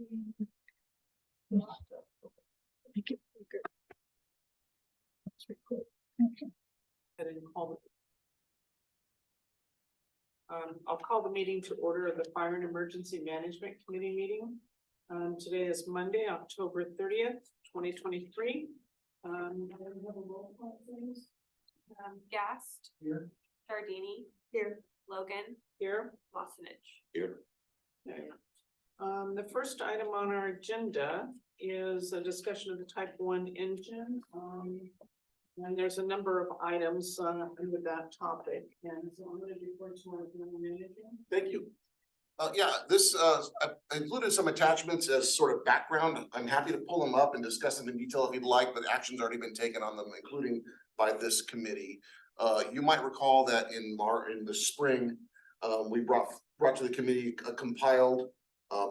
Make it bigger. Let's record. Okay. I didn't call it. I'll call the meeting to order, the Fire and Emergency Management Committee meeting. Today is Monday, October 30th, 2023. I have a roll call, please. Gast. Here. Tardini. Here. Logan. Here. Wassenich. Here. Okay. The first item on our agenda is a discussion of the Type 1 engine. And there's a number of items under that topic. And so I'm going to defer to our general manager. Thank you. Yeah, this I included some attachments as sort of background. I'm happy to pull them up and discuss them in detail if you'd like, but action's already been taken on them, including by this committee. You might recall that in the spring, we brought to the committee a compiled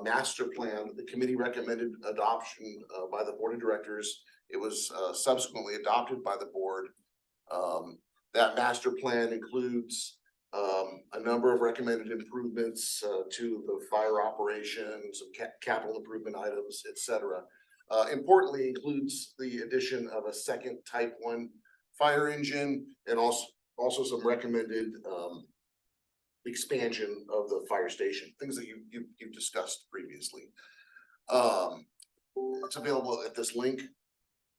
master plan. The committee recommended adoption by the board of directors. It was subsequently adopted by the board. That master plan includes a number of recommended improvements to the fire operations, capital improvement items, etc. Importantly, includes the addition of a second Type 1 fire engine and also some recommended expansion of the fire station, things that you've discussed previously. It's available at this link.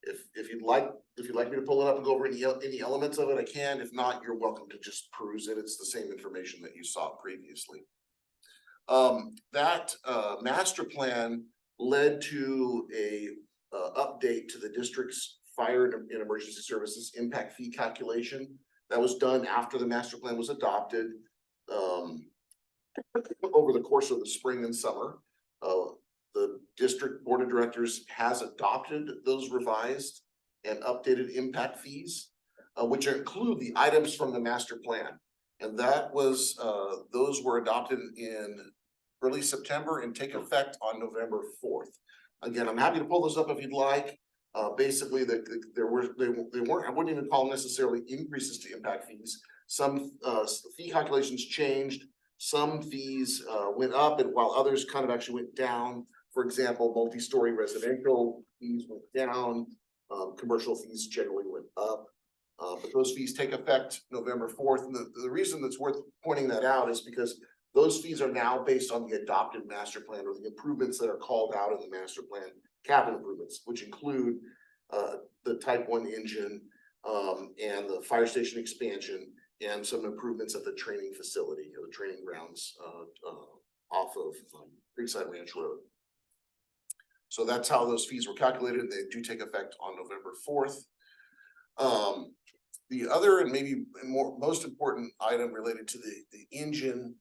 If you'd like me to pull it up and go over any elements of it, I can. If not, you're welcome to just peruse it. It's the same information that you saw previously. That master plan led to a update to the district's fire and emergency services impact fee calculation. That was done after the master plan was adopted over the course of the spring and summer. The district board of directors has adopted those revised and updated impact fees, which include the items from the master plan. And that was, those were adopted in early September and take effect on November 4th. Again, I'm happy to pull those up if you'd like. Basically, they weren't, I wouldn't even call them necessarily increases to impact fees. Some fee calculations changed. Some fees went up, and while others kind of actually went down. For example, multi-story residential fees went down, commercial fees generally went up. But those fees take effect November 4th. And the reason that's worth pointing that out is because those fees are now based on the adopted master plan or the improvements that are called out in the master plan, capital improvements, which include the Type 1 engine and the fire station expansion and some improvements at the training facility or the training grounds off of Creekside Ranch Road. So that's how those fees were calculated. They do take effect on November 4th. The other and maybe most important item related to the engine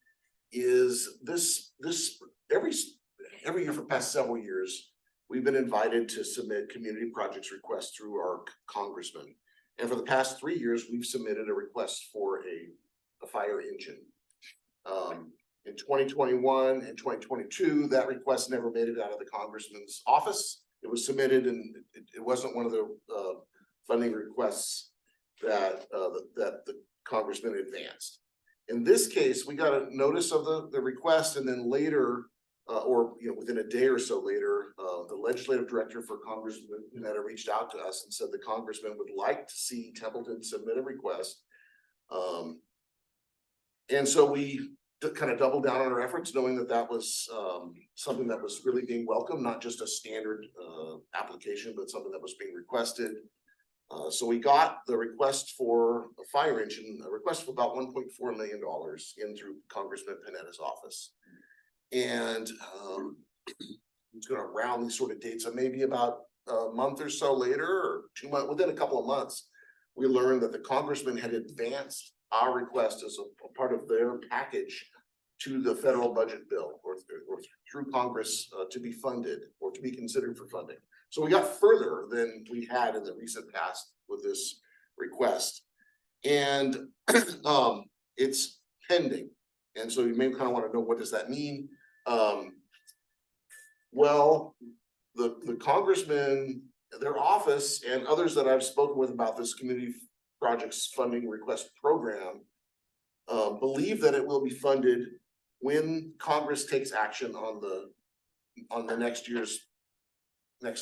is this every year for the past several years, we've been invited to submit community projects requests through our congressman. And for the past 3 years, we've submitted a request for a fire engine. In 2021 and 2022, that request never made it out of the congressman's office. It was submitted and it wasn't one of the funding requests that the congressman advanced. In this case, we got a notice of the request, and then later, or within a day or so later, the legislative director for Congressman Panetta reached out to us and said the congressman would like to see Templeton submit a request. And so we kind of doubled down on our efforts, knowing that that was something that was really being welcomed, not just a standard application, but something that was being requested. So we got the request for a fire engine, a request for about $1.4 million in through Congressman Panetta's office. And it's going to round these sort of dates. So maybe about a month or so later, or 2 months, within a couple of months, we learned that the congressman had advanced our request as a part of their package to the federal budget bill or through Congress to be funded or to be considered for funding. So we got further than we had in the recent past with this request, and it's pending. And so you may kind of want to know, what does that mean? Well, the congressman, their office, and others that I've spoken with about this community projects funding request program believe that it will be funded when Congress takes action on the on the next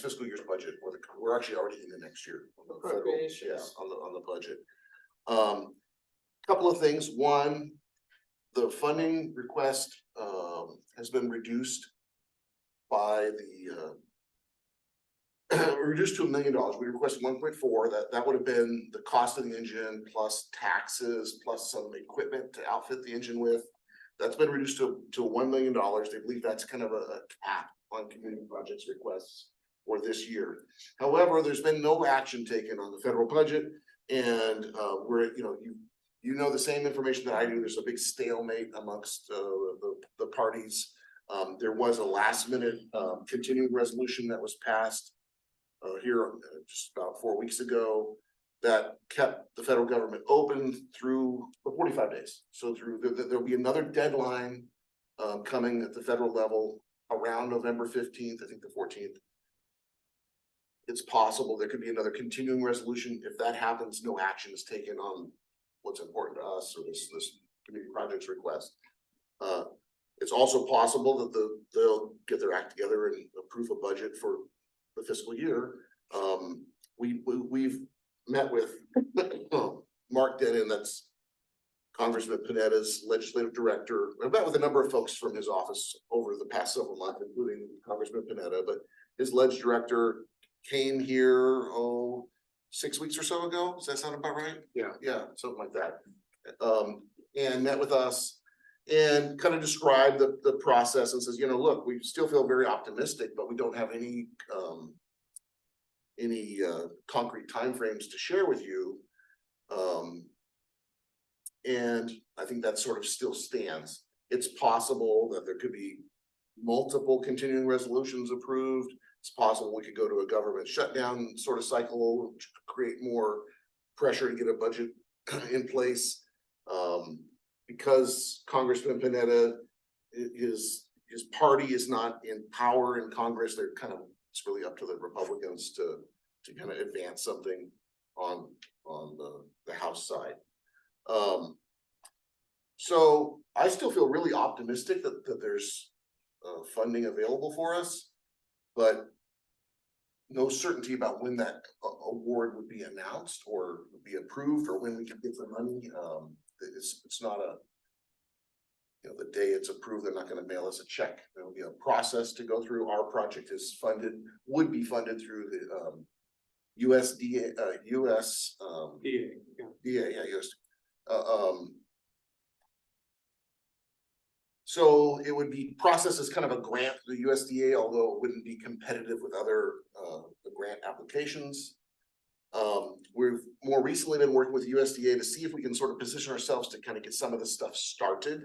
fiscal year's budget, we're actually already in the next year. On the federal- Appropriations. Yeah, on the budget. Couple of things. One, the funding request, has been reduced by reduced to $1 million. We requested 1.4. That would have been the cost of the engine plus taxes, plus some equipment to outfit the engine with. That's been reduced to $1 million. They believe that's kind of a cap on community projects requests for this year. However, there's been no action taken on the federal budget, and we're, you know the same information that I do. There's a big stalemate amongst the parties. There was a last minute continuing resolution that was passed here just about 4 weeks ago that kept the federal government open through 45 days. So there'll be another deadline coming at the federal level around November 15th, I think the 14th. It's possible there could be another continuing resolution. If that happens, no action is taken on what's important to us or this community projects request. It's also possible that they'll get their act together and approve a budget for the fiscal year. We've met with Mark Denon, that's Congressman Panetta's legislative director. I've met with a number of folks from his office over the past several months, including Congressman Panetta, but his ledge director came here, 6 weeks or so ago. Does that sound about right? Yeah, something like that. And met with us and kind of described the process and says, look, we still feel very optimistic, but we don't have any concrete timeframes to share with you. And I think that sort of still stands. It's possible that there could be multiple continuing resolutions approved. It's possible we could go to a government shutdown sort of cycle, which could create more pressure to get a budget in place. Because Congressman Panetta, his party is not in power in Congress, they're kind of, it's really up to the Republicans to kind of advance something on the House side. So I still feel really optimistic that there's funding available for us, but no certainty about when that award would be announced or would be approved or when we can get the money. It's not the day it's approved, they're not going to mail us a check. There will be a process to go through. Our project is would be funded through the USDA, so it would be processed as kind of a grant to the USDA, although it wouldn't be competitive with other grant applications. We've more recently been working with USDA to see if we can sort of position ourselves to kind of get some of this stuff started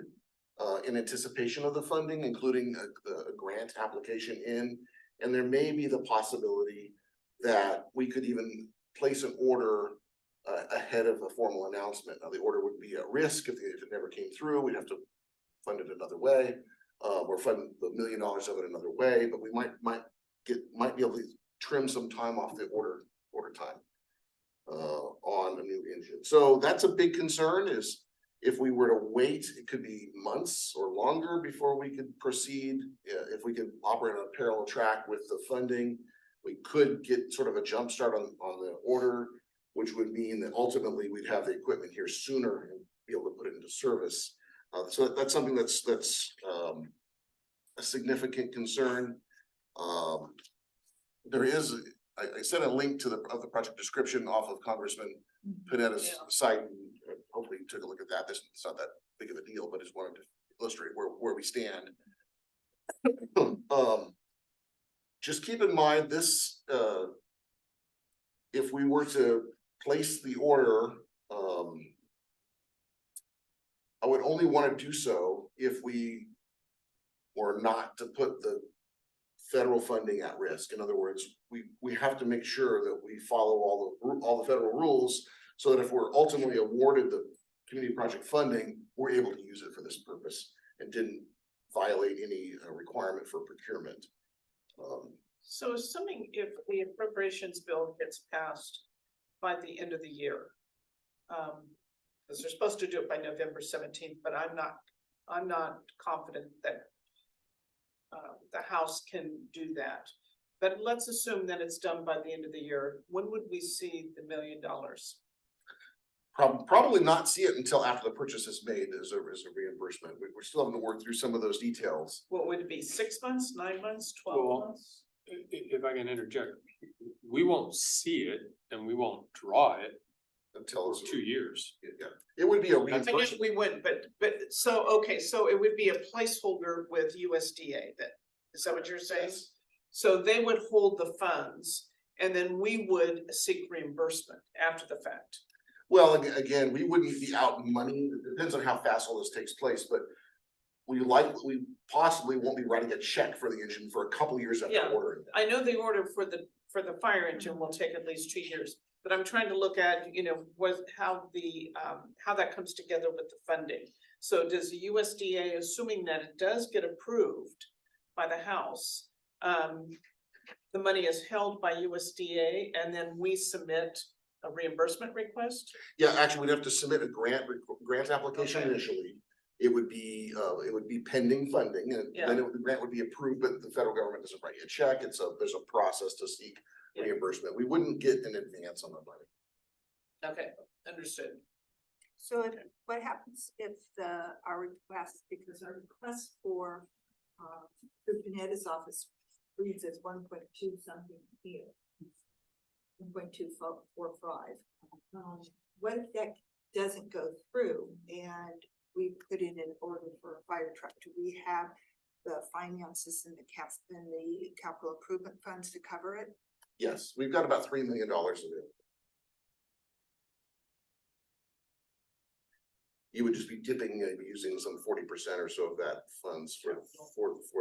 in anticipation of the funding, including a grant application in. And there may be the possibility that we could even place an order ahead of a formal announcement. Now, the order would be at risk if it never came through. We'd have to fund it another way, or fund the $1 million of it another way. But we might be able to trim some time off the order time on a new engine. So that's a big concern, is if we were to wait, it could be months or longer before we could proceed. If we could operate on a parallel track with the funding, we could get sort of a jump start on the order, which would mean that ultimately we'd have the equipment here sooner and be able to put it into service. So that's something that's a significant concern. There is, I sent a link to the project description off of Congressman Panetta's site. Hopefully you took a look at that. It's not that big of a deal, but just wanted to illustrate where we stand. Just keep in mind this, if we were to place the order, I would only want to do so if we were not to put the federal funding at risk. In other words, we have to make sure that we follow all the federal rules, so that if we're ultimately awarded the community project funding, we're able to use it for this purpose and didn't violate any requirement for procurement. So assuming if the appropriations bill gets passed by the end of the year, because they're supposed to do it by November 17th, but I'm not confident that the House can do that. But let's assume that it's done by the end of the year. When would we see the $1 million? Probably not see it until after the purchase is made as a reimbursement. We're still having to work through some of those details. What would it be, 6 months, 9 months, 12 Well, months? If I can interject, we won't see it and we won't draw it Until for it's 2 years. Yeah, it would be a I guess reimbursement. we wouldn't, but, so, okay, so it would be a placeholder with USDA then, is that what you're saying? Yes. So they would hold the funds and then we would seek reimbursement after the fact. Well, again, we wouldn't be out money. It depends on how fast all this takes place, but we possibly won't be writing a check for the engine for a couple years after Yeah. ordering it. I know the order for the fire engine will take at least 2 years, but I'm trying to look at, how that comes together with the funding. So does the USDA, assuming that it does get approved by the House, the money is held by USDA and then we submit a reimbursement request? Yeah, actually, we'd have to submit a grant application Okay. initially. It would be pending funding and Yeah. then the grant would be approved, but the federal government doesn't write you a check. There's a process to seek Yeah. reimbursement. We wouldn't get an advance on the money. Okay, understood. So what happens if our request, because our request for, the Janetta's office reads as 1.2 something here. 1.245. What if that doesn't go through and we put in an order for a fire truck? Do we have the finances and the capital improvement funds to cover it? Yes, we've got about $3 million available. You would just be dipping, using some 40% or so of that funds for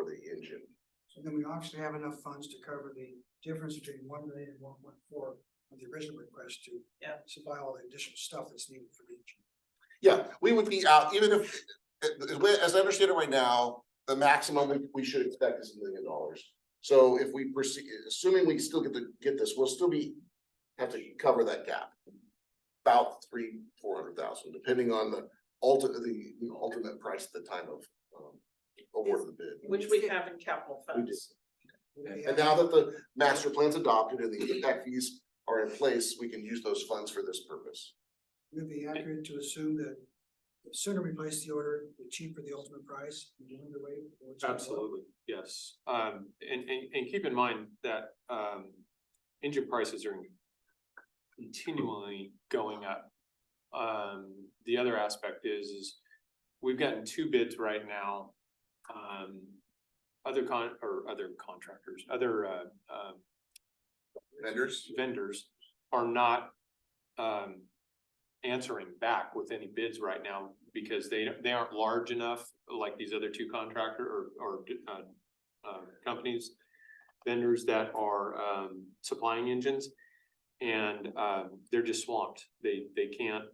the engine. So then we actually have enough funds to cover the difference between 1 million and 1.4 of the original request to Yeah. supply all the additional stuff that's needed for the engine. Yeah, we would be out, even if, as I understand it right now, the maximum we should expect is $1 million. So if we proceed, assuming we still get this, we'll still have to cover that gap. About 300,000-400,000, depending on the ultimate price at the time of award of the bid. Which we have in capital We do. funds. And now that the master plan's adopted and the impact fees are in place, we can use those funds for this purpose. Would it be accurate to assume that the sooner we place the order, the cheaper the ultimate price? Absolutely, yes. And keep in mind that, engine prices are continually going up. The other aspect is we've gotten 2 bids right now. Other contractors, vendors are not answering back with any bids right now because they aren't large enough like these other 2 contractor or companies, vendors that are supplying engines. And they're just swamped. They can't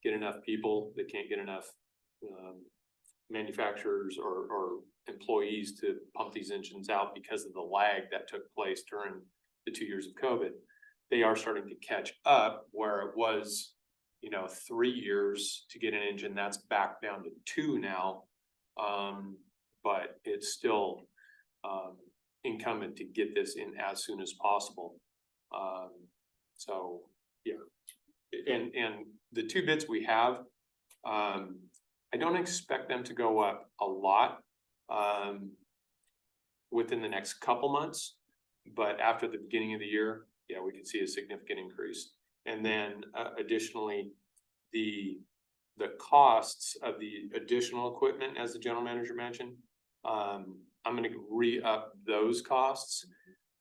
get enough people, they can't get enough manufacturers or employees to pump these engines out because of the lag that took place during the 2 years of COVID. They are starting to catch up where it was, 3 years to get an engine, that's back down to 2 now. But it's still incumbent to get this in as soon as possible. So, yeah, and the 2 bids we have, I don't expect them to go up a lot within the next couple months, but after the beginning of the year, yeah, we could see a significant increase. And then additionally, the costs of the additional equipment, as the general manager mentioned, I'm gonna re-up those costs.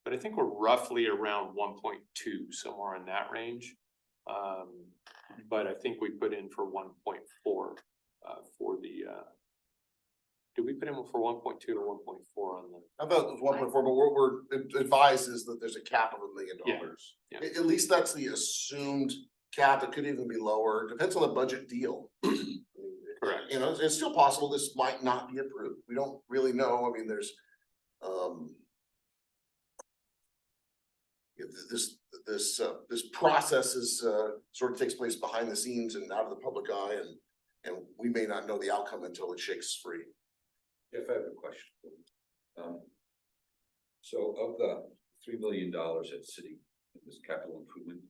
But I think we're roughly around 1.2, somewhere in that range. But I think we put in for 1.4 for the, did we put in for 1.2 or 1.4 on the? I thought it was 1.4, but what we're advised is that there's a cap of $1 million. Yeah. At least that's the assumed cap. It could even be lower. Depends on the budget deal. Correct. It's still possible this might not be approved. We don't really know. I mean, there's this process is sort of takes place behind the scenes and out of the public eye, and we may not know the outcome until it shakes free. If I have a question. So of the $3 million at city, in this capital improvement,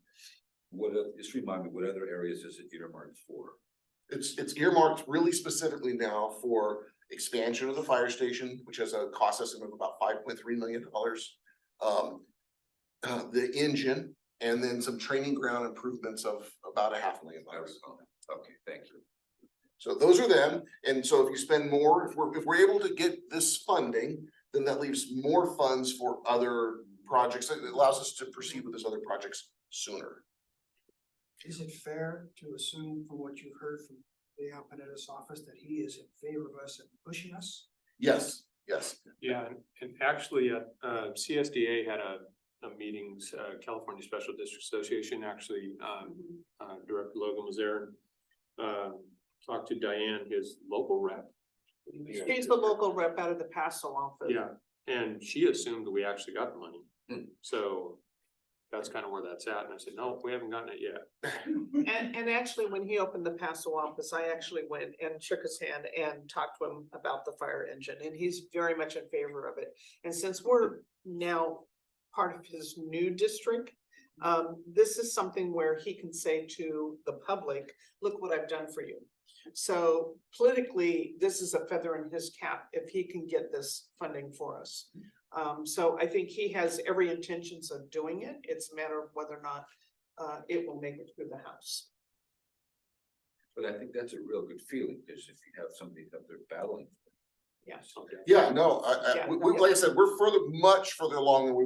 just remind me, what other areas is it earmarked for? It's earmarked really specifically now for expansion of the fire station, which has a cost estimate of about $5.3 million. The engine, and then some training ground improvements of about $500,000. Okay, thank you. So those are them, and so if you spend more, if we're able to get this funding, then that leaves more funds for other projects. It allows us to proceed with those other projects sooner. Is it fair to assume from what you've heard from Leon Panetta's office that he is in favor of us and pushing us? Yes, yes. Yeah, and actually, CSDA had a meetings, California Special District Association, actually, Director Logan was there. Talked to Diane, his local rep. She's the local rep out of the Paso office. Yeah, and she assumed we actually got the money. Hmm. So that's kind of where that's at. And I said, no, we haven't gotten it yet. And actually, when he opened the Paso office, I actually went and shook his hand and talked to him about the fire engine, and he's very much in favor of it. And since we're now part of his new district, this is something where he can say to the public, look what I've done for you. So politically, this is a feather in his cap if he can get this funding for us. So I think he has every intentions of doing it. It's a matter of whether or not it will make it through the House. But I think that's a real good feeling, because if you have somebody up there battling. Yes. Okay. Yeah, no, Yeah. like I said, we're much further along than we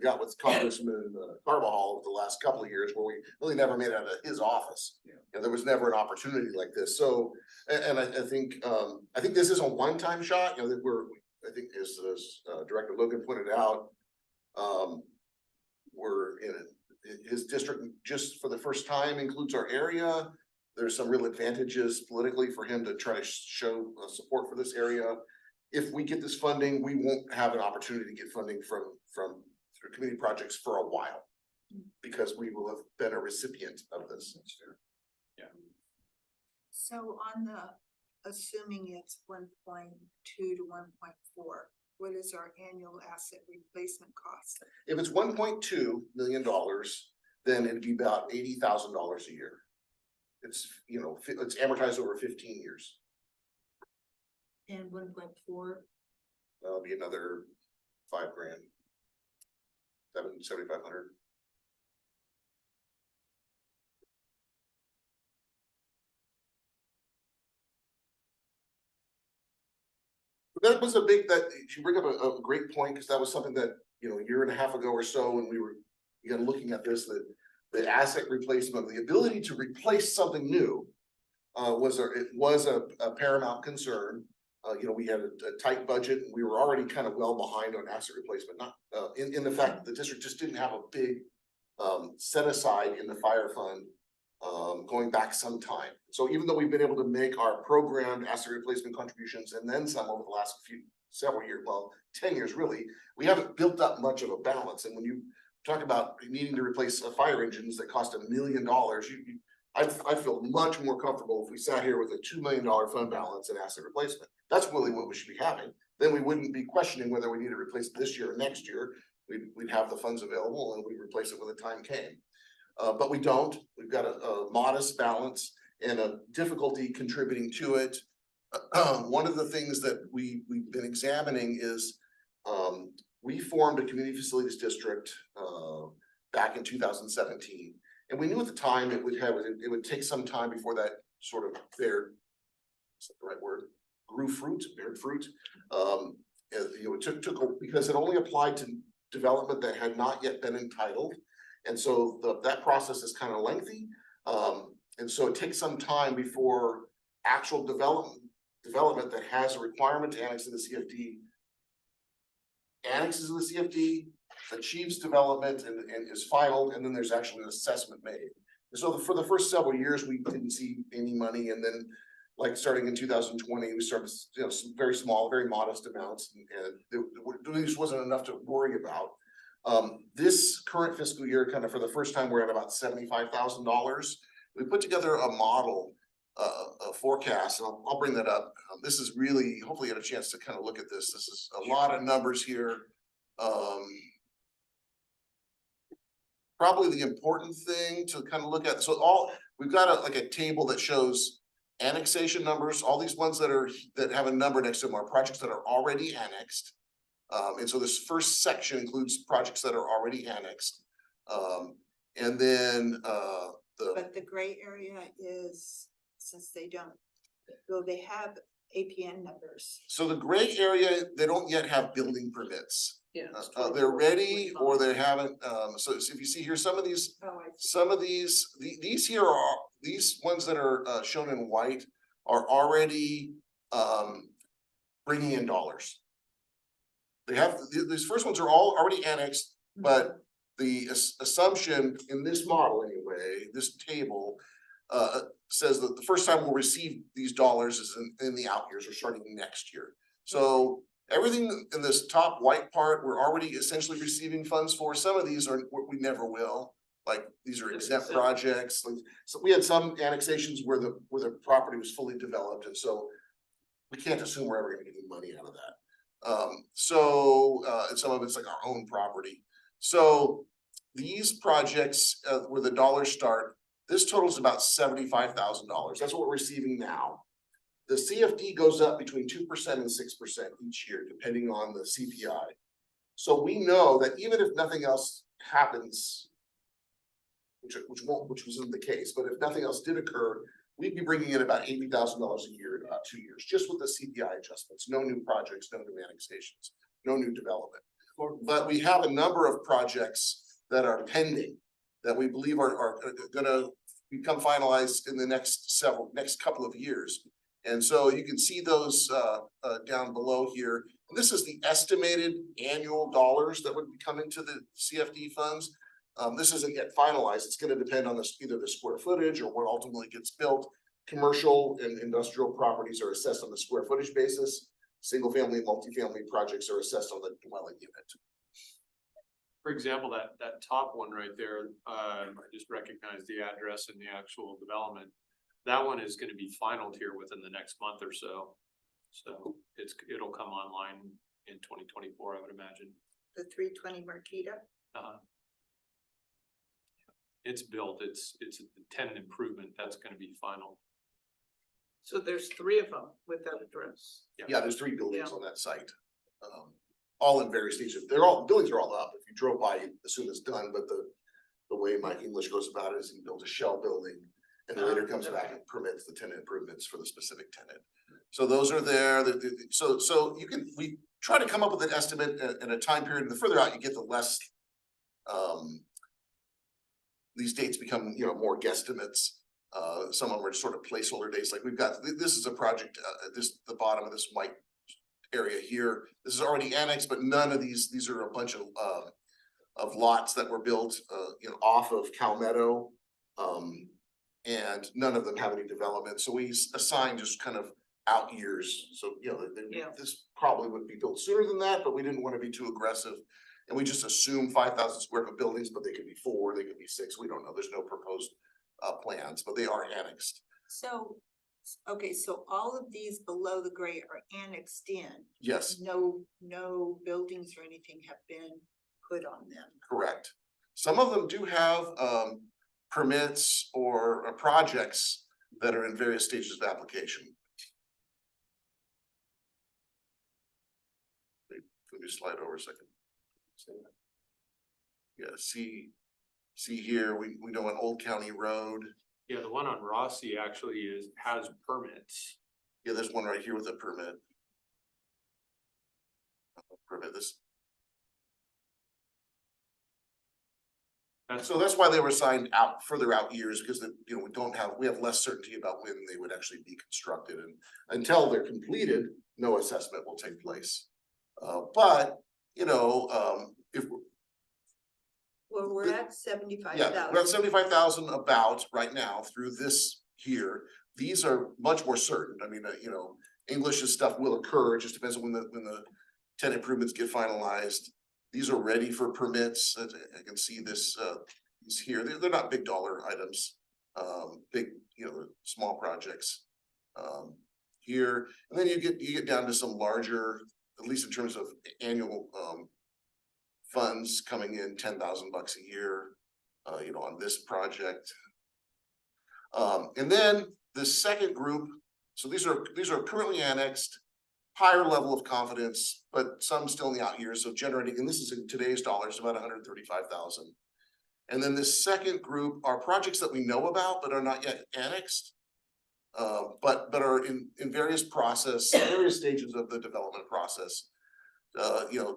got with Congressman Carbajal over the last couple of years, where we really never made it out of his office. Yeah. And there was never an opportunity like this. So, and I think this is a one-time shot, that I think as Director Logan pointed out, we're in his district just for the first time includes our area. There's some real advantages politically for him to try to show support for this area. If we get this funding, we won't have an opportunity to get funding from through community projects for a while, because we will have been a recipient of this. That's fair. So on the, assuming it's 1.2 to 1.4, what is our annual asset replacement cost? If it's $1.2 million, then it'd be about $80,000 a year. It's, it's amortized over 15 years. And 1.4, That'll be another $5,000, $7,500. That was you bring up a great point, because that was something that, a year and a half ago or so, when we were, looking at this, that the asset replacement, the ability to replace something new, was a paramount concern. We had a tight budget, and we were already kind of well behind on asset replacement, not in the fact that the district just didn't have a big set aside in the fire fund going back some time. So even though we've been able to make our programmed asset replacement contributions and then some over the last several years, well, 10 years really, we haven't built up much of a balance. And when you talk about needing to replace fire engines that cost $1 million, I feel much more comfortable if we sat here with a $2 million fund balance and asset replacement. That's really what we should be having. Then we wouldn't be questioning whether we need to replace it this year or next year. We'd have the funds available, and we'd replace it when the time came. But we don't. We've got a modest balance and a difficulty contributing to it. One of the things that we've been examining is we formed a community facilities district back in 2017. And we knew at the time it would take some time before that sort of is that the right word? Grew fruit, bared fruit. It took because it only applied to development that had not yet been entitled. And so that process is kind of lengthy. And so it takes some time before actual development that has a requirement to annex to the CFD annexes to the CFD, achieves development and is filed, and then there's actually an assessment made. And so for the first several years, we didn't see any money, and then like starting in 2020, we started, some very small, very modest amounts, and this wasn't enough to worry about. This current fiscal year, kind of for the first time, we're at about $75,000. We put together a model forecast, and I'll bring that up. This is really, hopefully you had a chance to kind of look at this. This is a lot of numbers here. Probably the important thing to kind of look at, so we've got like a table that shows annexation numbers, all these ones that have a number next to them are projects that are already annexed. And so this first section includes projects that are already annexed. And then, But the gray area is, since they don't, though they have APN numbers. so the gray area, they don't yet have building permits. Yeah. it's They're 24, ready or 25. they haven't, so if you see here, some of these, Oh, I see. some of these here are, these ones that are shown in white are already bringing in dollars. They have, these first ones are all already annexed, but the assumption in this model anyway, this table says that the first time we'll receive these dollars is in the out years or starting next year. So everything in this top white part, we're already essentially receiving funds for. Some of these we never will. Like, these are exempt projects. Like, so we had some annexations where the property was fully developed, and so we can't assume we're ever gonna get any money out of that. And some of it's like our own property. So these projects where the dollars start, this totals about $75,000. That's what we're receiving now. The CFD goes up between 2% and 6% each year, depending on the CPI. So we know that even if nothing else happens, which wasn't the case, but if nothing else did occur, we'd be bringing in about $80,000 a year in about 2 years, just with the CPI adjustments. No new projects, no new annexations, no new development. But we have a number of projects that are pending that we believe are gonna become finalized in the next couple of years. And so you can see those down below here. This is the estimated annual dollars that would be coming to the CFD funds. This isn't yet finalized. It's gonna depend on either the square footage or what ultimately gets built. Commercial and industrial properties are assessed on the square footage basis. Single family and multifamily projects are assessed on the dwelling unit. For example, that top one right there, I just recognized the address and the actual development. That one is gonna be finalized here within the next month or so. So it'll come online in 2024, I would imagine. The 320 Marquita. It's built, it's a tenant improvement, that's gonna be final. So there's 3 of them with that address. Yeah, there's 3 buildings on that site. All in various stages. Buildings are all up. If you drove by, you assume it's done, but the way Mike English goes about it is he builds a shell building and then later comes back and permits the tenant improvements for the specific tenant. So those are there. So we try to come up with an estimate in a time period. The further out you get, the less these dates become, more guesstimates. Some of them are sort of placeholder dates. Like we've got, this is a project, the bottom of this white area here. This is already annexed, but none of these are a bunch of lots that were built, off of Calmetto. And none of them have any development. So we assign just kind of out years. So, this probably would be built sooner than that, but we didn't want to be too aggressive. And we just assume 5,000 square foot buildings, but they could be 4, they could be 6. We don't know. There's no proposed plans, but they are annexed. So, okay, so all of these below the gray are annexed in. Yes, No buildings or anything have been put on them. correct. Some of them do have permits or projects that are in various stages of application. Let me slide over a second. Yeah, see here, we know an Old County Road. Yeah, the one on Rossi actually has permits. Yeah, there's one right here with a permit. This. So that's why they were signed out further out years, because we have less certainty about when they would actually be constructed, and until they're completed, no assessment will take place. But if Well, we're at 75,000. yeah, we're at 75,000 about right now through this here. These are much more certain. I mean, English's stuff will occur. It just depends on when the tenant improvements get finalized. These are ready for permits. I can see this, these here. They're not big dollar items. big, small projects. Here, and then you get down to some larger, at least in terms of annual, funds coming in, $10,000 a year, on this project. And then the second group, so these are currently annexed, higher level of confidence, but some still in the out years, so generating, and this is in today's dollars, about 135,000. And then this second group are projects that we know about but are not yet annexed. But are in various various stages of the development process.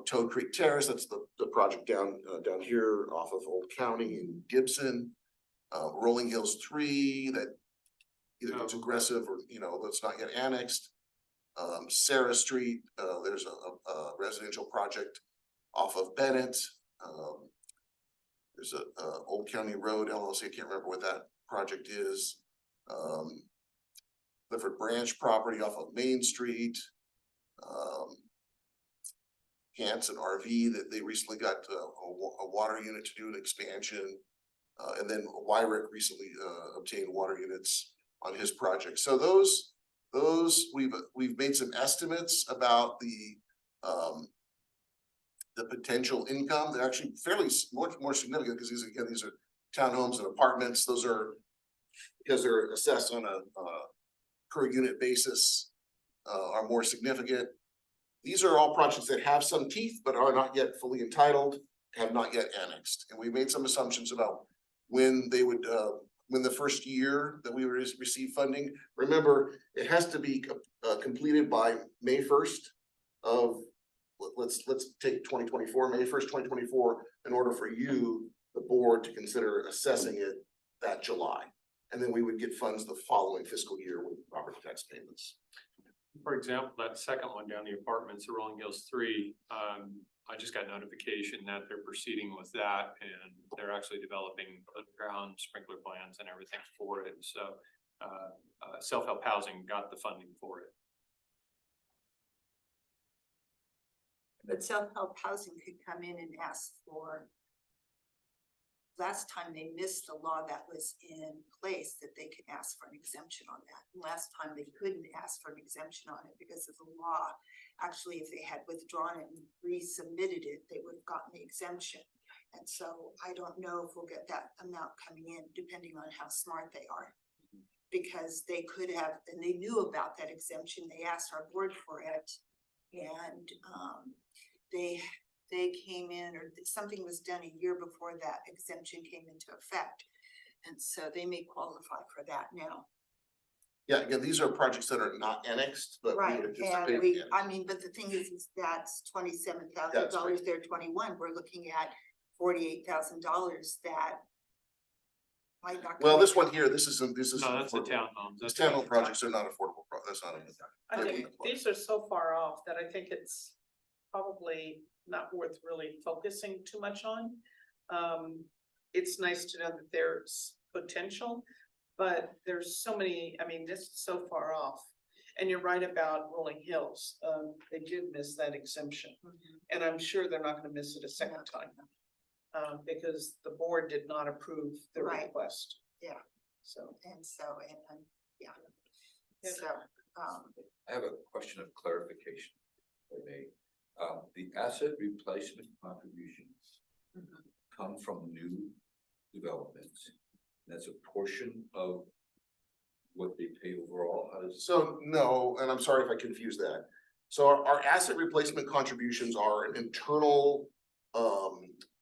Toad Creek Terrace, that's the project down here off of Old County in Gibson. Rolling Hills 3, that either it's aggressive or, that's not yet annexed. Sarah Street, there's a residential project off of Bennett. There's a Old County Road LLC, I can't remember what that project is. Clifford Branch property off of Main Street. Hanson RV that they recently got a water unit to do an expansion. And then Wyrick recently obtained water units on his project. So those we've made some estimates about the potential income. They're actually fairly more significant because these are townhomes and apartments. Those are because they're assessed on a per unit basis, are more significant. These are all projects that have some teeth but are not yet fully entitled, have not yet annexed. And we made some assumptions about when they would, when the first year that we would receive funding. Remember, it has to be completed by May 1st of, let's take 2024, May 1st, 2024, in order for you, the board, to consider assessing it that July. And then we would get funds the following fiscal year with property tax payments. For example, that second one down the apartments, the Rolling Hills 3, I just got notification that they're proceeding with that and they're actually developing underground sprinkler plans and everything for it. So self-help housing got the funding for it. But self-help housing could come in and ask for. Last time they missed a law that was in place that they could ask for an exemption on that. Last time they couldn't ask for an exemption on it because of the law. Actually, if they had withdrawn it and resubmitted it, they would have gotten the exemption. And so I don't know if we'll get that amount coming in, depending on how smart they are. Because they could have, and they knew about that exemption. They asked our board for it. And they came in, or something was done a year before that exemption came into effect. And so they may qualify for that now. Yeah, again, these are projects that are not annexed, but we Right, would and anticipate. but the thing is that's $27,000, they're 21, we're looking at $48,000 that might not. Well, this one here, this is. No, that's the affordable. townhomes. These townhome projects are not affordable, that's not. I think these are so far off that I think it's probably not worth really focusing too much on. It's nice to know that there's potential, but there's so many, I mean, this is so far off. And you're right about Rolling Hills. They did miss that exemption. And I'm sure they're not gonna miss it a second time. Because the board did not approve the Right. request. Yeah. So. Yeah. Yeah. So, I have a question of clarification. If I may. The asset replacement contributions come from new developments. That's a portion of what they pay overall. How does? So no, and I'm sorry if I confused that. So our asset replacement contributions are an internal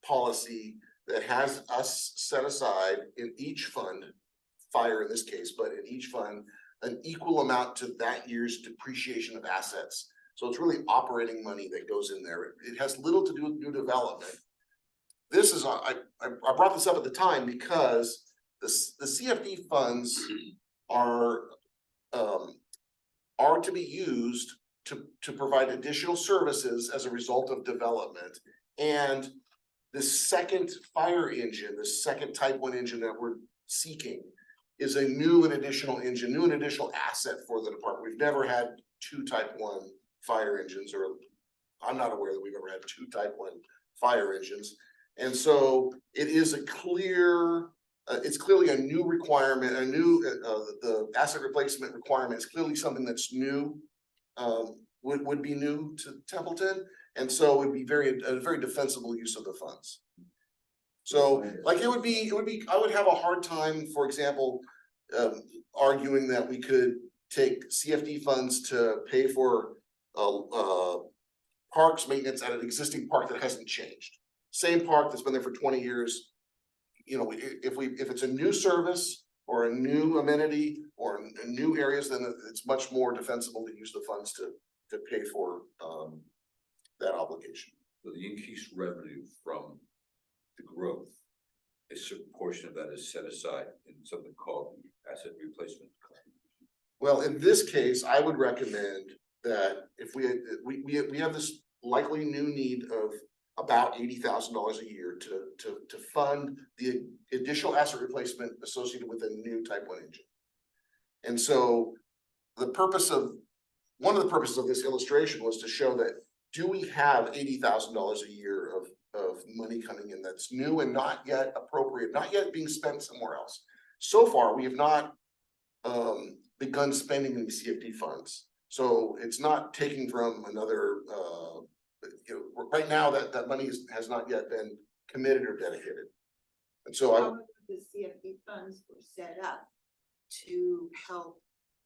policy that has us set aside in each fund, fire in this case, but in each fund, an equal amount to that year's depreciation of assets. So it's really operating money that goes in there. It has little to do with new development. This is, I brought this up at the time because the CFD funds are to be used to provide additional services as a result of development. And the second fire engine, the second type 1 engine that we're seeking is a new and additional engine, new and additional asset for the department. We've never had 2 type 1 fire engines, or I'm not aware that we've ever had 2 type 1 fire engines. And so it is a clear it's clearly a new requirement, the asset replacement requirement is clearly something that's new. Would be new to Templeton, and so it would be a very defensible use of the funds. So, like, it would be, I would have a hard time, for example, arguing that we could take CFD funds to pay for, parks maintenance at an existing park that hasn't changed. Same park that's been there for 20 years. You know, if it's a new service or a new amenity or new areas, then it's much more defensible to use the funds to pay for, that obligation. So the increased revenue from the growth, a certain portion of that is set aside in something called the asset replacement. Well, in this case, I would recommend that if we have this likely new need of about $80,000 a year to fund the additional asset replacement associated with a new Type 1 engine. And so one of the purposes of this illustration was to show that, do we have $80,000 a year of money coming in that's new and not yet appropriate, not yet being spent somewhere else? So far, we have not begun spending any CFD funds. So it's not taking from another, right now that money has not yet been committed or dedicated. And so The CFD funds were set up to help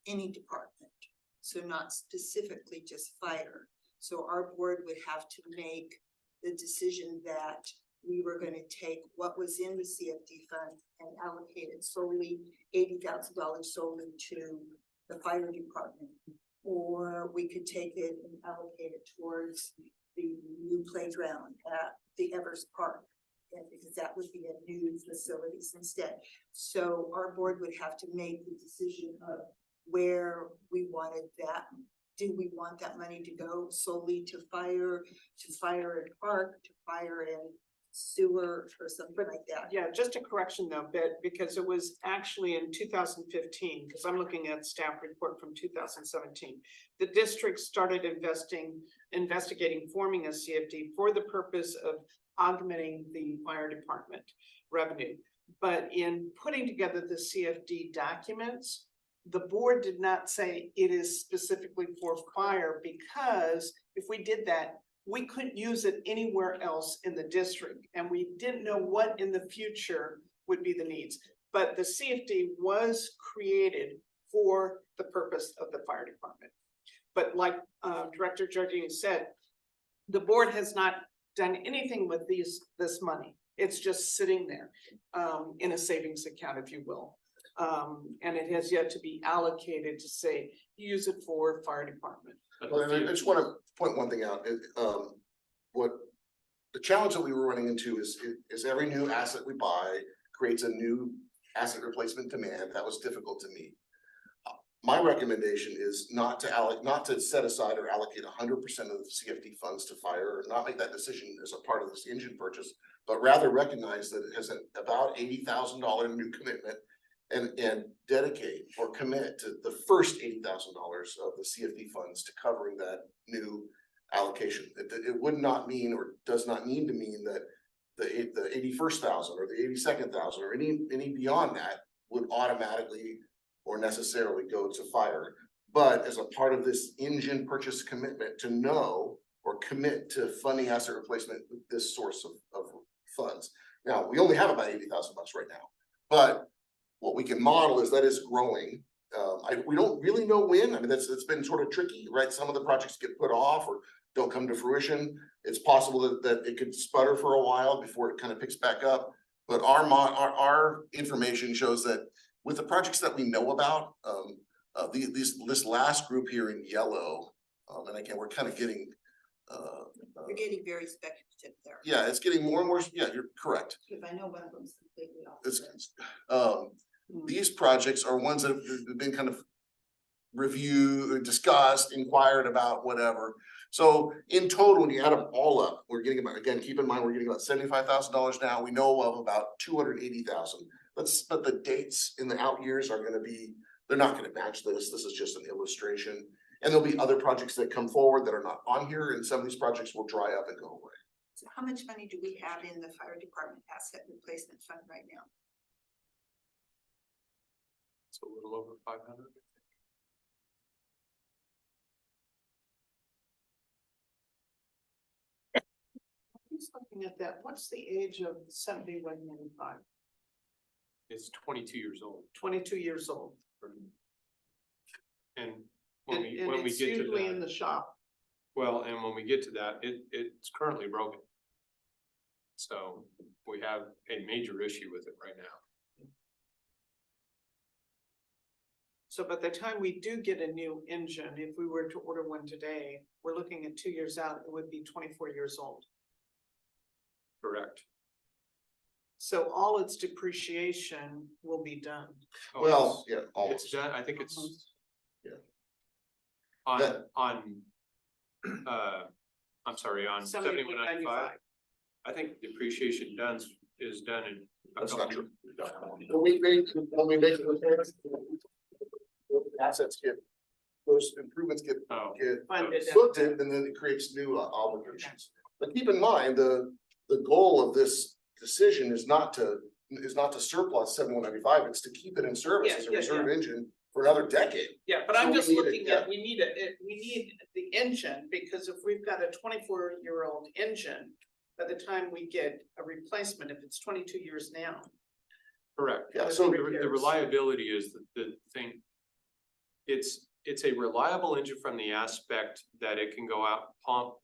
any department, so not specifically just fire. So our board would have to make the decision that we were gonna take what was in the CFD fund and allocate it solely, $80,000 solely to the fire department. Or we could take it and allocate it towards the new playground at the Evers Park. And because that would be a new facilities instead. So our board would have to make the decision of where we wanted that. Do we want that money to go solely to fire and park, to fire and sewer or something like that? Yeah, just a correction though, because it was actually in 2015, because I'm looking at staff report from 2017. The district started investigating forming a CFD for the purpose of augmenting the fire department revenue. But in putting together the CFD documents, the board did not say it is specifically for fire, because if we did that, we couldn't use it anywhere else in the district, and we didn't know what in the future would be the needs. But the CFD was created for the purpose of the fire department. But like Director Giardini said, the board has not done anything with this money. It's just sitting there in a savings account, if you will. And it has yet to be allocated to say, use it for fire department. Well, and I just want to point one thing out. What the challenge that we were running into is every new asset we buy creates a new asset replacement demand that was difficult to meet. My recommendation is not to set aside or allocate 100% of the CFD funds to fire, or not make that decision as a part of this engine purchase, but rather recognize that it has about $80,000 new commitment and dedicate or commit to the first $80,000 of the CFD funds to covering that new allocation. It would not mean, or does not need to mean, that the 81,000 or the 82,000 or any beyond that would automatically or necessarily go to fire. But as a part of this engine purchase commitment, to know or commit to funding asset replacement with this source of funds. Now, we only have about $80,000 right now, but what we can model is that is growing. We don't really know when. I mean, it's been sort of tricky, right? Some of the projects get put off or don't come to fruition. It's possible that it could sputter for a while before it kind of picks back up. But our information shows that with the projects that we know about, this last group here in yellow, and again, we're kind of getting You're getting very speculative there. yeah, it's getting more and more. Yeah, you're correct. If I know one of them's completely off. It's, these projects are ones that have been kind of reviewed, discussed, inquired about, whatever. So in total, when you add them all up, we're getting about, again, keep in mind, we're getting about $75,000 now. We know of about 280,000. But the dates in the out years are gonna be, they're not gonna match this. This is just an illustration. And there'll be other projects that come forward that are not on here, and some of these projects will dry up and go away. So how much money do we have in the fire department asset replacement fund right now? It's a little over 500. Who's looking at that? What's the age of 7195? It's 22 years old. 22 years old. And when And, we, and when we it's get to usually in that, the shop. well, and when we get to that, it's currently broken. So we have a major issue with it right now. So by the time we do get a new engine, if we were to order one today, we're looking at 2 years out, it would be 24 years old. Correct. So all its depreciation will be done. Oh, Well, it's- yeah, It's almost. done, I think it's. Yeah. On, I'm sorry, on 7195, I think depreciation is done in. a That's couple not true. years. When we make repairs, assets get, those improvements get Oh, Funded. booked in, and then it creates new obligations. But keep in mind, the goal of this decision is not to surplus 7195, it's to keep it in service as a Yeah, yeah, reserve engine for another decade. Yeah, but So I'm we just need it, looking yeah. at, we need the engine, because if we've got a 24-year-old engine, by the time we get a replacement, if it's 22 years now. correct. Yeah, with so The repairs. reliability is the thing. It's a reliable engine from the aspect that it can go out pump,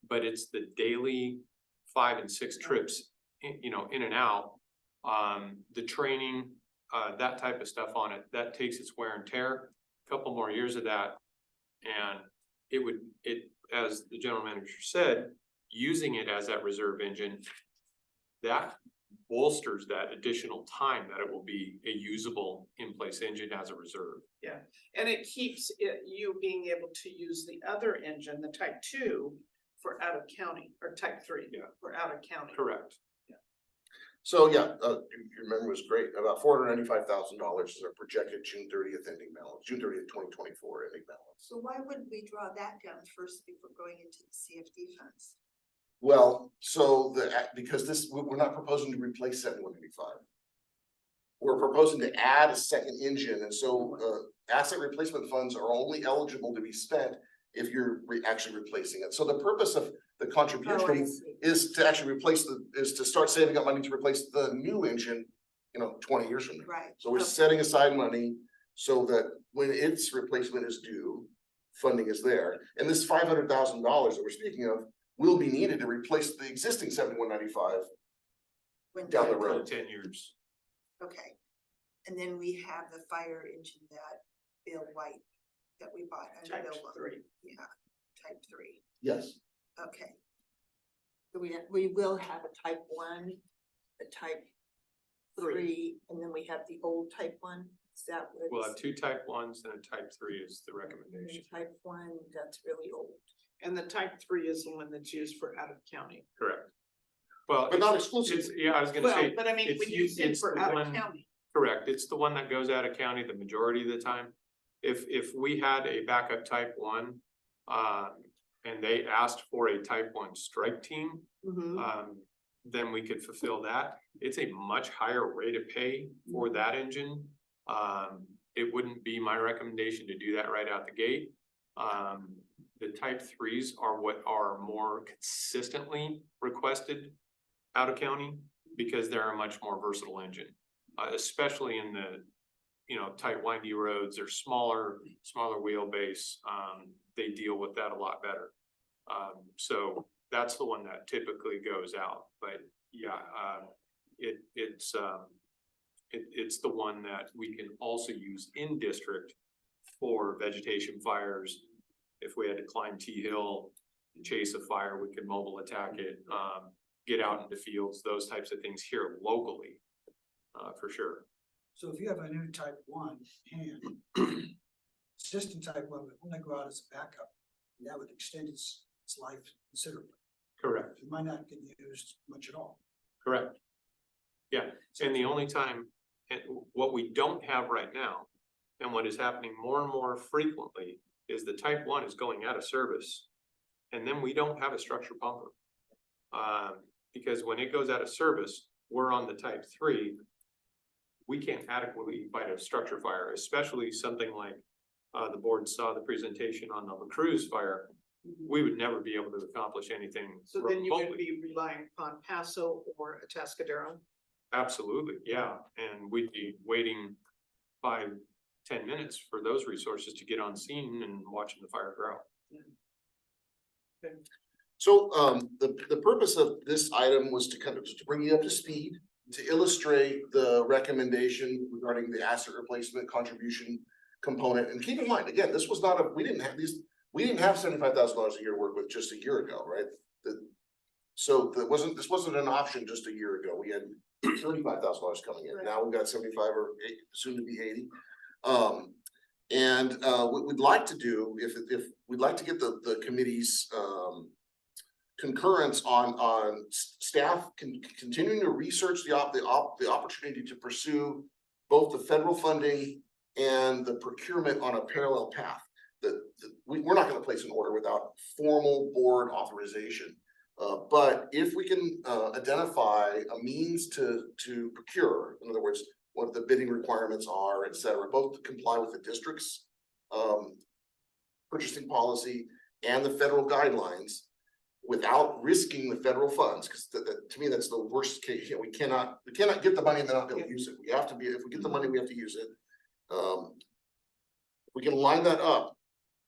but it's the daily 5 and 6 trips, in and out. The training, that type of stuff on it, that takes its wear and tear, a couple more years of that. And as the general manager said, using it as that reserve engine, that bolsters that additional time that it will be a usable in-place engine as a reserve. And it keeps you being able to use the other engine, the type 2, for out of county, or type 3, Yeah. for out of county. Correct. So yeah, your memory was great. About $495,000 is our projected June 30th ending balance, June 30th, 2024 ending balance. So why wouldn't we draw that down first before going into the CFD funds? Well, so because we're not proposing to replace 7185. We're proposing to add a second engine, and so asset replacement funds are only eligible to be spent if you're actually replacing it. So the purpose of the Oh, I contribution see. is to actually is to start saving up money to replace the new engine, 20 years from now. Right. So we're Okay. setting aside money so that when its replacement is due, funding is there. And this $500,000 that we're speaking of will be needed to replace the existing 7195. When down the time road. comes. 10 years. Okay. And then we have the fire engine that Bill White, that we bought under Type Bill. 3. Yeah, type 3. Yes, Okay. So we will have a type 1, a type 3, and then we have the old type 1. Is that what? We'll have 2 type 1s and a type 3 is the And recommendation. type 1, that's really old. And the type 3 is the one that's used for out of county. Correct. Well, but not it's, exclusively. yeah, I was gonna Well, say, but I mean, it's when you used- say it's for the out of one- county, correct, it's the one that goes out of county the majority of the time. If we had a backup type 1, and they asked for a type 1 strike team, then we could fulfill that. It's a much higher rate of pay for that engine. It wouldn't be my recommendation to do that right out the gate. The type 3s are what are more consistently requested out of county because they're a much more versatile engine, especially in the, tight windy roads. They're smaller wheelbase. They deal with that a lot better. So that's the one that typically goes out, but yeah, it's the one that we can also use in district for vegetation fires. If we had to climb T Hill, chase a fire, we could mobile attack it, get out into fields, those types of things here locally, for sure. So if you have a new type 1 hand, system type 1 would only go out as a backup, and that would extend its life considerably. Correct. It might not get used much at all. Correct. Yeah, and the only time, and what we don't have right now, and what is happening more and more frequently, is the type 1 is going out of service. And then we don't have a structure pumper. Because when it goes out of service, we're on the type 3. we can't adequately fight a structure fire, especially something like the board saw the presentation on the La Cruz fire. We would never be able to accomplish anything So then you would remotely. be relying upon Paso or Atascadero. Absolutely, yeah, and we'd be waiting 5-10 minutes for those resources to get on scene and watching the fire grow. So, the purpose of this item was to kind of just to bring you up to speed, to illustrate the recommendation regarding the asset replacement contribution component. And keep in mind, again, this was not we didn't have $75,000 a year to work with just a year ago, right? So this wasn't an option just a year ago. We had $35,000 coming in. Right. Now we've got 75 or soon to be 80. What we'd like to do, if we'd like to get the committee's, concurrence on staff continuing to research the opportunity to pursue both the federal funding and the procurement on a parallel path. We're not gonna place an order without formal board authorization. But if we can identify a means to procure, in other words, what the bidding requirements are, et cetera, both to comply with the district's purchasing policy and the federal guidelines, without risking the federal funds, because to me, that's the worst case. You know, we cannot get the money and then not be able to use it. We have to be, if we get the money, we have to use it. We can line that up.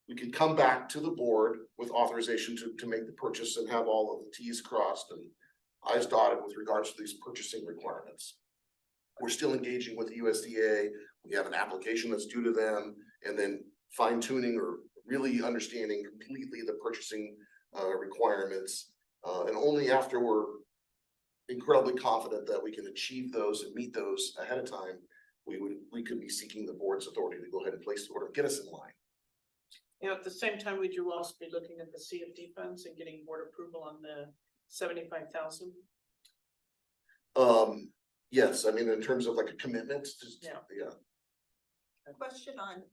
We can come back to the board with authorization to make the purchase and have all of the T's crossed and I's dotted with regards to these purchasing requirements. We're still engaging with the USDA. We have an application that's due to them, and then fine tuning or really understanding completely the purchasing requirements. And only after we're incredibly confident that we can achieve those and meet those ahead of time, we could be seeking the board's authority to go ahead and place the order, get us in line. You know, at the same time, would you also be looking at the CFD funds and getting board approval on the 75,000? Yes, I mean, in terms of like a commitment, just, Yeah. yeah. Question on,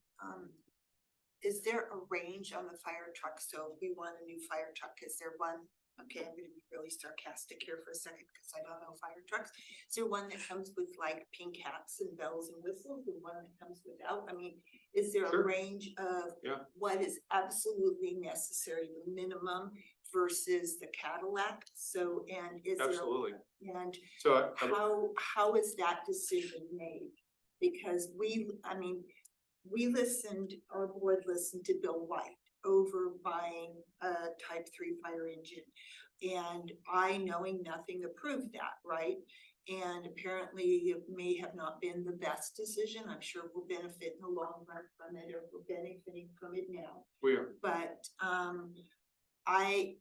is there a range on the fire truck? So if we want a new fire truck, is there one? Okay, I'm gonna be really sarcastic here for a second because I don't know fire trucks. Is there one that comes with like pink hats and bells and whistles and one that comes without? I mean, is there Sure. a range of Yeah. what is absolutely necessary, the minimum versus the Cadillac? So, and is there, Absolutely. and So how is that decision made? Because our board listened to Bill White over buying a type 3 fire engine. And I, knowing nothing, approved that, right? And apparently it may have not been the best decision. I'm sure we'll benefit in the long run from it, or we're benefiting from it now. we are. But I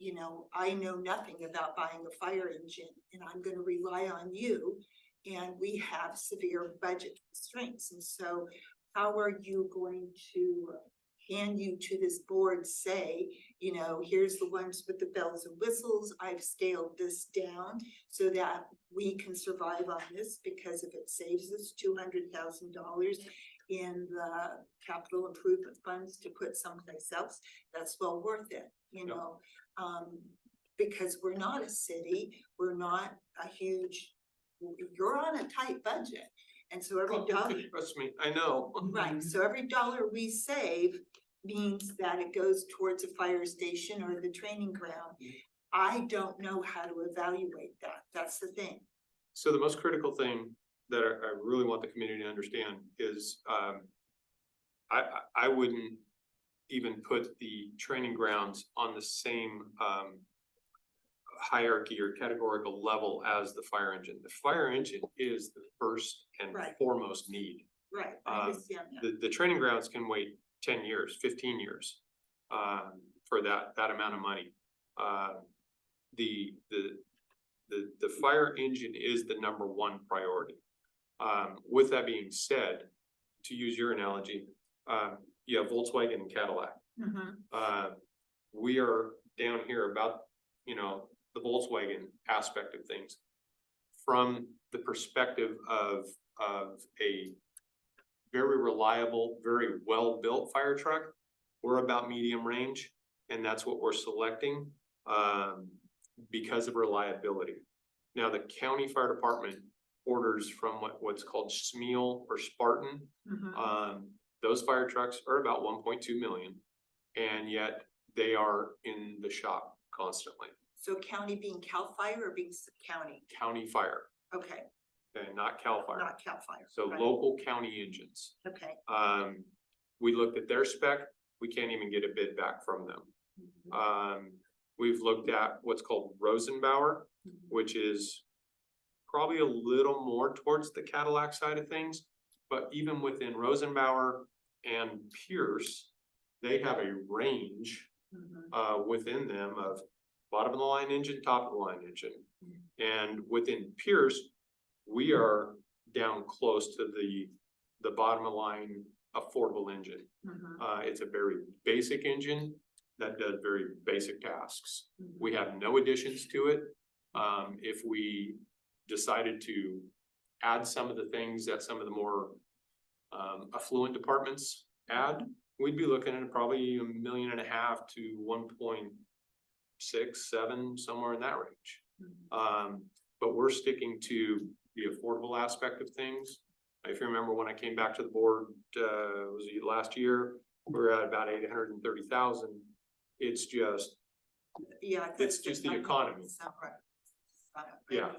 know nothing about buying a fire engine, and I'm gonna rely on you. And we have severe budget constraints, and so how are you going to hand you to this board, say, you know, here's the ones with the bells and whistles, I've scaled this down so that we can survive on this, because if it saves us $200,000 in the capital improvement funds to put someplace else, that's well worth it, you Yep. know? Because we're not a city, we're not a huge, you're on a tight budget. And so every dollar, Trust me, I know. right, so every dollar we save means that it goes towards a fire station or the training ground. I don't know how to evaluate that, that's the thing. So the most critical thing that I really want the community to understand is, I wouldn't even put the training grounds on the same, hierarchy or categorical level as the fire engine. The fire engine is the first and Right. foremost need. Right, I understand that. The training grounds can wait 10 years, 15 years, for that amount of money. The fire engine is the number one priority. With that being said, to use your analogy, you have Volkswagen and Cadillac. We are down here about, the Volkswagen aspect of things. From the perspective of a very reliable, very well-built fire truck, we're about medium range, and that's what we're selecting, because of reliability. Now, the county fire department orders from what's called Smeal or Spartan. Mhm. Those fire trucks are about 1.2 million, and yet they are in the shop constantly. So county being CAL FIRE or being county? County fire, Okay, okay, not CAL FIRE. not CAL FIRE. So right. local county engines. Okay. We looked at their spec, we can't even get a bid back from them. Mhm. We've looked at what's called Rosenbauer, Mhm. which is probably a little more towards the Cadillac side of things. But even within Rosenbauer and Pierce, they have a range Mhm. within them of bottom of the line engine, top of the line engine. Mhm. And within Pierce, we are down close to the bottom of the line affordable engine. Mhm. It's a very basic engine that does very basic tasks. Mhm. We have no additions to it. If we decided to add some of the things that some of the more affluent departments add, we'd be looking at probably $1.5 million to 1.6, 7, somewhere in that range. Mhm. But we're sticking to the affordable aspect of things. If you remember when I came back to the board, was it last year, we were at about 830,000. It's just, Yeah. I thought it's it just was the economy. It's not right. It's not right.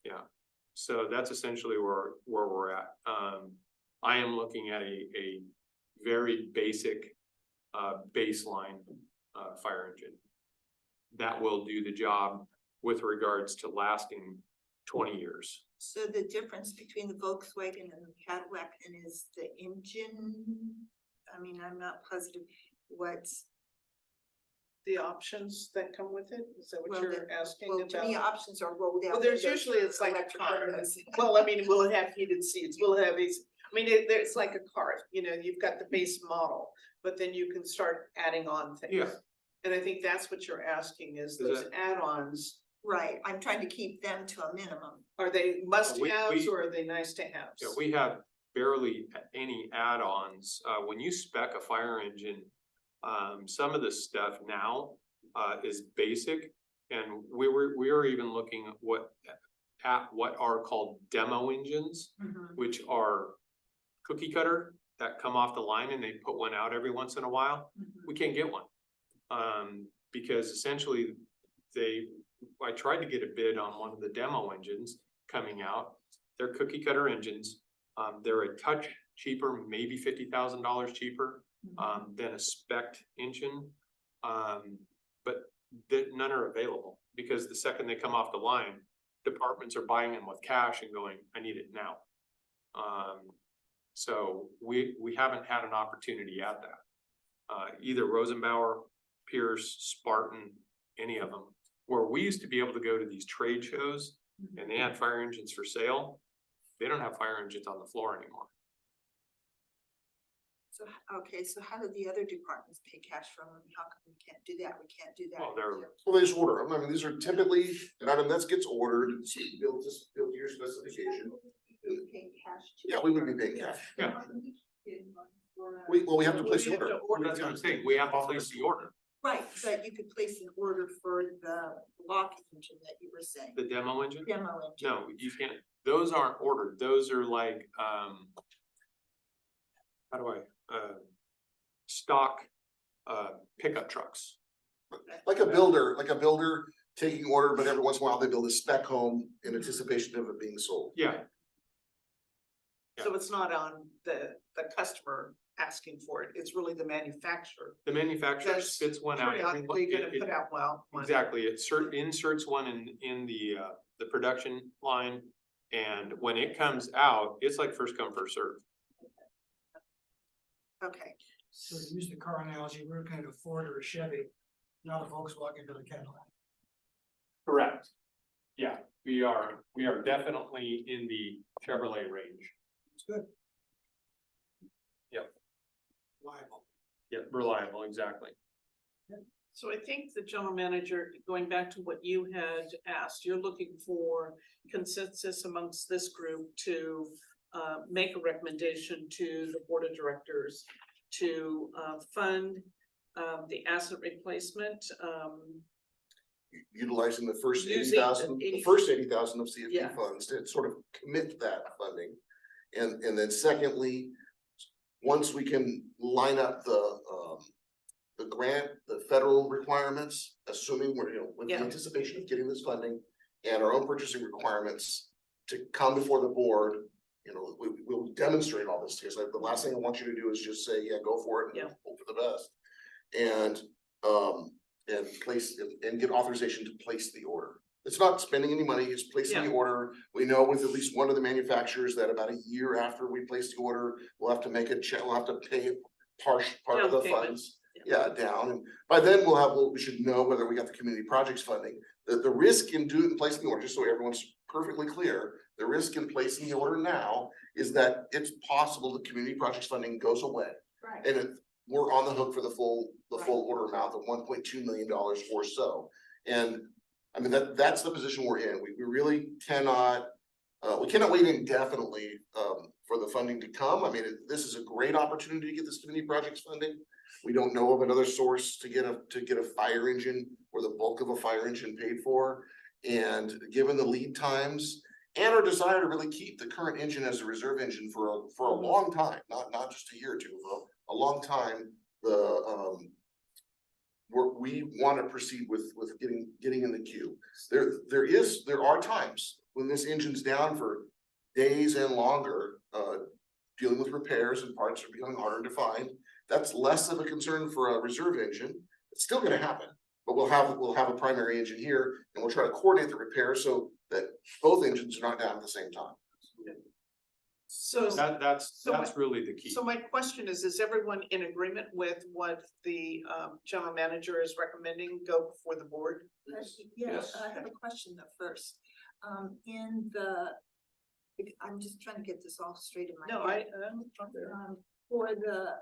Yeah. So that's essentially where we're at. I am looking at a very basic, baseline, fire engine that will do the job with regards to lasting 20 years. So the difference between the Volkswagen and the Cadillac and is the engine? I mean, I'm not positive what's, The options that come with it, is that what well, you're asking well, to me, about? options are rolled out. Well, there's windows usually, or it's like a electric car. windows. Well, I mean, will it have heated seats? Will it have these? I mean, it's like a car, you've got the base model, but then you can start adding on things. Yeah. And I think that's what you're asking is Is those add-ons, Right, I'm trying to keep them to a minimum. are they must We- haves or are they nice to haves? Yeah, we have barely any add-ons. When you spec a fire engine, some of the stuff now is basic. And we were even looking at what are called demo engines, which are cookie cutter that come off the line and they put one out every once in a while. We can't get one. Because essentially I tried to get a bid on one of the demo engines coming out. They're cookie cutter engines. They're a touch cheaper, maybe $50,000 cheaper than a spec engine. But none are available because the second they come off the line, departments are buying them with cash and going, I need it now. So we haven't had an opportunity at that. Either Rosenbauer, Pierce, Spartan, any of them, where we used to be able to go to these trade shows and they had fire engines for sale. They don't have fire engines on the floor anymore. So, okay, so how do the other departments pay cash from them? How come we can't do that? We can't do that. Well, they're- Well, they just order them. I mean, these are typically an item that gets ordered, it's built to your specification. We pay cash too. Yeah, we would be paying cash. Yeah. We have to Well, place we the have to order. order That's what I'm them. saying. We have to place the order. Right, but you could place an order for the lock engine that you were saying, The demo engine? demo engine. No, you can't. Those aren't ordered. Those are like, how do stock, pickup trucks. Like a builder taking order, but every once in a while they build a spec home in anticipation of it being sold. Yeah, So it's not on the customer asking for it, it's really the manufacturer. the manufacturer That's spits one out. Periodically gonna put out, one. Exactly, it inserts one in the production line. And when it comes out, it's like first come, first serve. Okay, So to use the car analogy, we're looking at a Ford or a Chevy, not a Volkswagen or a Cadillac. Correct. Yeah, we are definitely in the Chevrolet range. It's good. Yep. Reliable. Yeah, reliable, exactly. So I think the general manager, going back to what you had asked, you're looking for consensus amongst this group to make a recommendation to the board of directors to fund the asset replacement utilizing the first Using the 80,000, the 80 first 80,000 of CFP Yeah. funds to sort of commit that funding. And then secondly, once we can line up the grant, the federal requirements, assuming we're, with the Yeah. anticipation of getting this funding and our own purchasing requirements to come before the board, we'll demonstrate all this, because the last thing I want you to do is just say, yeah, go for it. Yeah. And hope for the best. And place, and get authorization to place the order. It's not spending any money, it's placing the order. We know with at least one of the manufacturers that about a year after we place the order, we'll have to make a check, we'll have to pay part of the Down payment. funds. Yeah, down, and by then we should know whether we got the community projects funding. The risk in placing the order, just so everyone's perfectly clear, the risk in placing the order now is that it's possible the community projects funding goes away. Right. And we're on the hook for the full Right. order amount of $1.2 million or so. And I mean, that's the position we're in. We really cannot, we cannot wait indefinitely, for the funding to come. I mean, this is a great opportunity to get this community projects funding. We don't know of another source to get a fire engine or the bulk of a fire engine paid for. And given the lead times and our desire to really keep the current engine as a reserve engine for a long time, not just a year or two, for a long time, we want to proceed with getting in the queue. There are times when this engine's down for days and longer, dealing with repairs and parts are becoming harder to find. That's less of a concern for a reserve engine. It's still gonna happen, but we'll have a primary engine here, and we'll try to coordinate the repair so that both engines are not down at the same time. So. That's So really the key. So my question is everyone in agreement with what the general manager is recommending go before the board? Yes, I have a question though first. I'm just trying to get this all straight in my No, head. I. For the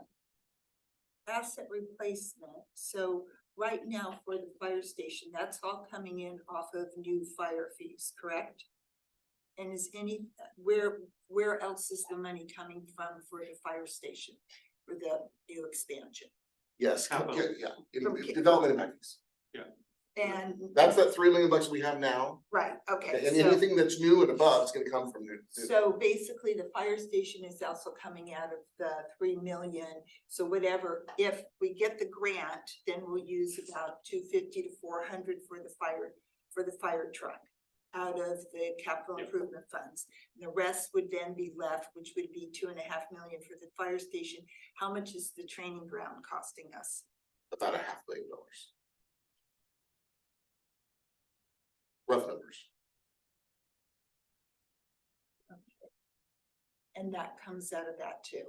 asset replacement, so right now for the fire station, that's all coming in off of new fire fees, correct? And where else is the money coming from for the fire station, for the new expansion? Yes, Capital. yeah, From development impacts. And. That's that $3 million we have now, Right, okay, and so, anything that's new and above is gonna come from new. so basically the fire station is also coming out of the 3 million. So whatever, if we get the grant, then we'll use about 250 to 400 for the fire truck out of the capital Yep. improvement funds. And the rest would then be left, which would be 2.5 million for the fire station. How much is the training ground costing us? About $500,000. Rough numbers. And that comes out of that too.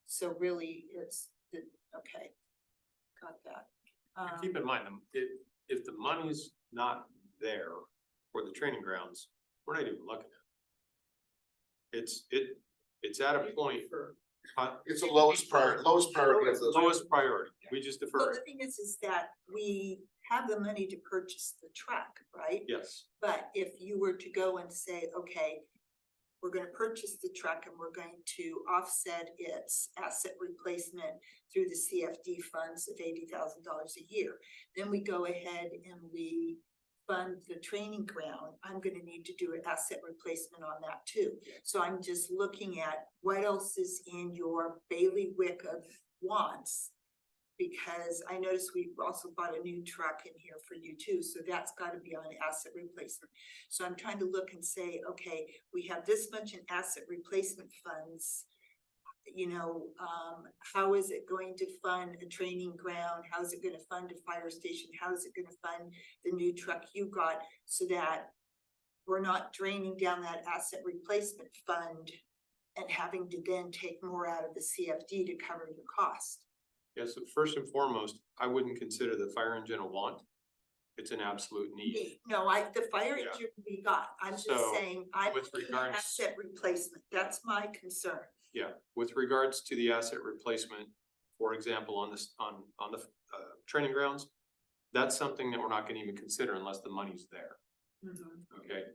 So really it's okay. Got that. Keep in mind, if the money's not there for the training grounds, we're not even looking at it. It's at a point for. It's the lowest priority of those. Lowest priority, we just Well, defer the it, thing is that we have the money to purchase the truck, right? yes. But if you were to go and say, okay, we're gonna purchase the truck and we're going to offset its asset replacement through the CFD funds of $80,000 a year, then we go ahead and we fund the training ground. I'm gonna need to do an asset replacement on that too. So I'm just looking at what else is in your bailiwick of wants. Because I noticed we've also bought a new truck in here for you too, so that's gotta be on asset replacement. So I'm trying to look and say, okay, we have this much in asset replacement funds. How is it going to fund a training ground? How is it gonna fund a fire station? How is it gonna fund the new truck you got? So that we're not draining down that asset replacement fund and having to then take more out of the CFD to cover your cost. Yes, so first and foremost, I wouldn't consider the fire engine a want. It's an absolute need. No, the fire Yeah. engine we got, I'm just So, saying, I'm with looking at regards- asset replacement, that's my concern. Yeah, with regards to the asset replacement, for example, on the training grounds, that's something that we're not gonna even consider unless the money's there, okay?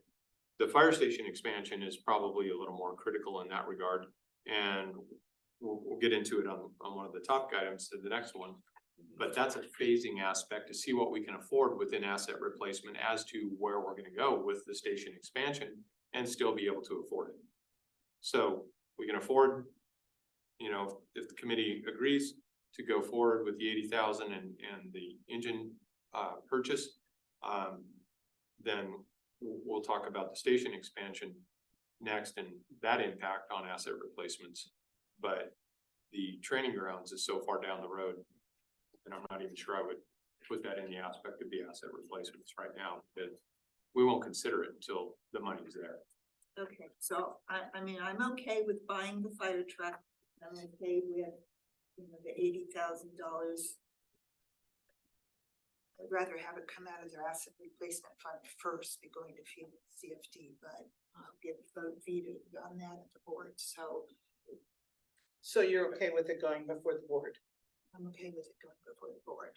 The fire station expansion is probably a little more critical in that regard, and we'll get into it on one of the top items to the next one. But that's a phasing aspect to see what we can afford within asset replacement as to where we're gonna go with the station expansion and still be able to afford it. So we can afford, you know, if the committee agrees to go forward with the 80,000 and the engine purchase, then we'll talk about the station expansion next and that impact on asset replacements. But the training grounds is so far down the road, and I'm not even sure I would put that in the aspect of the asset replacements right now, because we won't consider it until the money's there. Okay, so I mean, I'm okay with buying the fire truck. I'm okay with, you know, the $80,000. I'd rather have it come out of their asset replacement fund first, be going to CFD, but get vote vetoed on that at the board, so So you're okay with it going before the board? I'm okay with it going before the board.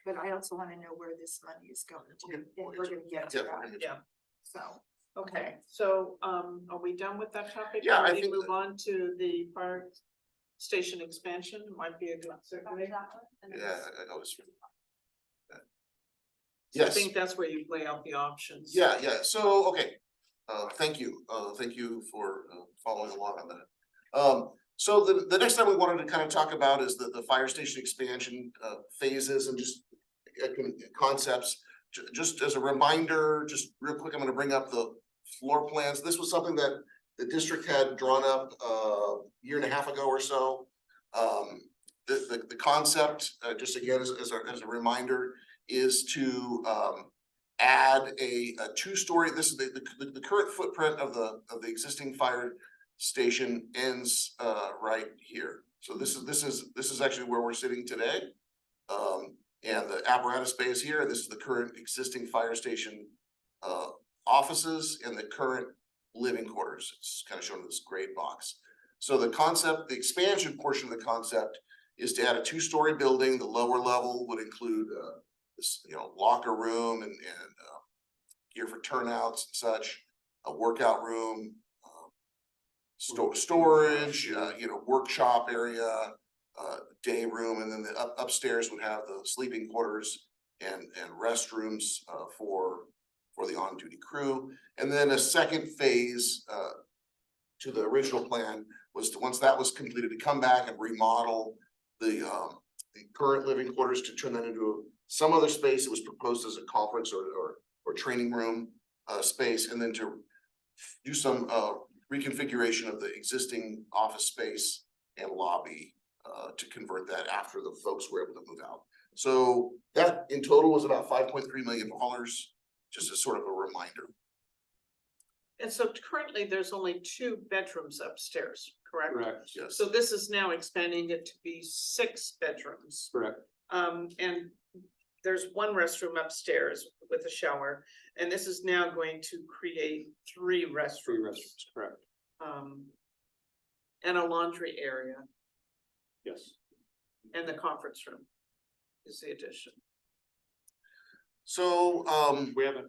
But I also wanna know where this money is going to, and we're gonna get to that, Yeah. so. Okay, so, are we done with that topic? Yeah, I Can we think Move on to the fire station expansion, might be a good segue. Yeah, I noticed. I Yes. think that's where you lay out the options. Yeah, so, okay, thank you for following along on that. So the next time we wanted to kind of talk about is the fire station expansion phases and just concepts. Just as a reminder, just real quick, I'm gonna bring up the floor plans. This was something that the district had drawn up a year and a half ago or so. The concept, just again, as a reminder, is to add a two-story. This is the current footprint of the existing fire station ends right here. So this is actually where we're sitting today. And the apparatus bay is here. This is the current existing fire station offices and the current living quarters. It's kind of shown in this gray box. So the concept, the expansion portion of the concept is to add a two-story building. The lower level would include this, you know, locker room and gear for turnouts and such, a workout room, storage, you know, workshop area, day room, and then the upstairs would have the sleeping quarters and restrooms for the on-duty crew. And then a second phase to the original plan was to, once that was completed, to come back and remodel the current living quarters to turn that into some other space. It was proposed as a conference or training room space, and then to do some reconfiguration of the existing office space and lobby to convert that after the folks were able to move out. So that in total was about $5.3 million, just as sort of a reminder. And so currently there's only 2 bedrooms upstairs, correct? Correct, Yes. So this is now expanding it to be 6 bedrooms. correct. And there's 1 restroom upstairs with a shower, and this is now going to create 3 Three restrooms. restrooms, correct, And a laundry area, yes. and the conference room is the addition. So We haven't,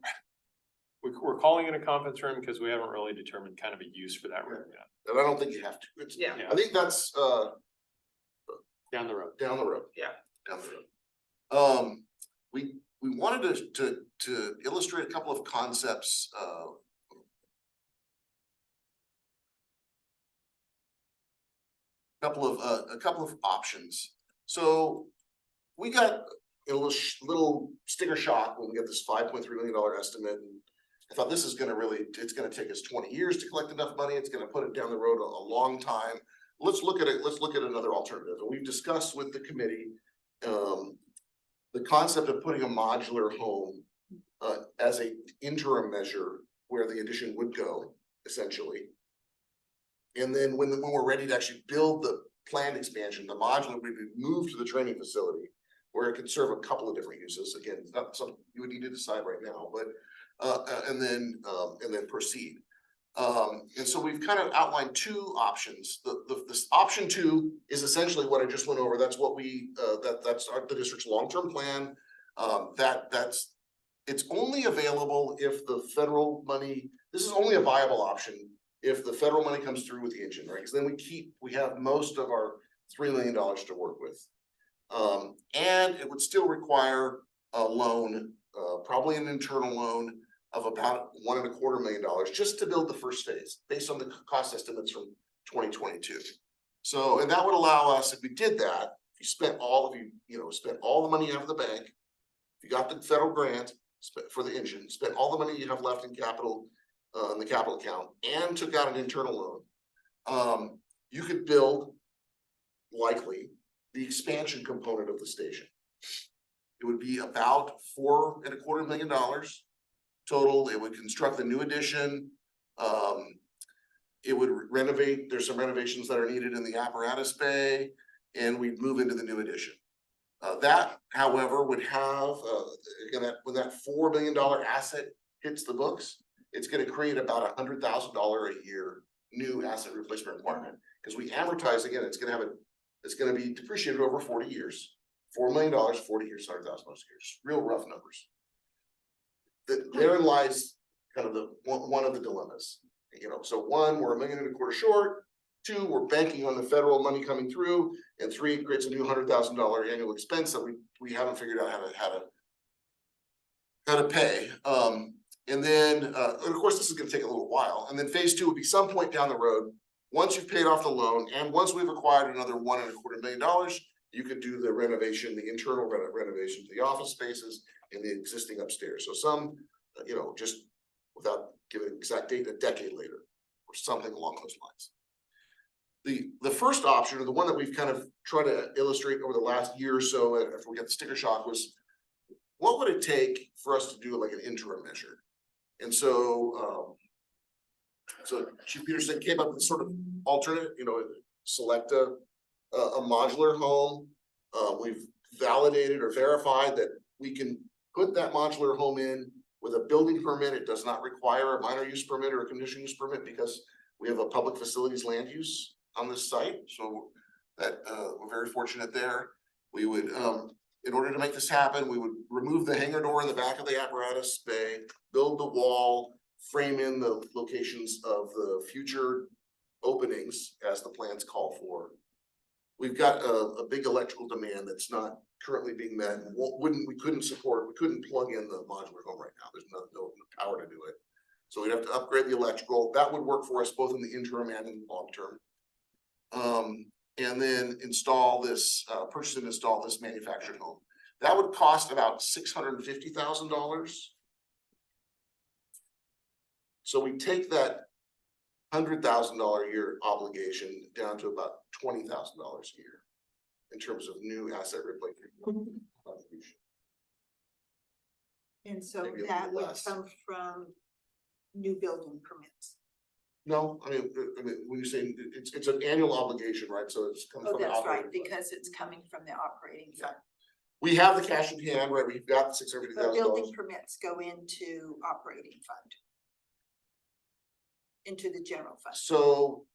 we're calling it a conference room because we haven't really determined kind of a use for that room yet, and I don't think you have to. It's, Yeah, I think that's down the road. down the road. Yeah. Down the road. We wanted to illustrate a couple of concepts. A couple of options. So we got a little sticker shock when we get this $5.3 million estimate. And I thought this is gonna it's gonna take us 20 years to collect enough money. It's gonna put it down the road a long time. Let's look at it. Let's look at another alternative. And we've discussed with the committee the concept of putting a modular home as a interim measure where the addition would go, essentially. And then when we're ready to actually build the planned expansion, the modular would be moved to the training facility where it could serve a couple of different uses. Again, it's not something you would need to decide right now, but and then proceed. And so we've kind of outlined 2 options. This option 2 is essentially what I just went over. That's what that's the district's long-term plan. It's only available if the federal money, this is only a viable option if the federal money comes through with the engine, right? Because then we have most of our $3 million to work with. And it would still require a loan, probably an internal loan of about $1.25 million just to build the first phase, based on the cost estimates from 2022. So, and that would allow us, if we did that, if you spent all the money out of the bank, if you got the federal grant for the engine, spent all the money you have left in capital, in the capital account, and took out an internal loan, you could build likely the expansion component of the station. It would be about $4.25 million total. It would construct the new addition. It would renovate, there's some renovations that are needed in the apparatus bay, and we'd move into the new addition. That, however, would have, again, when that $4 million asset hits the books, it's gonna create about $100,000 a year new asset replacement requirement. Because we amortize, again, it's gonna be depreciated over 40 years. $4 million, 40 years, $100,000 a year, just real rough numbers. Therein lies kind of one of the dilemmas. So one, we're $1.25 million short. Two, we're banking on the federal money coming through, and three, it creates a new $100,000 annual expense that we haven't figured out how to pay. And then, and of course, this is gonna take a little while. And then phase two would be some point down the road. Once you've paid off the loan, and once we've acquired another $1.25 million, you could do the renovation, the internal renovation to the office spaces and the existing upstairs. So some, just without giving an exact date, a decade later, or something along those lines. The first option, or the one that we've kind of tried to illustrate over the last year or so, after we got the sticker shock, was what would it take for us to do like an interim measure? And so, Chief Peterson came up with sort of alternate, select a modular home. We've validated or verified that we can put that modular home in with a building permit. It does not require a minor use permit or a conditional use permit because we have a public facilities land use on this site. So that we're very fortunate there. We would, in order to make this happen, we would remove the hangar door in the back of the apparatus bay, build the wall, frame in the locations of the future openings as the plans call for. We've got a big electrical demand that's not currently being met. And we couldn't plug in the modular home right now. There's no power to do it. So we'd have to upgrade the electrical. That would work for us both in the interim and in the long term. And then purchase and install this manufactured home. That would cost about $650,000. So we take that $100,000 a year obligation down to about $20,000 a year in terms of new asset replacement contribution. And so Maybe a that little would less. come from new building permits. No, I mean, when you say it's an annual obligation, right? So it's coming Oh, from the that's right, operating fund. because it's coming from the operating fund. We have the cash in hand, right? We've got the But building $650,000. permits go into operating fund. Into the general fund. So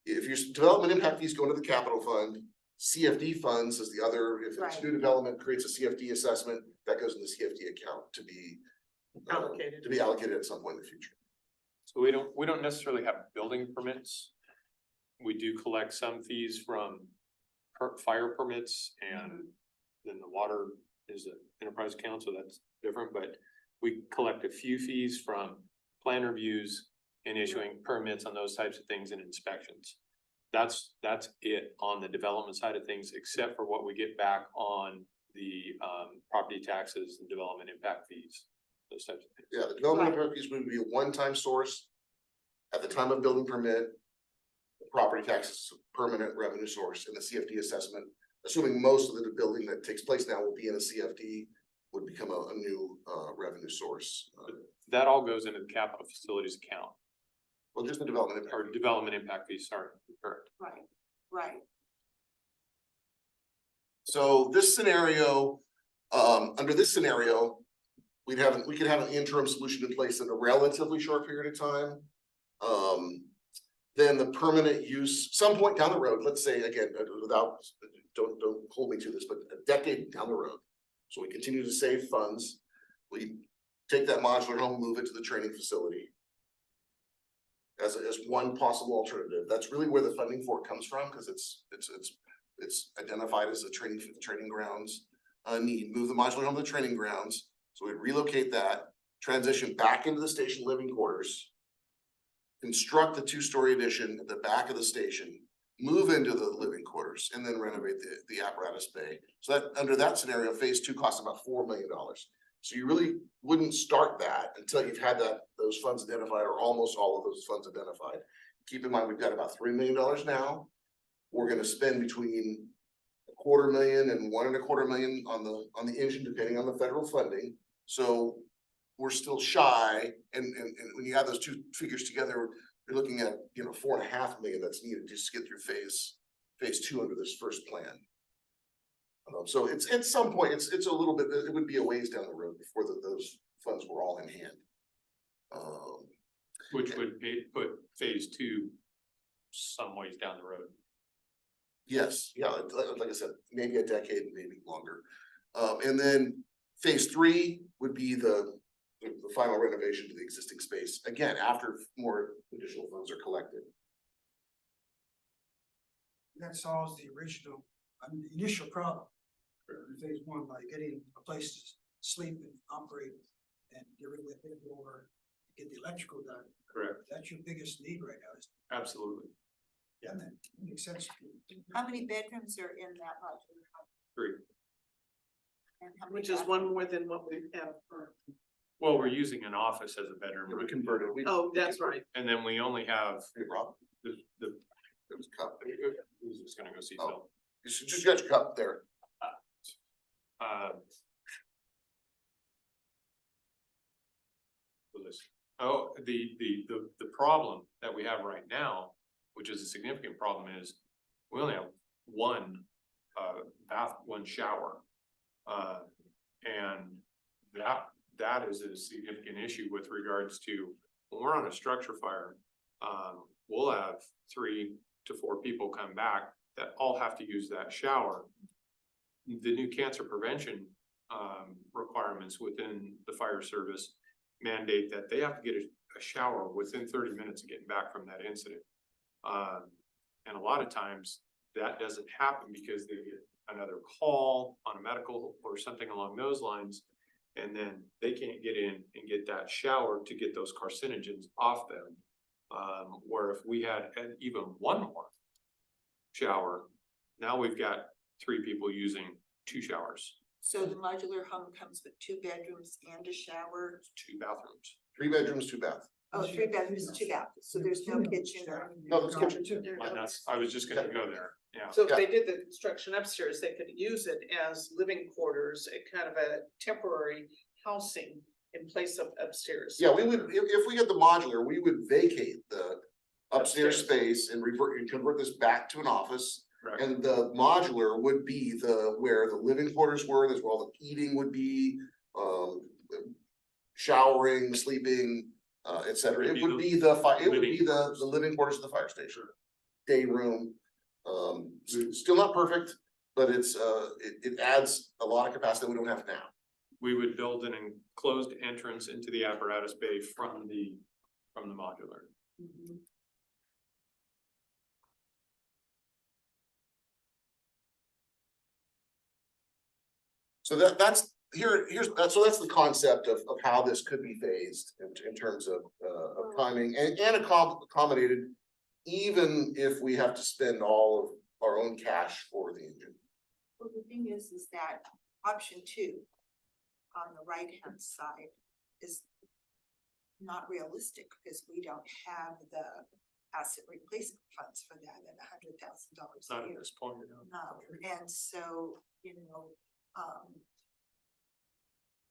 if your development impact fees go into the capital fund, CFD funds is the other, if it's Right. new development creates a CFD assessment, that goes in the CFD account to be allocated at some point in the future. So we don't necessarily have building permits. We do collect some fees from fire permits, and then the water is an enterprise account, so that's different, but we collect a few fees from plan reviews and issuing permits on those types of things and inspections. That's it on the development side of things, except for what we get back on the property taxes and development impact fees, those types of things. Yeah, the development impact fees would be a one-time source. At the time of building permit, the property tax is a permanent revenue source, and the CFD assessment, assuming most of the building that takes place now will be in a CFD, would become a new revenue source. That all goes into the capital facilities account, Well, just the development impact. or development impact fees, sorry, correct. Right. So this scenario, under this scenario, we could have an interim solution in place in a relatively short period of time. Then the permanent use, some point down the road, let's say again, don't hold me to this, but a decade down the road. So we continue to save funds. We take that modular home, move it to the training facility. As one possible alternative. That's really where the funding for it comes from, because it's it's identified as a training grounds need, move the modular home to the training grounds. So we'd relocate that, transition back into the station living quarters, construct the two-story addition at the back of the station, move into the living quarters, and then renovate the apparatus bay. So that, under that scenario, phase two costs about $4 million. So you really wouldn't start that until you've had those funds identified, or almost all of those funds identified. Keep in mind, we've got about $3 million now. We're gonna spend between $250,000 and $1.25 million on the engine, depending on the federal funding. So we're still shy, and when you add those two figures together, you're looking at, you know, $4.5 million that's needed just to get through phase two under this first plan. So it's at some point, it's a little bit, it would be a ways down the road before those funds were all in hand. Which would put phase two some ways down the road. Yes, yeah, like I said, maybe a decade, maybe longer. And then phase three would be the final renovation to the existing space, again, after more additional funds are collected. That solves the initial problem. In phase one, by getting a place to sleep and operate and get rid of that big door, get the electrical done. Correct. That's your biggest need right now. Absolutely. Yeah, that makes sense. How many bedrooms are in that modular home? 3. And how many Which is bathrooms? one more than what we have currently. Well, we're using an office as a bedroom. We converted. Oh, that's right. And then we only have Hey, Rob, the, it was cup. who's just gonna go see Oh. Phil? You should just got your cup there. Oh, the problem that we have right now, which is a significant problem, is we only have one one shower. And that is a significant issue with regards to when we're on a structure fire. We'll have 3 to 4 people come back that all have to use that shower. The new cancer prevention requirements within the fire service mandate that they have to get a shower within 30 minutes of getting back from that incident. And a lot of times that doesn't happen because they get another call on a medical or something along those lines. And then they can't get in and get that shower to get those carcinogens off them. Where if we had even one more shower, now we've got 3 people using 2 showers, So the modular home comes with 2 bedrooms and a shower. 2 bathrooms. 3 bedrooms, 2 baths. Oh, 3 bedrooms, 2 bathrooms, so there's no kitchen or. No, there's kitchen too. And that's, I was just gonna go there, yeah. So if they did the construction upstairs, they could use it as living quarters, a kind of a temporary housing in place of upstairs. Yeah, we would, if we get the modular, we would vacate the upstairs Upstairs. space and convert this back to an office. Correct. And the modular would be where the living quarters were, that's where all the eating would be, showering, sleeping, et cetera. It would be the living quarters of the fire station. Day room, still not perfect, but it adds a lot of capacity that we don't have now. We would build an enclosed entrance into the apparatus bay from the modular. Mhm. So that's the concept of how this could be phased in terms of timing and accommodated. Even if we have to spend all of our own cash for the engine. Well, the thing is that option 2 on the right-hand side is not realistic because we don't have the asset replacement funds for that at $100,000 It's not a at year. this point, you know. No, and so,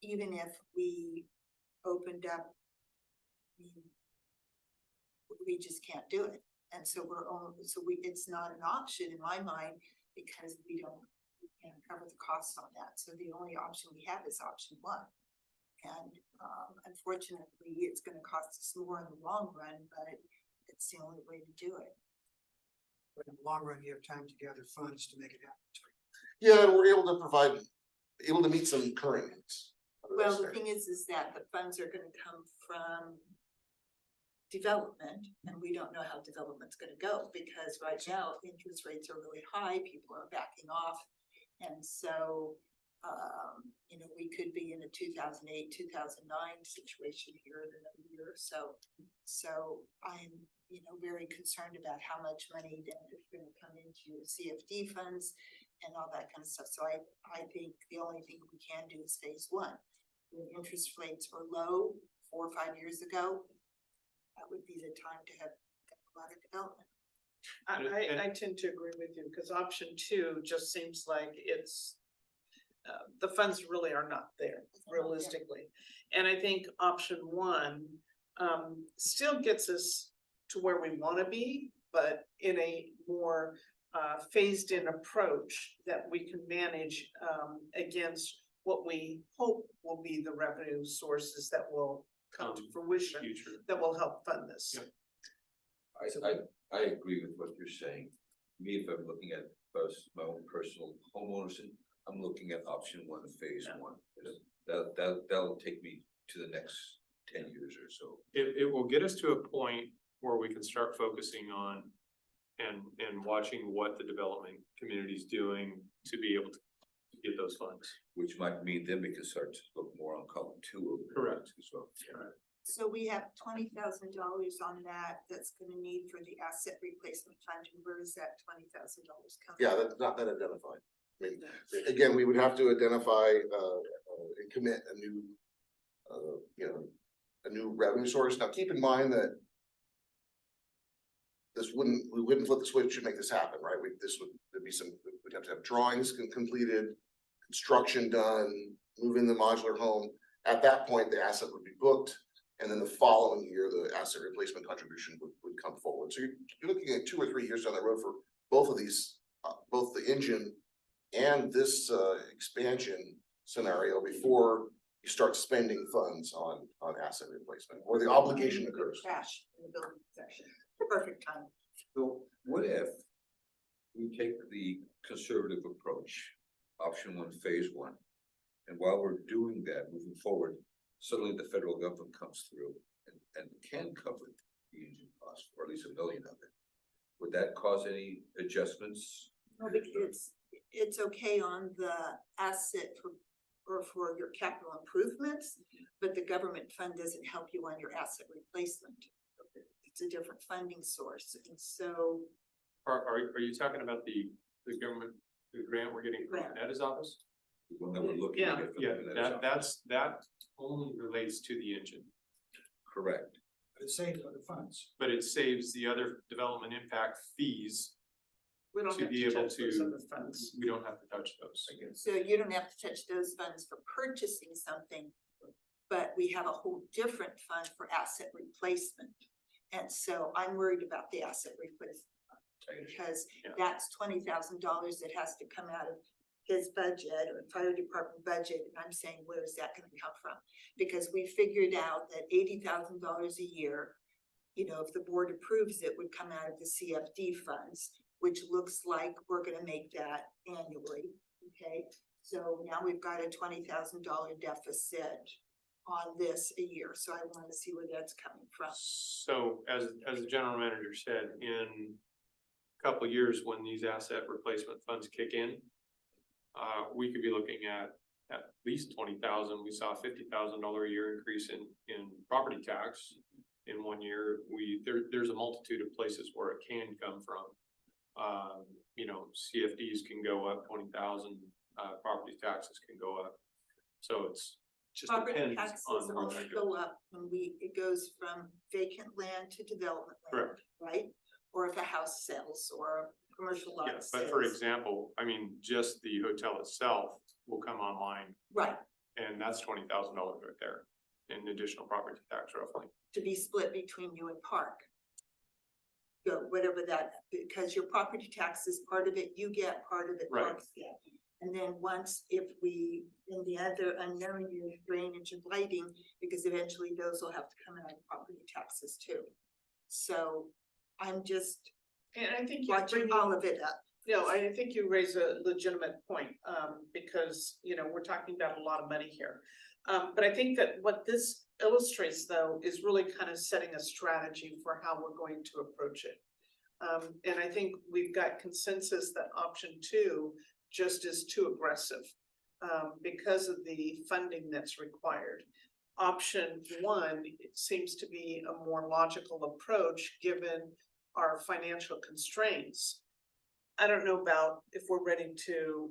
even if we opened up, we just can't do it. And so it's not an option in my mind because we can't cover the costs on that. So the only option we have is option 1. And unfortunately, it's gonna cost us more in the long run, but it's the only way to do it. But in the long run, you have time to gather funds to make it happen. Yeah, and we're able to meet some current needs. Well, the thing is that the funds are gonna come from development, and we don't know how development's gonna go, because right now, interest rates are really high, people are backing off. And so, you know, we could be in a 2008, 2009 situation here in another year or so. So I'm, you know, very concerned about how much money then is gonna come into CFD funds and all that kind of stuff. So I think the only thing we can do is phase one. When interest rates were low 4 or 5 years ago, that would be the time to have a lot of development. I tend to agree with you, because option two just seems like it's, the funds really are not there realistically. And I think option one, still gets us to where we wanna be, but in a more, phased in approach that we can manage, against what we hope will be the revenue sources that will come to fruition, Future. that will help fund this. Yep. I agree with what you're saying. Me, if I'm looking at my own personal homeownership, I'm looking at option one, phase Yeah. one. That'll take me to the next 10 years or so. It will get us to a point where we can start focusing on and watching what the development community is doing to be able to get those funds. Which might mean then we can start to look more on column two of it. Correct. As well. So we have $20,000 on that that's gonna need for the asset replacement fund, and where is that $20,000 coming? Yeah, that's not that identified. I mean, again, we would have to identify, and commit a new, you know, a new revenue source. Now, keep in mind that we wouldn't flip the switch to make this happen, right? There'd be we'd have to have drawings completed, construction done, move in the modular home. At that point, the asset would be booked, and then the following year, the asset replacement contribution would come forward. So you're looking at 2 or 3 years down the road for both of these, both the engine and this expansion scenario before you start spending funds on asset replacement, or the obligation occurs. Trash in the building section, perfect time. So what if we take the conservative approach, option one, phase one? And while we're doing that, moving forward, suddenly the federal government comes through and can cover the engine cost, or at least $1 million of it. Would that cause any adjustments? No, because it's okay on the asset for your capital improvements, but the government fund doesn't help you on your asset replacement. It's a different funding source, and so. Are you talking about the government, the grant we're getting from Grant. Netta's office? The one that we're looking Yeah. at. Yeah, that only relates to the engine, Correct. But it saves other funds. but it saves the other development impact fees. We don't To have be to able touch those to- other funds. We don't have to touch those. So you don't have to touch those funds for purchasing something, but we have a whole different fund for asset replacement. And so I'm worried about the asset replacement because Yeah. that's $20,000 that has to come out of his budget or fire department budget. And I'm saying, where is that gonna come from? Because we figured out that $80,000 a year, you know, if the board approves it, would come out of the CFD funds, which looks like we're gonna make that annually, okay? So now we've got a $20,000 deficit on this a year, so I wanna see where that's coming from. So as the general manager said, in a couple of years, when these asset replacement funds kick in, we could be looking at least 20,000. We saw a $50,000 a year increase in property tax in 1 year. There's a multitude of places where it can come from. You know, CFDs can go up 20,000, property taxes can go up. So it's just Property depends taxes on where only they go. go up when it goes from vacant land to development land, Correct. right? Or if a house sells or a commercial Yeah, lot but for sells. example, I mean, just the hotel itself will come online, Right, and that's $20,000 right there in additional property tax roughly. to be split between you and Park. Whatever that, because your property tax is part of it, you get part of it, Right. Parks get. And then once, if we, in the other unknown years, drainage and lighting, because eventually those will have to come out of property taxes too. So I'm just And I think you watching bring all of it up. No, I think you raise a legitimate point, because, you know, we're talking about a lot of money here. But I think that what this illustrates though, is really kind of setting a strategy for how we're going to approach it. And I think we've got consensus that option two just is too aggressive, because of the funding that's required. Option one, it seems to be a more logical approach, given our financial constraints. I don't know about if we're ready to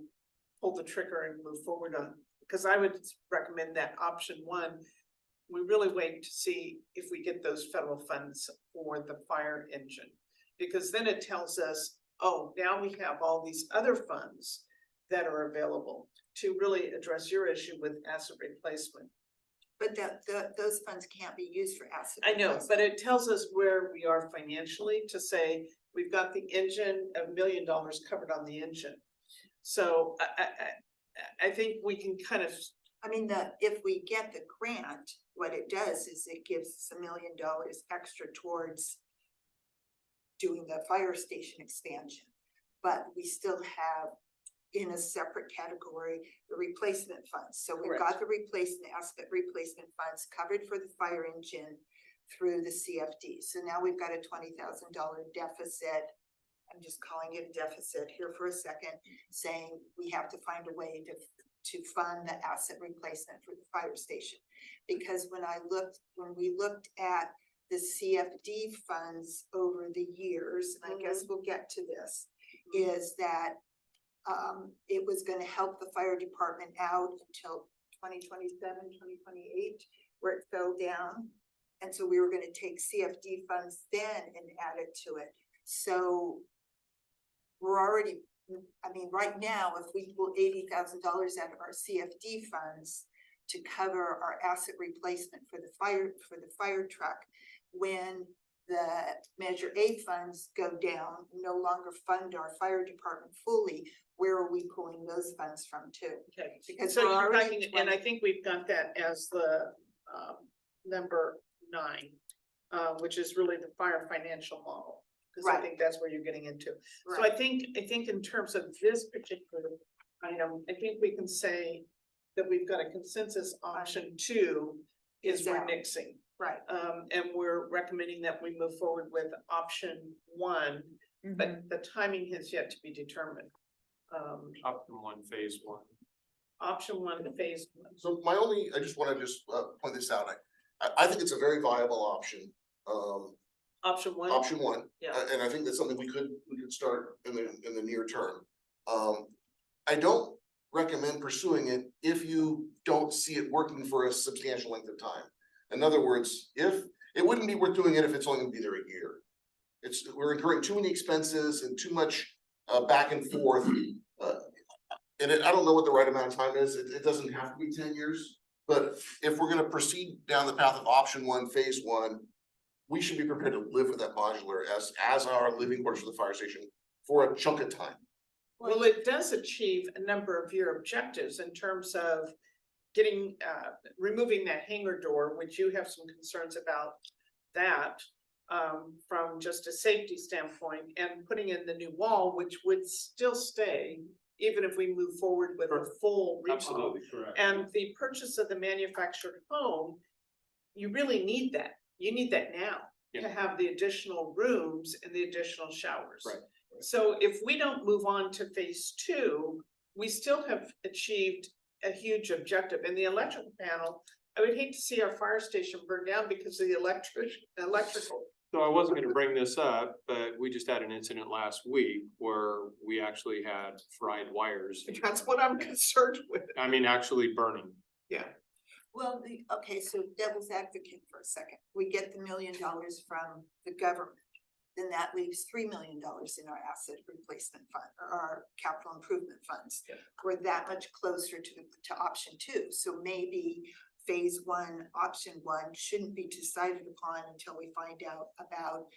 pull the trigger and move forward on, because I would recommend that option one, we really wait to see if we get those federal funds for the fire engine. Because then it tells us, oh, now we have all these other funds that are available to really address your issue with asset replacement. But those funds can't be used for asset. I know, replacement. but it tells us where we are financially to say, we've got the engine, $1 million covered on the engine. So I think we can kind of, I mean, if we get the grant, what it does is it gives us $1 million extra towards doing the fire station expansion. But we still have in a separate category, the replacement funds. So we've got the asset replacement funds covered for the fire engine through the CFD. So now we've got a $20,000 deficit. I'm just calling it a deficit here for a second, saying we have to find a way to fund the asset replacement for the fire station. Because when we looked at the CFD funds over the years, and I guess we'll get to this, is that it was gonna help the fire department out until 2027, 2028, where it fell down. And so we were gonna take CFD funds then and add it to it. So we're already, I mean, right now, if we pull $80,000 out of our CFD funds to cover our asset replacement for the fire truck, when the Measure A funds go down, no longer fund our fire department fully, where are we pulling those funds from too? okay, Because so we're you're already talking, and I think we've got that as the number 9, which is really the fire financial model. Because I Right. think that's where you're getting into. So Right. I think in terms of this particular item, I think we can say that we've got a consensus option 2 is Is out. remixing. Right. And we're recommending that we move forward with option 1, but the timing has yet to be determined. Option 1, phase 1. Option 1, phase 1. So I just wanna point this out, I think it's a very viable option, Option 1. option one. Yeah. And I think that's something we could start in the near term. I don't recommend pursuing it if you don't see it working for a substantial length of time. In other words, it wouldn't be worth doing it if it's only gonna be there a year. We're incurring too many expenses and too much back and forth. And I don't know what the right amount of time is. It doesn't have to be 10 years. But if we're gonna proceed down the path of option 1, phase 1, we should be prepared to live with that modular as our living quarters for the fire station for a chunk of time. Well, it does achieve a number of your objectives in terms of getting, removing that hangar door, which you have some concerns about that. From just a safety standpoint, and putting in the new wall, which would still stay, even if we move forward with a full remodel. Absolutely correct. And the purchase of the manufactured home, you really need that. You need that now to Yeah. have the additional rooms and the additional showers. Right. So if we don't move on to phase 2, we still have achieved a huge objective. In the electrical panel, I would hate to see our fire station burn down because of the electrical. So I wasn't gonna bring this up, but we just had an incident last week where we actually had fried wires. That's what I'm concerned with. I mean, actually burning. Yeah. Well, okay, so devil's advocate for a second. We get the $1 million from the government. Then that leaves $3 million in our asset replacement fund or our capital improvement funds. Yeah. We're that much closer to option 2. So maybe phase 1, option 1 shouldn't be decided upon until we find out about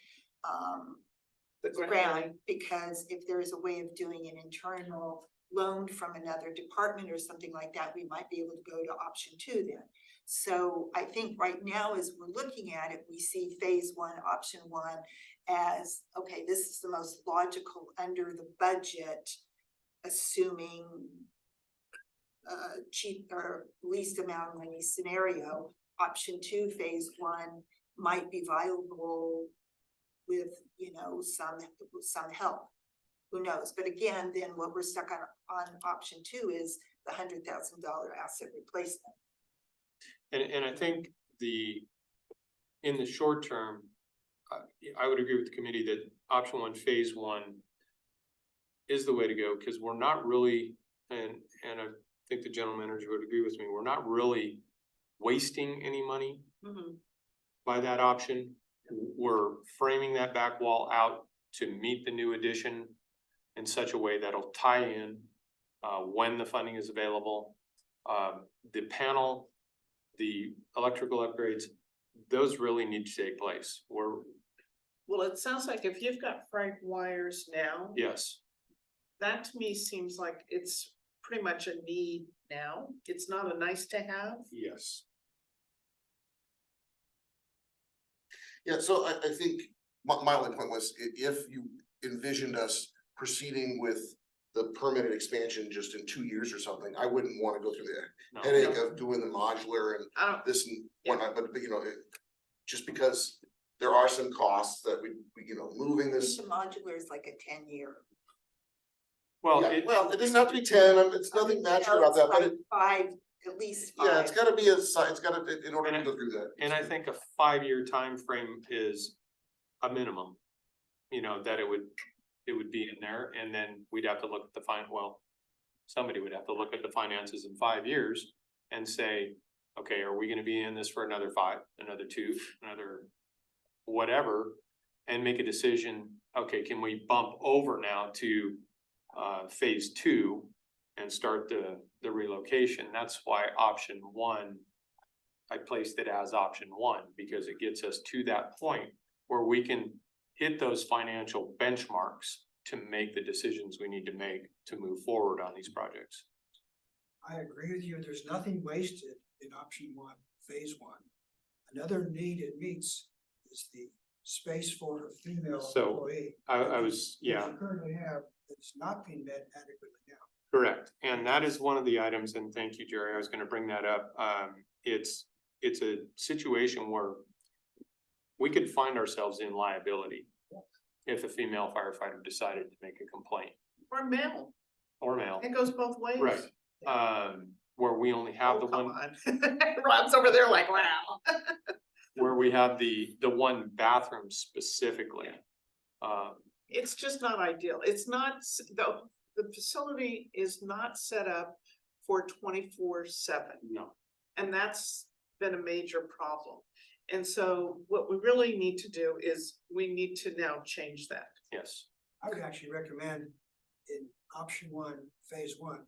The grant, because if there is a way of doing an internal loan from another department or something like that, we might be able to go to option 2 then. So I think right now, as we're looking at it, we see phase 1, option 1 as, okay, this is the most logical under the budget, assuming cheap or least amount of money scenario, option two, phase one might be viable with, you know, some help. Who knows? But again, then what we're stuck on option two is the $100,000 asset replacement. And I think in the short term, I would agree with the committee that option one, phase one is the way to go, because we're not really, and I think the general manager would agree with me, we're not really wasting any money by that option. We're framing that back wall out to meet the new addition in such a way that'll tie in when the funding is available. The panel, the electrical upgrades, those really need to take place. Well, it sounds like if you've got fried wires now, Yes, that to me seems like it's pretty much a need now. It's not a nice to have. yes. Yeah, so I think my only point was if you envisioned us proceeding with the permitted expansion just in 2 years or something, I wouldn't wanna go through the No. headache of doing the modular and I don't, this and whatnot, but you know, just because there are some costs that we you know, moving this. The modular is like a 10-year. Well, Yeah, well, it doesn't have to be 10, it's nothing magic No, about it's that, but like it, 5, at least 5. yeah, it's gotta be it's gotta, in order to go through that. and I think a 5-year time frame is a minimum. You know, that it would be in there, and then we'd have to look at somebody would have to look at the finances in 5 years and say, okay, are we gonna be in this for another 5, another 2, another whatever? And make a decision, okay, can we bump over now to phase 2 and start the relocation? That's why option one, I placed it as option one, because it gets us to that point where we can hit those financial benchmarks to make the decisions we need to make to move forward on these projects. I agree with you. There's nothing wasted in option one, phase one. Another need it meets is the space for a female So, employee. I was, Which yeah, we currently have, that's not being met adequately now. correct. And that is one of the items, and thank you, Jerry, I was gonna bring that up. It's a situation where we could find ourselves in liability if a female firefighter decided to make a complaint or male, or male, it goes both ways. right? Where we only have Oh, the come one, on. Rod's over there like, wow. where we have the one bathroom specifically. It's just not ideal. It's not, the facility is not set up for 24/7. No, And that's been a major problem. And so what we really need to do is we need to now change that. yes, I would actually recommend in option one, phase one,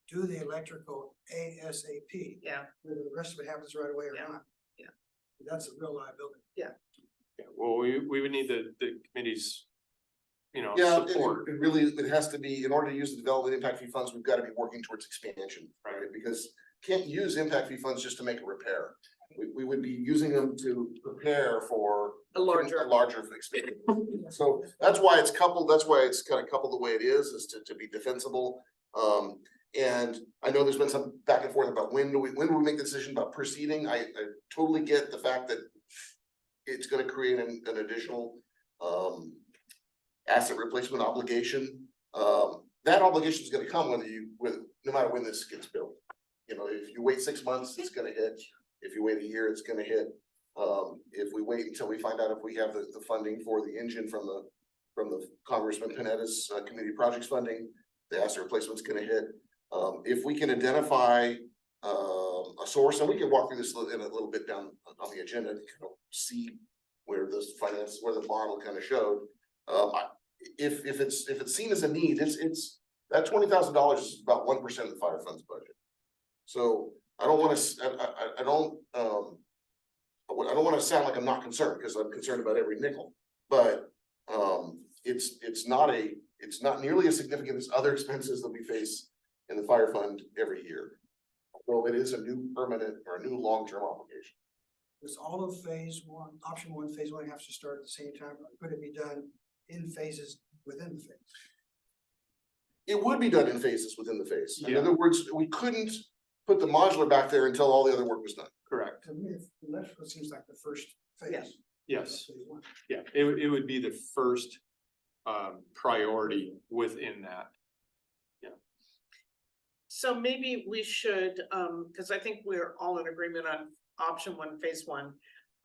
do the electrical ASAP. Yeah. Whether the rest of it happens right away or Yeah, not. yeah. That's a real liability. yeah, well, we would need the committee's, you know, Yeah, support. it really, it has to be, in order to use the development impact fee funds, we've gotta be working towards expansion, right? Because can't use impact fee funds just to make a repair. We would be using them to prepare for A larger. a larger expansion. So that's why it's coupled, that's why it's kind of coupled the way it is to be defensible. And I know there's been some back and forth about when do we make the decision about proceeding? I totally get the fact that it's gonna create an additional asset replacement obligation. That obligation is gonna come no matter when this gets built. You know, if you wait 6 months, it's gonna hit. If you wait a year, it's gonna hit. If we wait until we find out if we have the funding for the engine from the Congressman Panetta's community projects funding, the asset replacement's gonna hit. If we can identify a source, and we can walk through this in a little bit down on the agenda to kind of see where the model kind of showed. If it's seen as a need, it's that $20,000 is about 1% of the fire fund's budget. So I don't wanna, I don't wanna sound like I'm not concerned, because I'm concerned about every nickel, but it's not nearly as significant as other expenses that we face in the fire fund every year. Although it is a new permanent or a new long-term obligation. Does all of phase one, option one, phase one have to start at the same time, or could it be done in phases within the phase? It would be done in phases within the phase. In Yeah. other words, we couldn't put the modular back there until all the other work was done. Correct. To me, electrical seems like the first Yeah. phase. Yes. Phase one. Yeah, it would be the first priority within that. So maybe we should, cause I think we're all in agreement on option one, phase one.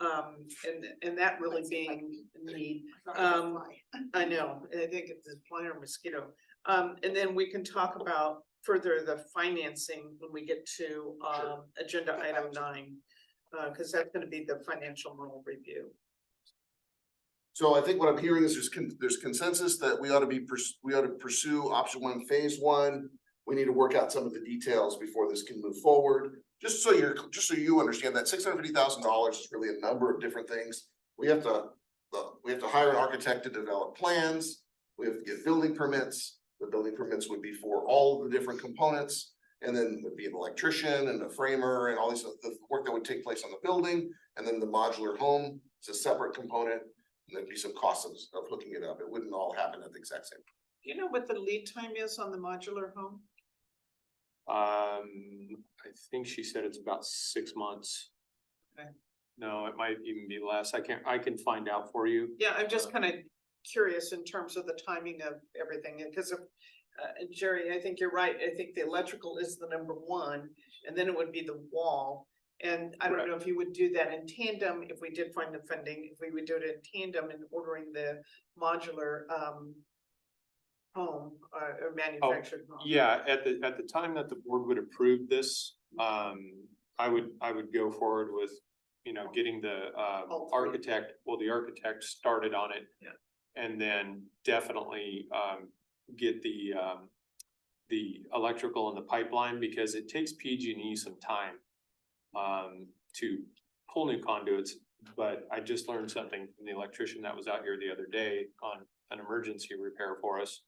And that really being need, I know, I think it's a fly or mosquito. And then we can talk about further the financing when we get to, agenda item 9. Cause that's gonna be the financial model review. So I think what I'm hearing is there's consensus that we ought to pursue option one, phase one. We need to work out some of the details before this can move forward. Just so you understand that $650,000 is really a number of different things. We have to hire an architect to develop plans. We have to get building permits. The building permits would be for all of the different components. And then would be an electrician and a framer and all these, the work that would take place on the building. And then the modular home is a separate component. And there'd be some costs of hooking it up. It wouldn't all happen at the exact same time. Do you know what the lead time is on the modular home? I think she said it's about 6 months. Okay. No, it might even be less. I can find out for you. Yeah, I'm just kind of curious in terms of the timing of everything, because of, Jerry, I think you're right. I think the electrical is the number one, and then it would be the wall. And I don't know if you would do that in tandem, if we did find the funding, if we would do it in tandem in ordering the modular, home, or manufactured home. Yeah, at the time that the board would approve this, I would go forward with, getting the All three. the architect started on it. Yeah. And then definitely get the electrical and the pipeline, because it takes PG&E some time to pull new conduits. But I just learned something from the electrician that was out here the other day on an emergency repair for us.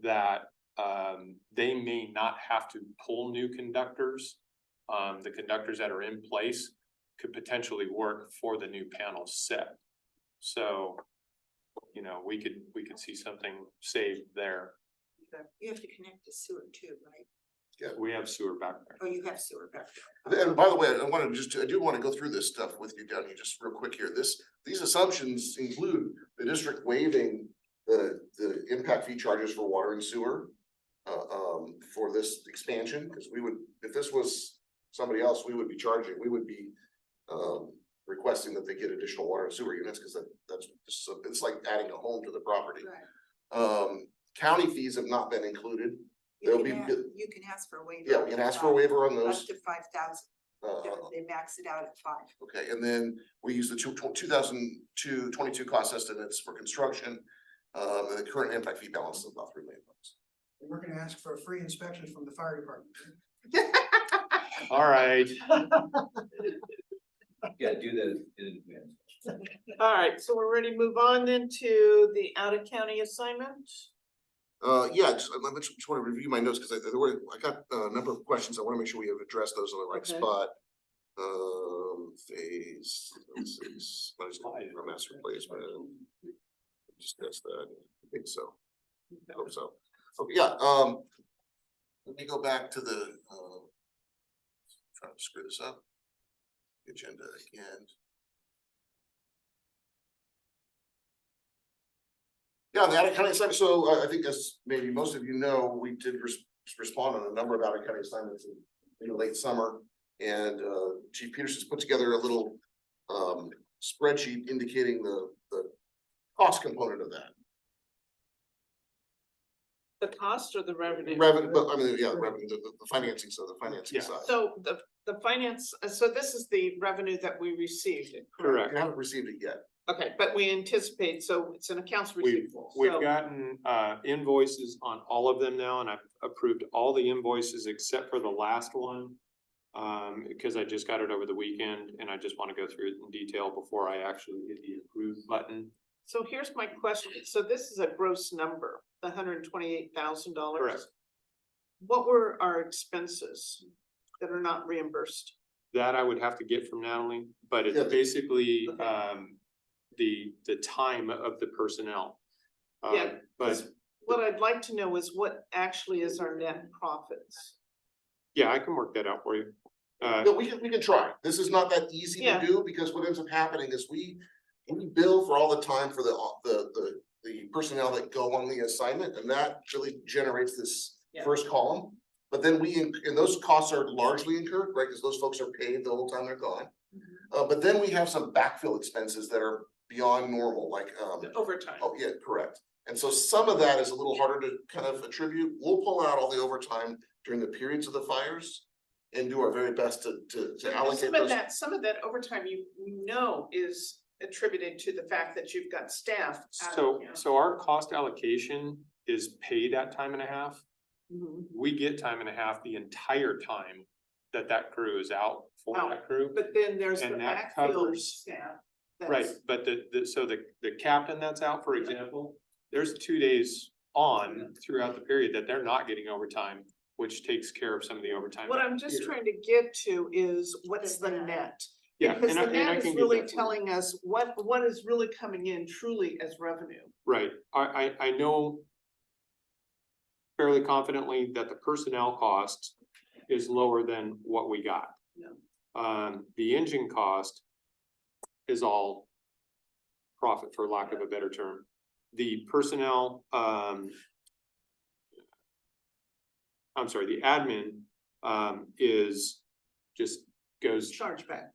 That they may not have to pull new conductors. The conductors that are in place could potentially work for the new panel set. So, we could see something saved there. You have to connect to sewer too, right? We have sewer back there. Oh, you have sewer back there. And by the way, I do want to go through this stuff with you, Downey, just real quick here. These assumptions include the district waiving the impact fee charges for water and sewer. For this expansion, because if this was somebody else, we would be requesting that they get additional water and sewer units, because it's like adding a home to the property. Right. County fees have not been included. There'll be, You can ask for a waiver. yeah, we can ask for a waiver on Up those. to 5,000. They max it out at 5. Okay, and then we use the 2022 cost estimates for construction. And the current impact fee balance is about $3 million. And we're gonna ask for a free inspection from the fire department. All right. Yeah, do that in advance. All right, so we're ready to move on then to the out of county assignment. Yeah, just want to review my notes, because I got a number of questions. I want to make sure we have addressed those on the right Okay. spot. Phase, what is it, mass replacement, discuss that, I think so. I hope so. Okay, yeah, let me go back to the, trying to screw this up. Agenda again. Yeah, the out-of-county assignment, so I think as maybe most of you know, we did respond on a number of out-of-county assignments in the late summer. And Chief Peterson's put together a little spreadsheet indicating the cost component of that. The cost or the revenue? Revenue, but I mean, yeah, revenue, the financing, so the financing Yeah. side. So the finance, so this is the revenue that we received. Correct. We haven't received it yet. Okay, but we anticipate, so it's an accounts We've receivable. So- gotten invoices on all of them now, and I've approved all the invoices except for the last one. Because I just got it over the weekend and I just want to go through it in detail before I actually hit the approve button. So here's my question. So this is a gross number, the $128,000. Correct. What were our expenses that are not reimbursed? That I would have to get from Natalie, but it's Yeah. basically Okay. the time of the personnel. Yeah, But What I'd like to know is what actually is our net profits? Yeah, I can work that out for you. No, we can try. This is not that easy to Yeah. do, because what ends up happening is we bill for all the time for the personnel that go on the assignment, and that really generates this Yeah. first column. But then and those costs are largely incurred, right, because those folks are paid the whole time they're gone. But then we have some backfill expenses that are beyond normal, like, The overtime. oh, yeah, correct. And so some of that is a little harder to kind of attribute. We'll pull out all the overtime during the periods of the fires and do our very best to allocate those. Some of that overtime you know is attributed to the fact that you've got staff. out of, you know. So our cost allocation is paid at time and a half. Mhm. We get time and a half the entire time that crew is out for Wow. that crew. But then there's the And that backfill covers- staff. Right, that's- but so the captain that's out, for example, there's 2 days on throughout the period that they're not getting overtime, which takes care of some of the overtime. What I'm just here. trying to get to is what's the net? Yeah, Because and the I net can is get really that for you. telling us what is really coming in truly as revenue. Right, I know fairly confidently that the personnel cost is lower than what we got. Yeah. The engine cost is all profit, for lack of a better term. The personnel, I'm sorry, the admin, is just goes, Chargeback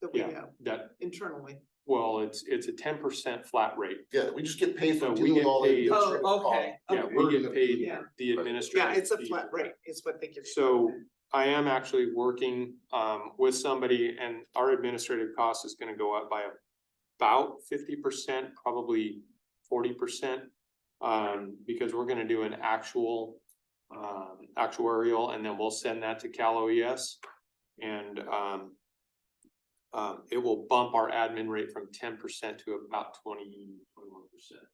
that we yeah, have that, internally. well, it's a 10% flat rate. Yeah, we just get paid So for we dealing with get all the paid- administrative Oh, costs. okay. Yeah, Okay. we get paid Yeah. the administrative. Yeah, it's a fee. flat rate is what they give. you. So I am actually working with somebody, and our administrative cost is gonna go up by about 50%, probably 40%. Because we're gonna do an actual actuarial, and then we'll send that to Cal OES. And it will bump our admin rate from 10% to about 21%.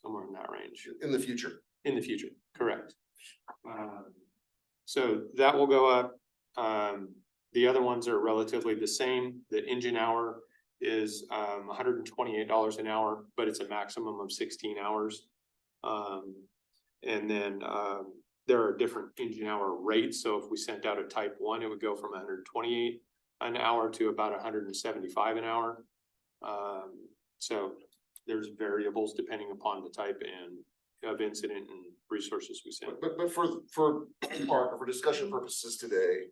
Somewhere in that range. In the future. In the future, correct. So that will go up. The other ones are relatively the same. The engine hour is $128 an hour, but it's a maximum of 16 hours. And then there are different engine hour rates. So if we sent out a type 1, it would go from 128 an hour to about 175 an hour. So there's variables depending upon the type and of incident and resources we send. But for Mark, for discussion purposes today,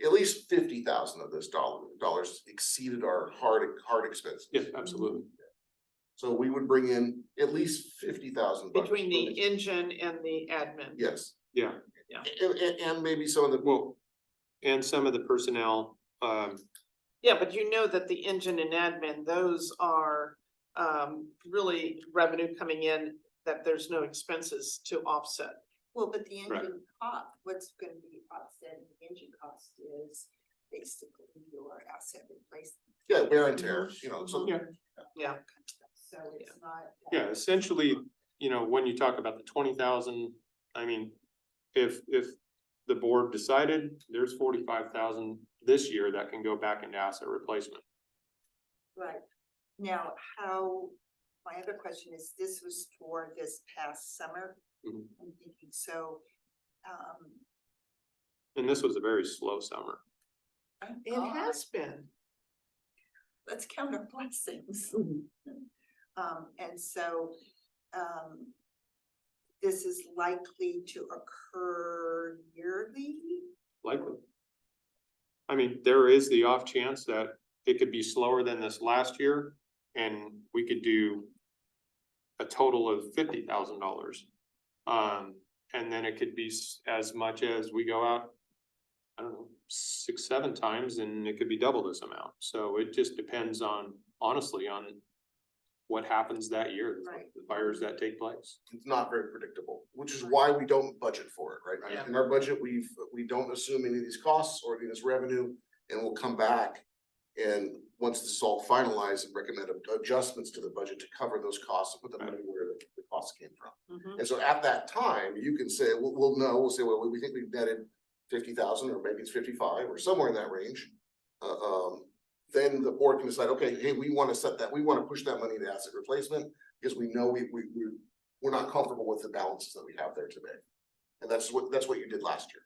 at least 50,000 of this dollars exceeded our hard expenses. Yes, absolutely. So we would bring in at least 50,000. Between the engine and the admin. Yes, Yeah, and maybe some of the, well, and some of the personnel, Yeah, but you know that the engine and admin, those are really revenue coming in that there's no expenses to offset. Well, but the Right. engine cost, what's gonna be offsetting the engine cost is basically your asset replacement. yeah, wear and tear, you know, so. Yeah. Yeah. So it's not. yeah, essentially, you know, when you talk about the 20,000, I mean, if the board decided there's 45,000 this year that can go back into asset replacement. Right. Now, my other question is, this was for this past summer? Mhm. I'm thinking, so, And this was a very slow summer. It has been. let's count our blessings. And so, this is likely to occur yearly? Likely. I mean, there is the off chance that it could be slower than this last year, and we could do a total of $50,000. And then it could be as much as we go out, I don't know, 6, 7 times, and it could be double this amount. So it just depends on, honestly, on what happens that year, Right. the fires that take place. It's not very predictable, which is why we don't budget for it, right? Yeah. In our budget, we don't assume any of these costs or any of this revenue, and we'll come back. And once this is all finalized, and recommend adjustments to the budget to cover those costs and put the money where the costs came from. Mhm. And so at that time, you can say, we'll say, well, we think we've netted 50,000, or maybe it's 55, or somewhere in that range. Then the board can decide, okay, hey, we wanna we wanna push that money to asset replacement, because we know we're not comfortable with the balances that we have there today. And that's what you did last year.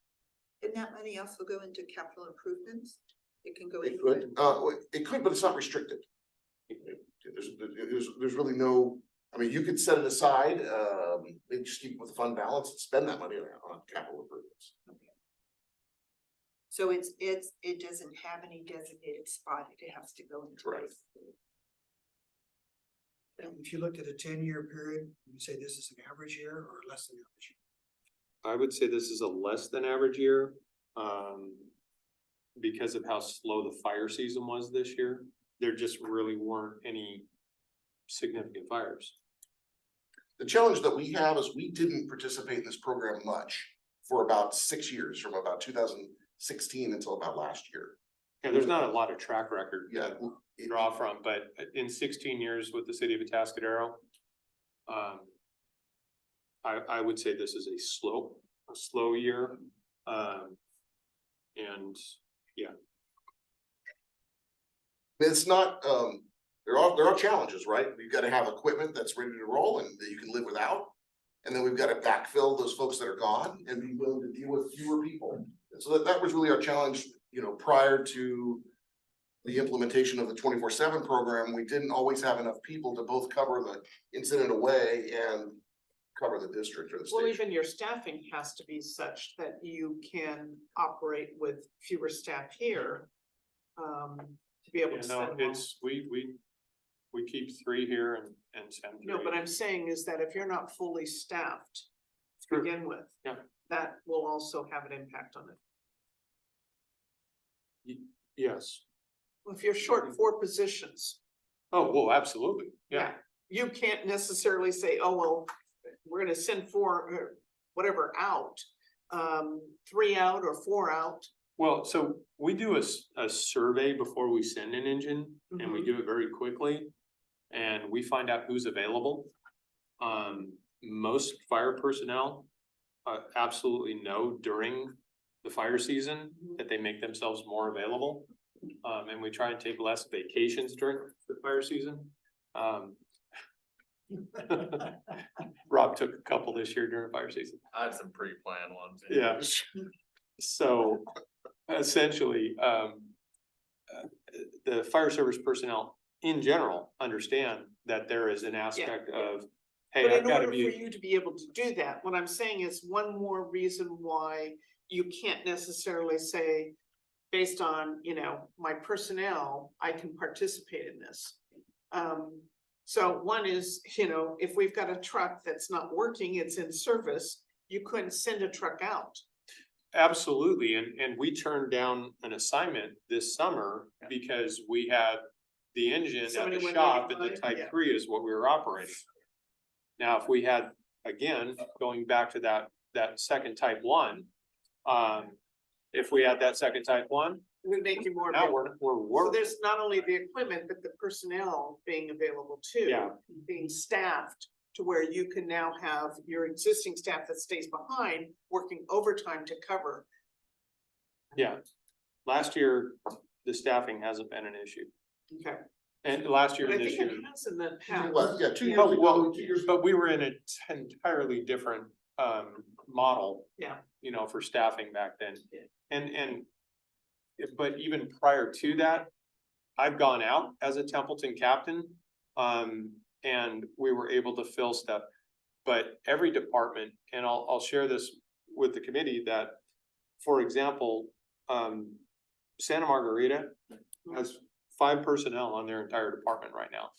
Can that money also go into capital improvements? It can go It anywhere. could, but it's not restricted. There's really no, I mean, you could set it aside, maybe just keep it with the fund balance and spend that money on capital improvements. So it doesn't have any designated spot, it has to go into. Right. And if you looked at a 10-year period, you say this is an average year or less than average year? I would say this is a less than average year, because of how slow the fire season was this year. There just really weren't any significant fires. The challenge that we have is we didn't participate in this program much for about 6 years, from about 2016 until about last year. Yeah, there's not a lot of track record Yeah. to draw from, but in 16 years with the city of Atascadero, I would say this is a slow year. And It's not, there are challenges, right? We've got to have equipment that's ready to roll and that you can live without. And then we've got to backfill those folks that are gone and be willing to deal with fewer people. And so that was really our challenge, prior to the implementation of the 24/7 program. We didn't always have enough people to both cover the incident away and cover the district or the Well, station. even your staffing has to be such that you can operate with fewer staff here. To be able to send them. we keep 3 here and send 3. No, but I'm saying is that if you're not fully staffed to True. begin with. Yeah. That will also have an impact on it. Yes. If you're short 4 positions. Oh, well, absolutely. Yeah. You can't necessarily say, oh, well, we're gonna send 4 or whatever out. 3 out or 4 out. Well, so we do a survey before we send an engine and we do it very quickly. And we find out who's available. Most fire personnel absolutely know during the fire season that they make themselves more available. And we try and take less vacations during the fire season. Rob took a couple this year during fire season. I had some pre-planned ones. Yeah. So essentially, the fire service personnel in general understand that there is an aspect of, hey, But I've in gotta order for be, you to be able to do that, what I'm saying is one more reason why you can't necessarily say, based on, my personnel, I can participate in this. So one is, if we've got a truck that's not working, it's in service, you couldn't send a truck out. absolutely, and we turned down an assignment this summer because we had the engine at Somebody the went shop and the negative, Type yeah. 3 is what we were operating. Now, if we had, again, going back to that second Type 1, if we had that second Type 1, It would make you more. now available. we're So there's not only the equipment, but the personnel being available too. Yeah. Being staffed to where you can now have your existing staff that stays behind, working overtime to cover. Yeah, last year, the staffing hasn't been an issue, Okay. and last year But I and this think year. it has in the past. Well, yeah, 2 years Oh, ago, well, 2 years. but we were in an entirely different model. Yeah. For staffing back then. Yeah. But even prior to that, I've gone out as a Templeton captain. And we were able to fill stuff. But every department, and I'll share this with the committee that, for example, Santa Margarita has 5 personnel on their entire department right now.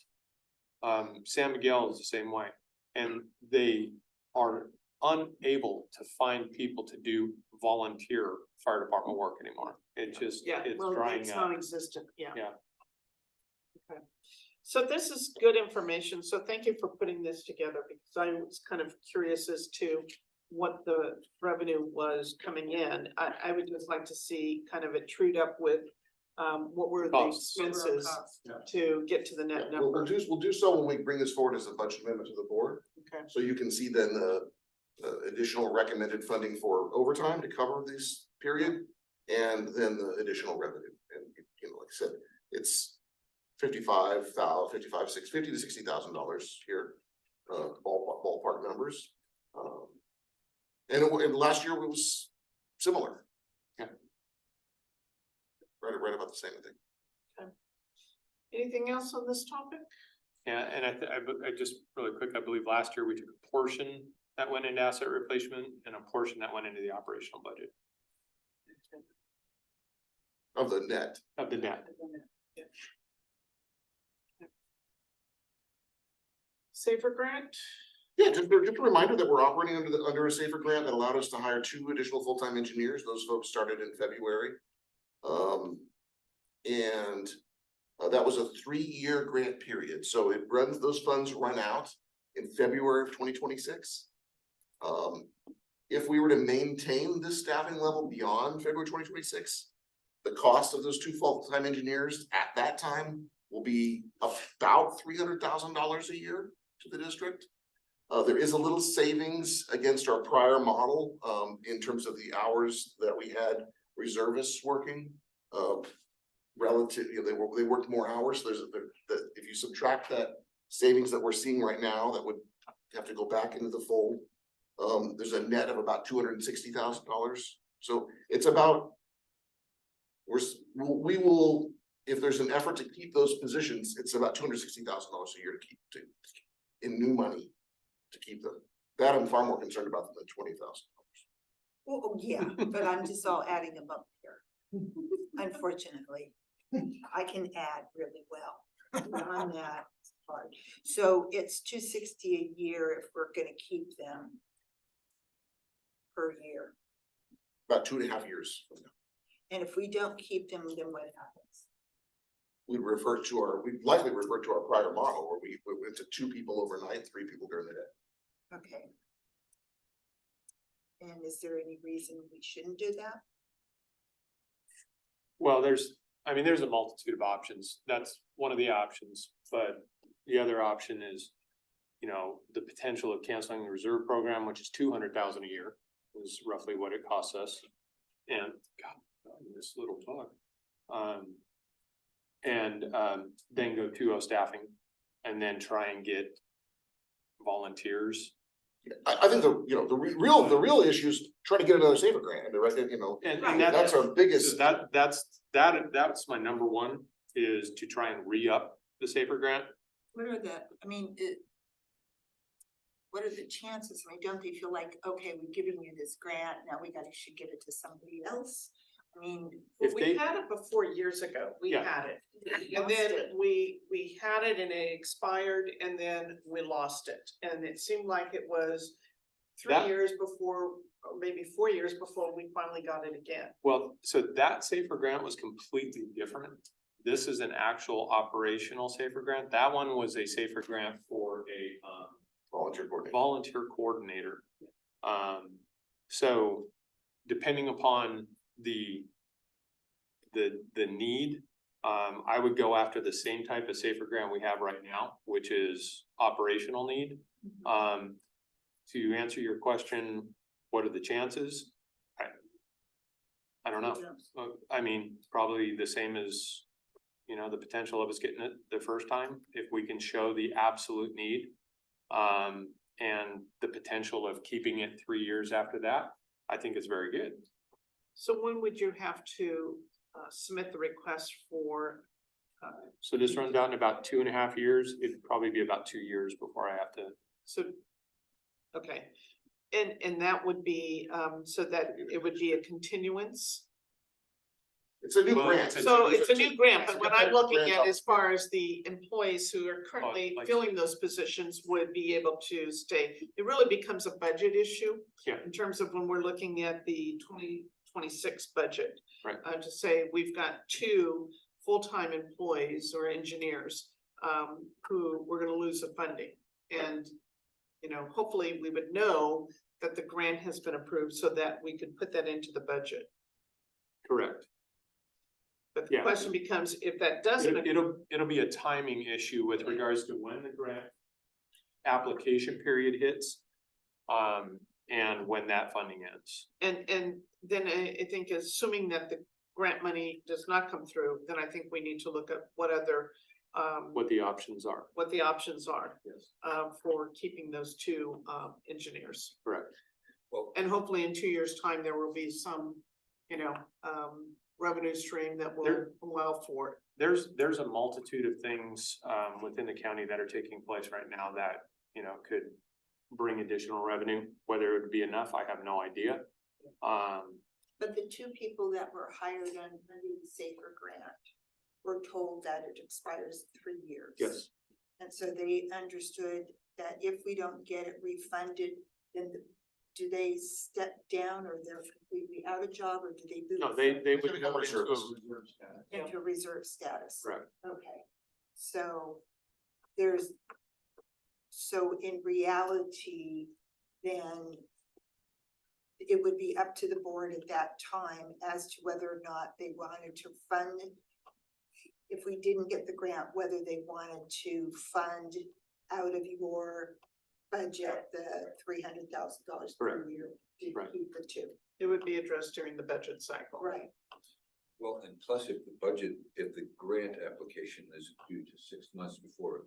San Miguel is the same way, and they are unable to find people to do volunteer fire department work anymore. It just, Yeah, it's well, drying it's up. non-existent, yeah. Yeah. Okay, so this is good information, so thank you for putting this together, because I was kind of curious as to what the revenue was coming in. I would just like to see kind of it trued up with, what were the Costs. expenses to get to the net We'll number. we'll do so when we bring this forward as a budget amendment to the board. Okay. So you can see then the additional recommended funding for overtime to cover this period. And then the additional revenue, and like I said, it's $55,000 to $60,000 here, ballpark numbers. And last year it was similar. Right about the same thing. Anything else on this topic? Yeah, and I just really quick, I believe last year we took a portion that went into asset replacement and a portion that went into the operational budget Of the net. of the net. Safer grant? Yeah, just a reminder that we're operating under a safer grant that allowed us to hire 2 additional full-time engineers. Those folks started in February. And that was a 3-year grant period, so those funds run out in February of 2026. If we were to maintain this staffing level beyond February 2026, the cost of those 2 full-time engineers at that time will be about $300,000 a year to the district. There is a little savings against our prior model, in terms of the hours that we had reservists working. Relative, they worked more hours. If you subtract that savings that we're seeing right now, that would have to go back into the fold. There's a net of about $260,000. So it's about, we will, if there's an effort to keep those positions, it's about $260,000 a year to keep in new money to keep them. That I'm far more concerned about than the $20,000. Well, yeah, but I'm just all adding them up here. Unfortunately, I can add really well on that part. So it's $260 a year if we're gonna keep them per year. About 2.5 years from now. And if we don't keep them, then what happens? We'd likely revert to our prior model where we went to 2 people overnight, 3 people during the day. Okay. And is there any reason we shouldn't do that? Well, there's a multitude of options. That's one of the options, but the other option is, the potential of canceling the reserve program, which is $200,000 a year, is roughly what it costs us. And God, this little bug. Then go 2-0 staffing and then try and get volunteers. I think the real issue is trying to get another safer grant, And that's our biggest. That's my number one, is to try and re-up the safer grant. What are what are the chances? I mean, don't they feel like, okay, we've given you this grant, now should give it to somebody else? I mean, We had it before years ago. We Yeah. had it. we And lost then it. we had it and it expired and then we lost it. And it seemed like it was 3 That- years before, or maybe 4 years before we finally got it again. Well, so that safer grant was completely different. This is an actual operational safer grant. That one was a safer grant for a volunteer coordinator. So depending upon the need, I would go after the same type of safer grant we have right now, which is operational need. To answer your question, what are the chances? I don't know. I mean, probably the same as, the potential of us getting it the first time, if we can show the absolute need. And the potential of keeping it 3 years after that, I think is very good. So when would you have to submit the request for? So this runs out in about 2.5 years. It'd probably be about 2 years before I have to. Okay, and that would be, so that it would be a continuance? It's a new Well, grant. So it's a new grant, but what I'm looking at Grant. as far as the employees who are currently like- filling those positions would be able to stay. It really becomes a budget issue. Yeah. In terms of when we're looking at the 2026 budget. Right. To say we've got 2 full-time employees or engineers, who we're gonna lose the funding. And, hopefully we would know that the grant has been approved so that we could put that into the budget. Correct. But the Yeah. question becomes, if that doesn't, It'll be a timing issue with regards to when the grant application period hits. And when that funding ends. and then I think assuming that the grant money does not come through, then I think we need to look at what other, What the options are. what the options are, Yes. for keeping those 2 engineers. Correct. Well, And hopefully in 2 years' time, there will be some you know, revenue stream that will There- allow for it. There's a multitude of things, within the county that are taking place right now that, you know, could bring additional revenue. Whether it would be enough, I have no idea. But the two people that were hired under the Safer Grant were told that it expires in 3 years. Yes, And so they understood that if we don't get it refunded, then do they step down or they're completely out of job or do they lose? no, they would Gonna go go into reserves. a reserve status. Into reserve status? Correct. Okay, so so in reality, then it would be up to the board at that time as to whether or not they wanted to fund, if we didn't get the grant, whether they wanted to fund out of your budget, the $300,000 per Correct. year to Right. keep the two. It would be addressed during the budget cycle. Right. Well, and plus if the budget, if the grant application is due to 6 months before it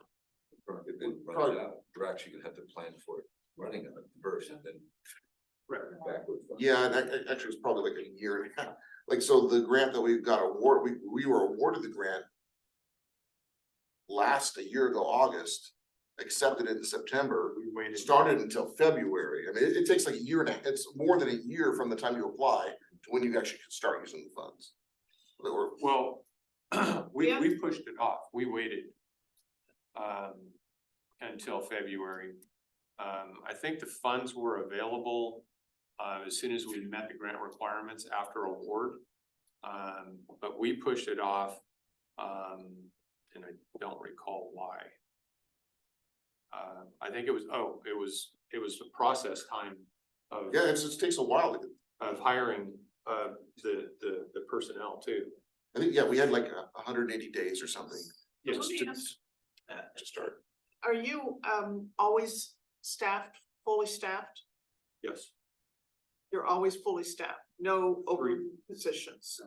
then runs Probably- out, we're actually gonna have to plan for it running out first and then Right. backwards. Yeah, and actually, it's probably like a year and a half. Like, so the grant that we got we were awarded the grant a year ago, August, accepted it in September, We waited. started until February. I mean, it takes like a year and it's more than a year from the time you apply to when you actually can start using the funds. That were, Well, Yeah. we pushed it off. We waited. Until February. I think the funds were available, as soon as we met the grant requirements after award. But we pushed it off, and I don't recall why. I think it was the process time of. yeah, it takes a while to, Of hiring, the personnel too. I think, yeah, we had like 180 days or something. Yes. Let me to- ask, To start. Are you always staffed, fully staffed? Yes. You're always fully staffed, no open positions?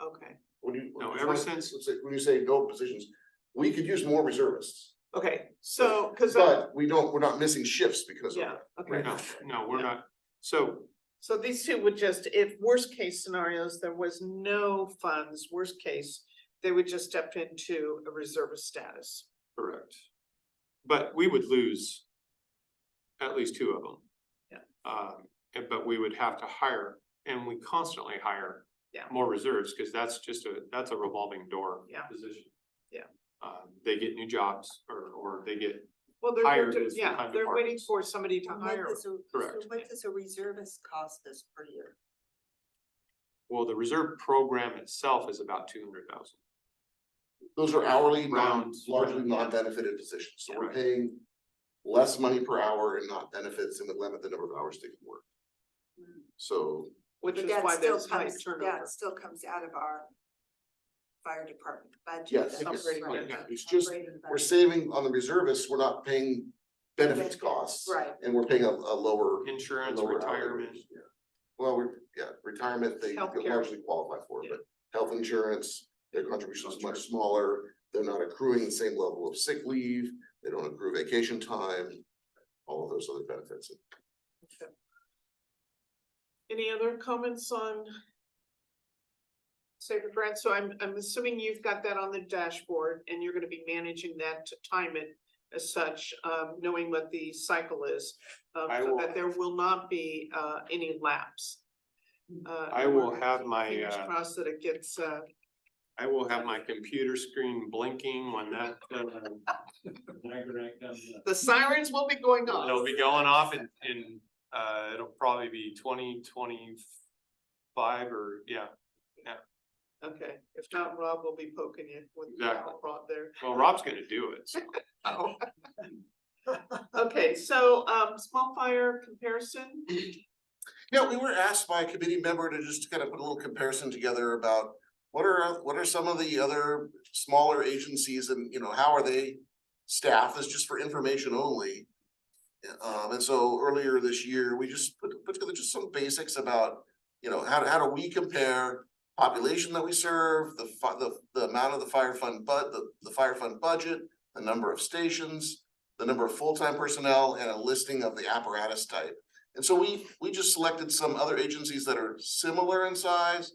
Okay, When you. No, ever since- let's say, when you say no positions, we could use more reservists, okay, so, cause. but we're not missing shifts because of Yeah, that. okay. No, we're not. So So these two would just, if worst case scenarios, there was no funds, worst case, they would just step into a reservist status. correct. But we would lose at least 2 of them. But we would have to hire, and we constantly hire. Yeah. More reserves, cause that's a revolving door. Yeah. Position. Yeah. They get new jobs or they get, Well, Hired they're, as yeah, full-time they're waiting departments. for somebody to And hire. Correct. What does a reservist cost us per year? well, the reserve program itself is about 200,000. Those are hourly, Rounds. largely non-benefited positions, so we're Right. paying less money per hour and not benefits and we limit the number of hours they can work. So, Which But is that why still there's high comes, turnover. that still comes out of our fire department budget. yes, That's operating right. budget. it's just, Operating we're budget. saving on the reservists, we're not paying benefits costs. Right. And we're paying a lower. Insurance, lower hourly retirement. wage, yeah. Well, retirement, they Healthcare. largely qualify for, Yeah. but health insurance, their contribution is much smaller. They're not accruing the same level of sick leave, they don't accrue vacation time, all of those other benefits. Any other comments on Safer Grant? So I'm assuming you've got that on the dashboard and you're gonna be managing that to time it as such, knowing what the cycle is. I So will- that there will not be any lapse. I will have my, Fingers crossed that it gets, I will have my computer screen blinking when that, the sirens will be going off. it'll be going off in, it'll probably be 2025 or, yeah. Okay, if not, Rob will be poking you with the Exactly. prod there. Well, Rob's gonna do it, so. Oh. Okay, so, small fire comparison, Yeah, we were asked by a committee member to just kind of put a little comparison together about what are some of the other smaller agencies and, how are they staffed? This is just for information only. And so earlier this year, we just put together just some basics about, how do we compare population that we serve, the amount of the fire fund, the fire fund budget, the number of stations, the number of full-time personnel, and a listing of the apparatus type. And so we just selected some other agencies that are similar in size,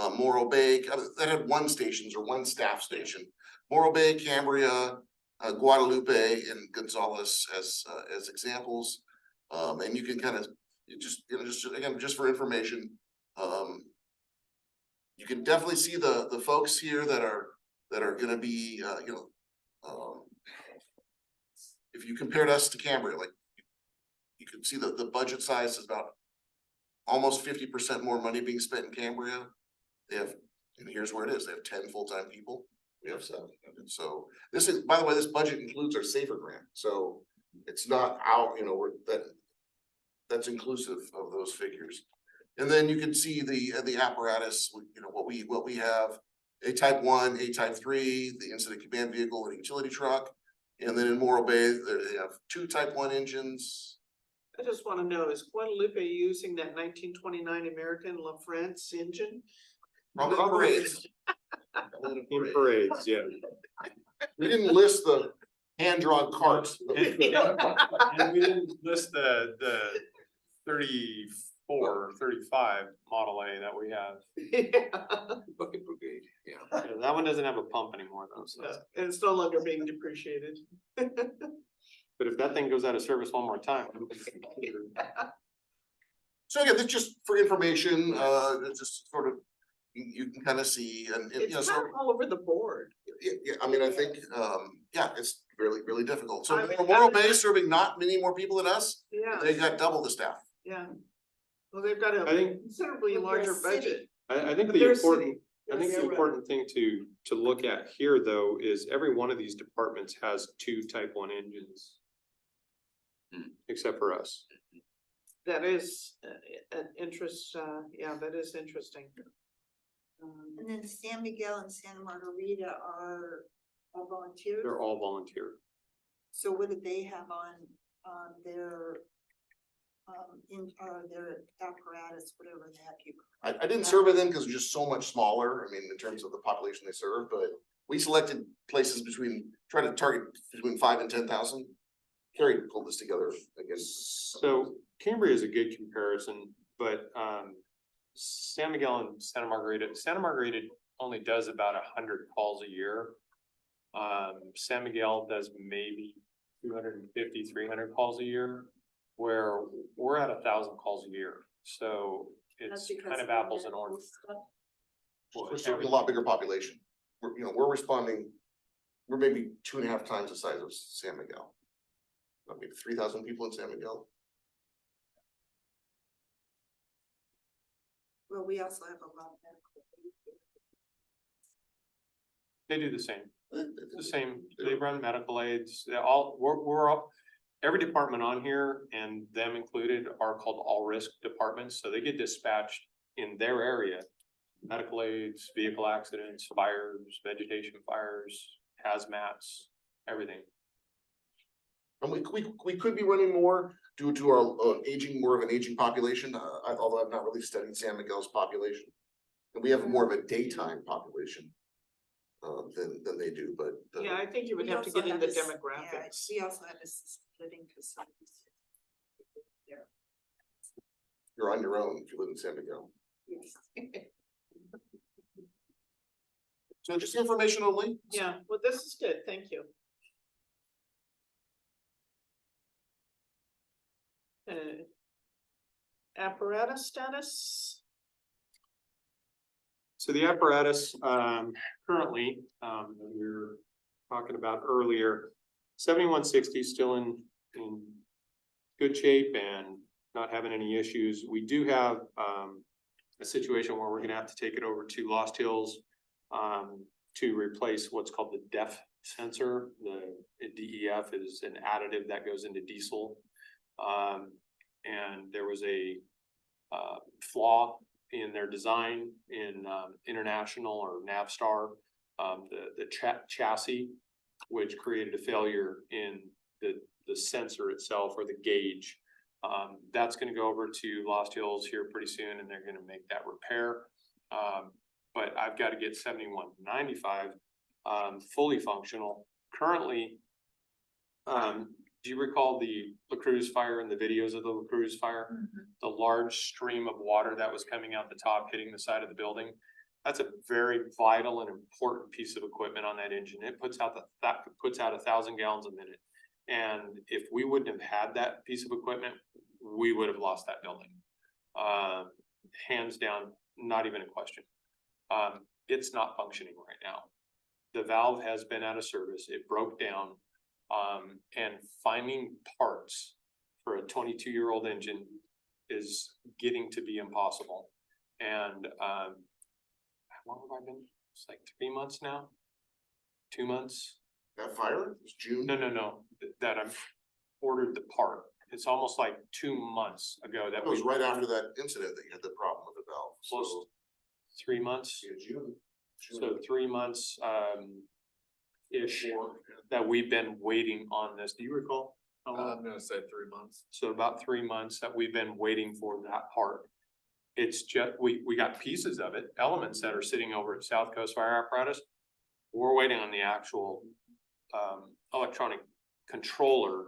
Morro Bay, that had one stations or one staff station. Morro Bay, Cambria, Guadalupe and Gonzales as examples. And you can kind of, just again, just for information, you can definitely see the folks here that are gonna be, if you compared us to Cambria, like, you can see that the budget size is about almost 50% more money being spent in Cambria. They have, and here's where it is, they have 10 full-time people, we have 7. And so this is, by the way, this budget includes our Safer grant, so it's not out, that's inclusive of those figures. And then you can see the apparatus, what we have, a type 1, a type 3, the incident command vehicle and utility truck. And then in Morro Bay, they have 2 type 1 engines. I just wanna know, is Guadalupe using that 1929 American La France engine? On the parades. In parades, yeah. We didn't list the hand-drawn carts. And we didn't list the 34, 35 Model A that we have. Bucket Brigade, yeah. Yeah, that one doesn't have a pump anymore though, so. And it's no longer being depreciated. But if that thing goes out of service one more time. So again, that's just for information, it's just sort of, you can kind of see and, It's kind of all over the board. yeah, I mean, I think, yeah, it's really, really difficult. So I mean, Morro Bay serving not many more people than us, Yeah, they got double the staff. yeah. Well, they've got a I think- considerably Well, they're a larger city. budget. I think But the they're important, I city. think the They're important thing to look at here though is every one of these departments has 2 type 1 engines. Except for us. That is an interest, yeah, that is interesting. And then San Miguel and Santa Margarita are all volunteers. They're all volunteer. So what do they have on their their apparatus, whatever the heck you. I didn't survey them because they're just so much smaller, I mean, in terms of the population they serve, but we selected places try to target between 5 and 10,000. Carrie pulled this together again. So Cambria is a good comparison, but San Miguel and Santa Margarita only does about 100 calls a year. San Miguel does maybe 250, 300 calls a year, where we're at 1,000 calls a year. So it's kind of apples and oranges. Well, We're serving a lot bigger population. We're responding, we're maybe 2.5 times the size of San Miguel. Maybe 3,000 people in San Miguel. Well, we also have a lot of medical. They do the same. The same, they run medical aids, we're all, every department on here and them included are called all risk departments, so they get dispatched in their area. Medical aids, vehicle accidents, fires, vegetation fires, hazmats, everything. And we could be running more due to our more of an aging population, although I've not really studied San Miguel's population. And we have more of a daytime population than they do, but. Yeah, I think you would We have to also get have into this- demographics. Yeah, we also have assisted living facilities. There, You're on your own if you live in San Miguel. yes. So just information only. Yeah, well, this is good, thank you. Apparatus status? So the apparatus, currently, we were talking about earlier, 7160 still in good shape and not having any issues. We do have, a situation where we're gonna have to take it over to Lost Hills, to replace what's called the DEF sensor. The DEF is an additive that goes into diesel. And there was a, flaw in their design in International or Navstar, the chassis, which created a failure in the sensor itself or the gauge. That's gonna go over to Lost Hills here pretty soon and they're gonna make that repair. But I've got to get 7195 fully functional. Currently, do you recall the La Cruz fire and the videos of the La Cruz fire? The large stream of water that was coming out the top, hitting the side of the building. That's a very vital and important piece of equipment on that engine. It puts out that puts out 1,000 gallons a minute. And if we wouldn't have had that piece of equipment, we would have lost that building. Hands down, not even a question. It's not functioning right now. The valve has been out of service. It broke down. And finding parts for a 22-year-old engine is getting to be impossible. And, how long have I been? It's like 3 months now? 2 months? That fire was June. No, that I've ordered the part. It's almost like 2 months ago that It was we, right after that incident that you had the problem with the valve, close so. 3 months. Yeah, June. So 3 months, ish, that we've been waiting on this. Do you recall? how long? I'm gonna say 3 months. So about 3 months that we've been waiting for that part. It's just, we got pieces of it, elements that are sitting over at South Coast Fire Apparatus. We're waiting on the actual electronic controller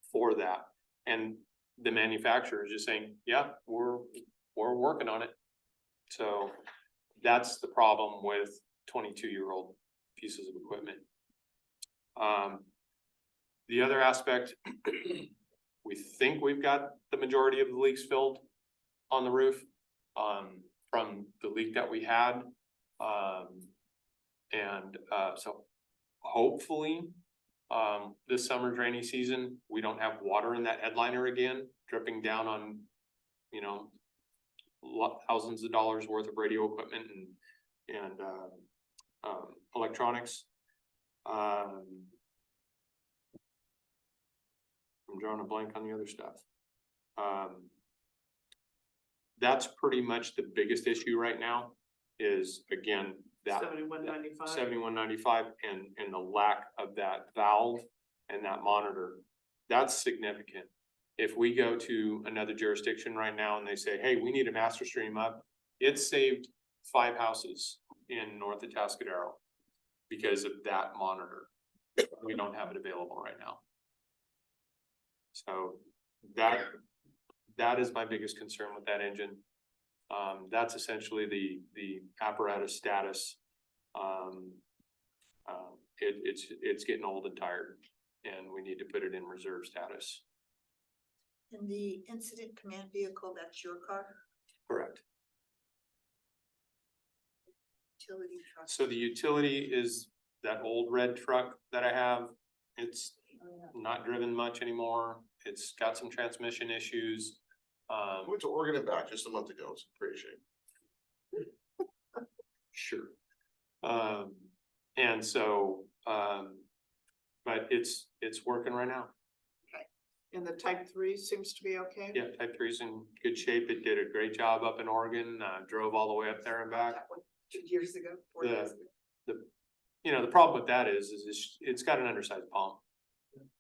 for that. And the manufacturer is just saying, yeah, we're working on it. So that's the problem with 22-year-old pieces of equipment. The other aspect, we think we've got the majority of the leaks filled on the roof, from the leak that we had. So hopefully, this summer's rainy season, we don't have water in that headliner again, dripping down on, you know, thousands of dollars worth of radio equipment and electronics. I'm drawing a blank on the other stuff. That's pretty much the biggest issue right now is, again, that 7195. 7195 and the lack of that valve and that monitor. That's significant. If we go to another jurisdiction right now and they say, hey, we need a master stream up, it saved 5 houses in north of Tascadero because of that monitor. We don't have it available right now. So that is my biggest concern with that engine. That's essentially the apparatus status. It's getting old and tired, and we need to put it in reserve status. And the incident command vehicle, that's your car, Correct. utility truck? So the utility is that old red truck that I have. It's not driven much anymore. It's got some transmission issues. I went to Oregon and back just a month ago, it's in pretty shape. Sure. And so, but it's working right now. And the type 3 seems to be okay? Yeah, Type 3's in good shape. It did a great job up in Oregon, drove all the way up there and back. That one 2 years ago, 4 Yeah. years ago. You know, the problem with that is it's got an undersized pump.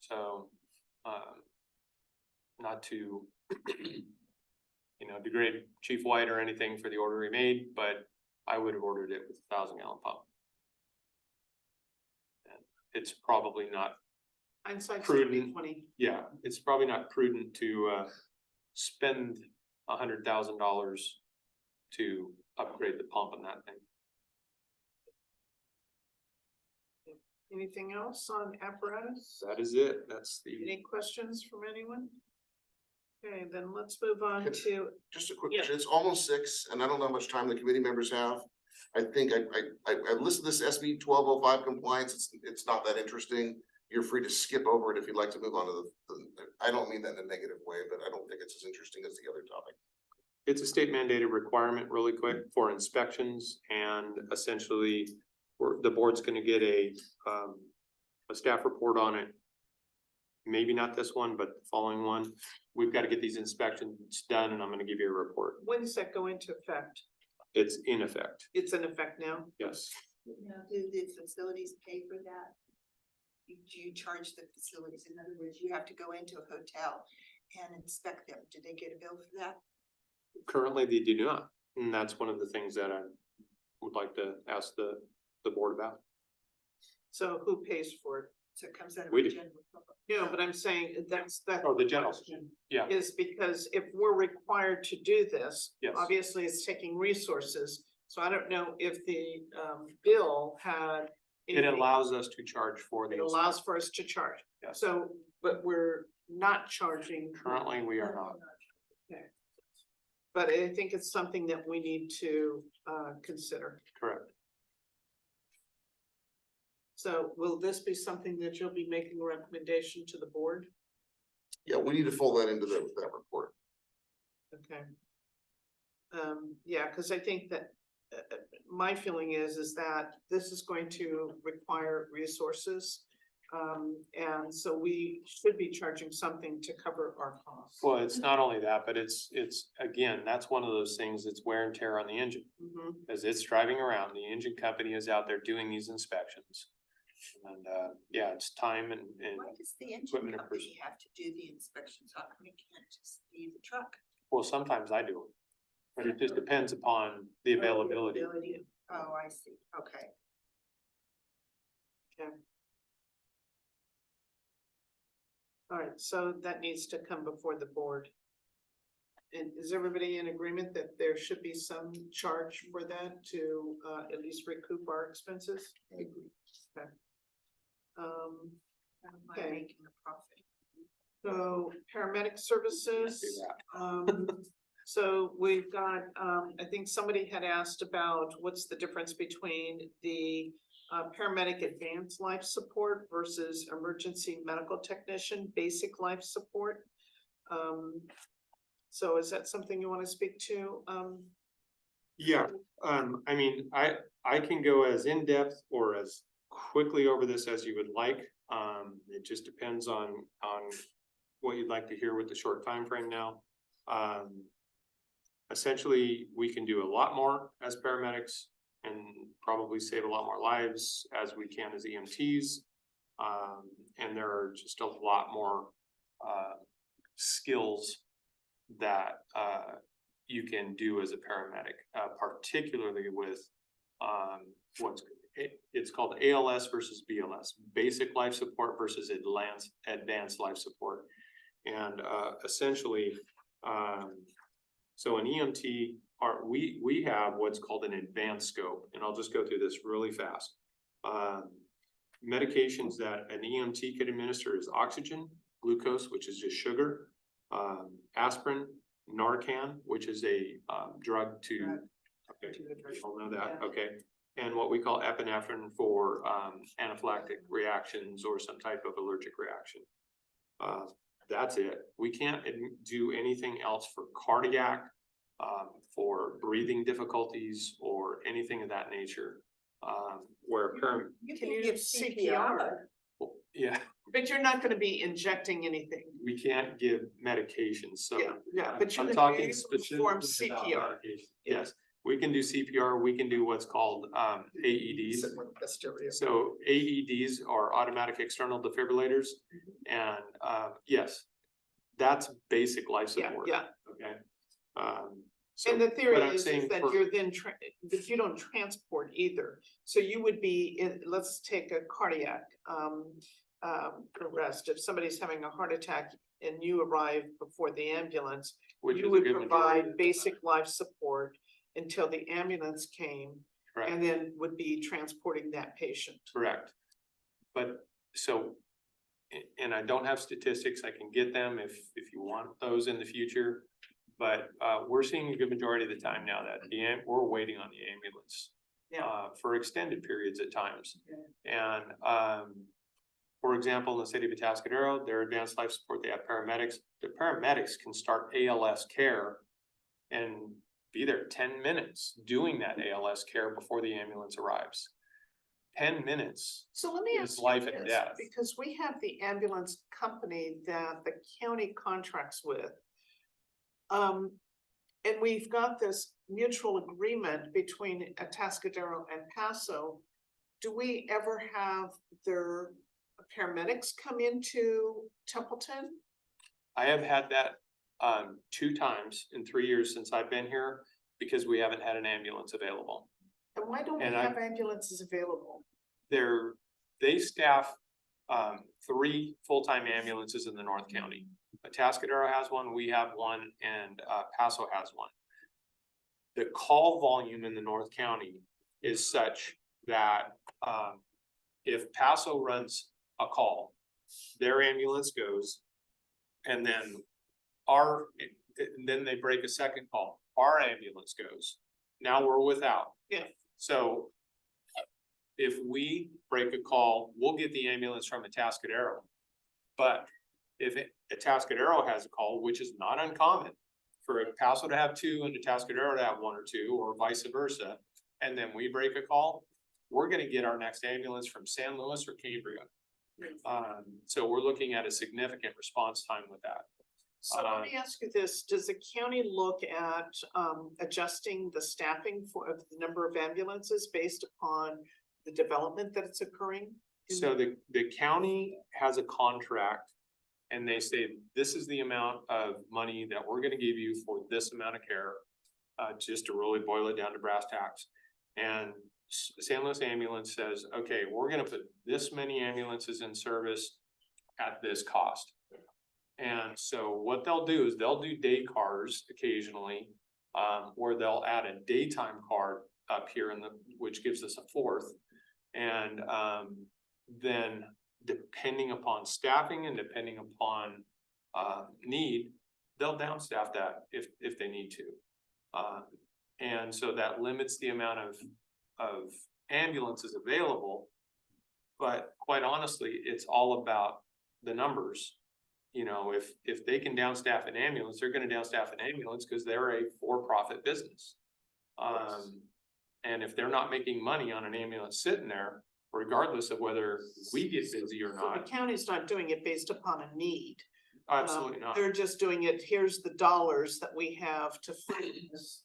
So, not to, you know, degrade Chief White or anything for the order he made, but I would have ordered it with a 1,000-gallon pump. And it's probably not, Hindsight's Prudent. 2020. yeah, it's probably not prudent to, spend $100,000 to upgrade the pump on that thing. Anything else on apparatus? That is it. That's the, Any questions from anyone? Okay, then let's move on Can- to, Just a quick Yeah. question, it's almost 6 and I don't know how much time the committee members have. I think I listened to this SB 1205 compliance, it's not that interesting. You're free to skip over it if you'd like to move on to I don't mean that in a negative way, but I don't think it's as interesting as the other topic. it's a state mandated requirement really quick for inspections, and essentially the board's gonna get a staff report on it. Maybe not this one, but the following one. We've got to get these inspections done, and I'm gonna give you a report. when does that go into effect? It's in effect, It's in effect now? yes. Now, do the facilities pay for that? Do you charge the facilities? In other words, you have to go into a hotel and inspect them. Do they get a bill for that? Currently, they do not, and that's one of the things that I would like to ask the board about. So who pays for it? So it comes out of We the do. general public. No, but I'm saying that's. Oh, the general. question Yeah. Is because if we're required to do this. Yes. Obviously, it's taking resources. So I don't know if the bill had. It anything- allows us to charge for It the, allows for us to charge. Yes. So, but we're not charging. currently we are not. But I think it's something that we need to consider. Correct. So will this be something that you'll be making a recommendation to the board? Yeah, we need to fold that into that report. Okay. Yeah, because I think that my feeling is that this is going to require resources. And so we should be charging something to cover our costs. Well, it's not only that, but it's, again, that's one of those things that's wear and tear on the engine. Mhm. As it's driving around, the engine company is out there doing these inspections. And, yeah, it's time and Why does the engine equipment and company have to do the inspections? How come it can't just be the truck? well, sometimes I do. But it just depends upon the availability. Oh, I see, okay. All right, so that needs to come before the board. And is everybody in agreement that there should be some charge for that to at least recoup our expenses? I agree. Okay. I don't mind Okay. making a profit. So paramedic services. Do that. So we've got, I think somebody had asked about what's the difference between the paramedic advanced life support versus emergency medical technician, basic life support. So is that something you want to speak to? Yeah, I mean, I can go as in-depth or as quickly over this as you would like. It just depends on what you'd like to hear with the short time frame now. Essentially, we can do a lot more as paramedics and probably save a lot more lives as we can as EMTs. And there are just a lot more skills that you can do as a paramedic, particularly with it's called ALS versus BLS, basic life support versus advanced life support. And essentially, so an EMT we have what's called an advanced scope, and I'll just go through this really fast. Medications that an EMT could administer is oxygen, glucose, which is just sugar, aspirin, Narcan, which is a drug to, okay, you all know that, okay. And what we call epinephrine for anaphylactic reactions or some type of allergic reaction. That's it. We can't do anything else for cardiac, for breathing difficulties or anything of that nature. Where You Can can you give CPR? yeah, But you're not gonna be injecting anything. we can't give medications, so. Yeah, but you I'm can talking perform specifically about CPR. medication. Yes, we can do CPR, we can do what's called AEDs. So AEDs are automatic external defibrillators, and yes, that's basic life Yeah, support. yeah. Okay. So, And the theory but I'm is saying that for- you're then, that you don't transport either. So you would be in, let's take a cardiac arrest. If somebody's having a heart attack and you arrive before the ambulance, which is you a would good majority of provide the basic time. life support until the ambulance came Correct. and then would be transporting that patient. Correct. But so, and I don't have statistics, I can get them if you want those in the future. But we're seeing a good majority of the time now that we're waiting on the ambulance. Yeah. For extended periods at times. And for example, in the city of Atascadero, their advanced life support, they have paramedics. The paramedics can start ALS care and be there 10 minutes doing that ALS care before the ambulance arrives. 10 minutes. So let me It's ask you life and this, death. because we have the ambulance company that the county contracts with. And we've got this mutual agreement between Atascadero and Paso. Do we ever have their paramedics come into Templeton? I have had that 2 times in 3 years since I've been here because we haven't had an ambulance available. And why don't we And have ambulances available? They staff 3 full-time ambulances in the North County. Atascadero has one, we have one, and Paso has one. the call volume in the North County is such that, if Paso runs a call, their ambulance goes, and then then they break a second call, our ambulance goes. Now we're without. Yeah. So if we break a call, we'll get the ambulance from Atascadero. But if Atascadero has a call, which is not uncommon, for El Paso to have two and Atascadero to have one or two, or vice versa, and then we break a call, we're gonna get our next ambulance from San Luis or Cambria. So we're looking at a significant response time with that. So let me ask you this, does the county look at adjusting the staffing for the number of ambulances based upon the development that it's occurring? So the county has a contract, and they say, this is the amount of money that we're gonna give you for this amount of care. Just to really boil it down to brass tacks. And San Luis Ambulance says, okay, we're gonna put this many ambulances in service at this cost. And so what they'll do is they'll do day cars occasionally, or they'll add a daytime card up here which gives us a fourth. And then depending upon staffing and depending upon need, they'll downstaff that if they need to. And so that limits the amount of ambulances available. But quite honestly, it's all about the numbers. You know, if they can downstaff an ambulance, they're gonna downstaff an ambulance because they're a for-profit business. And if they're not making money on an ambulance sitting there, regardless of whether we get busy or So the not, county's not doing it based upon a need. absolutely not. They're just doing it, here's the dollars that we have to fund this.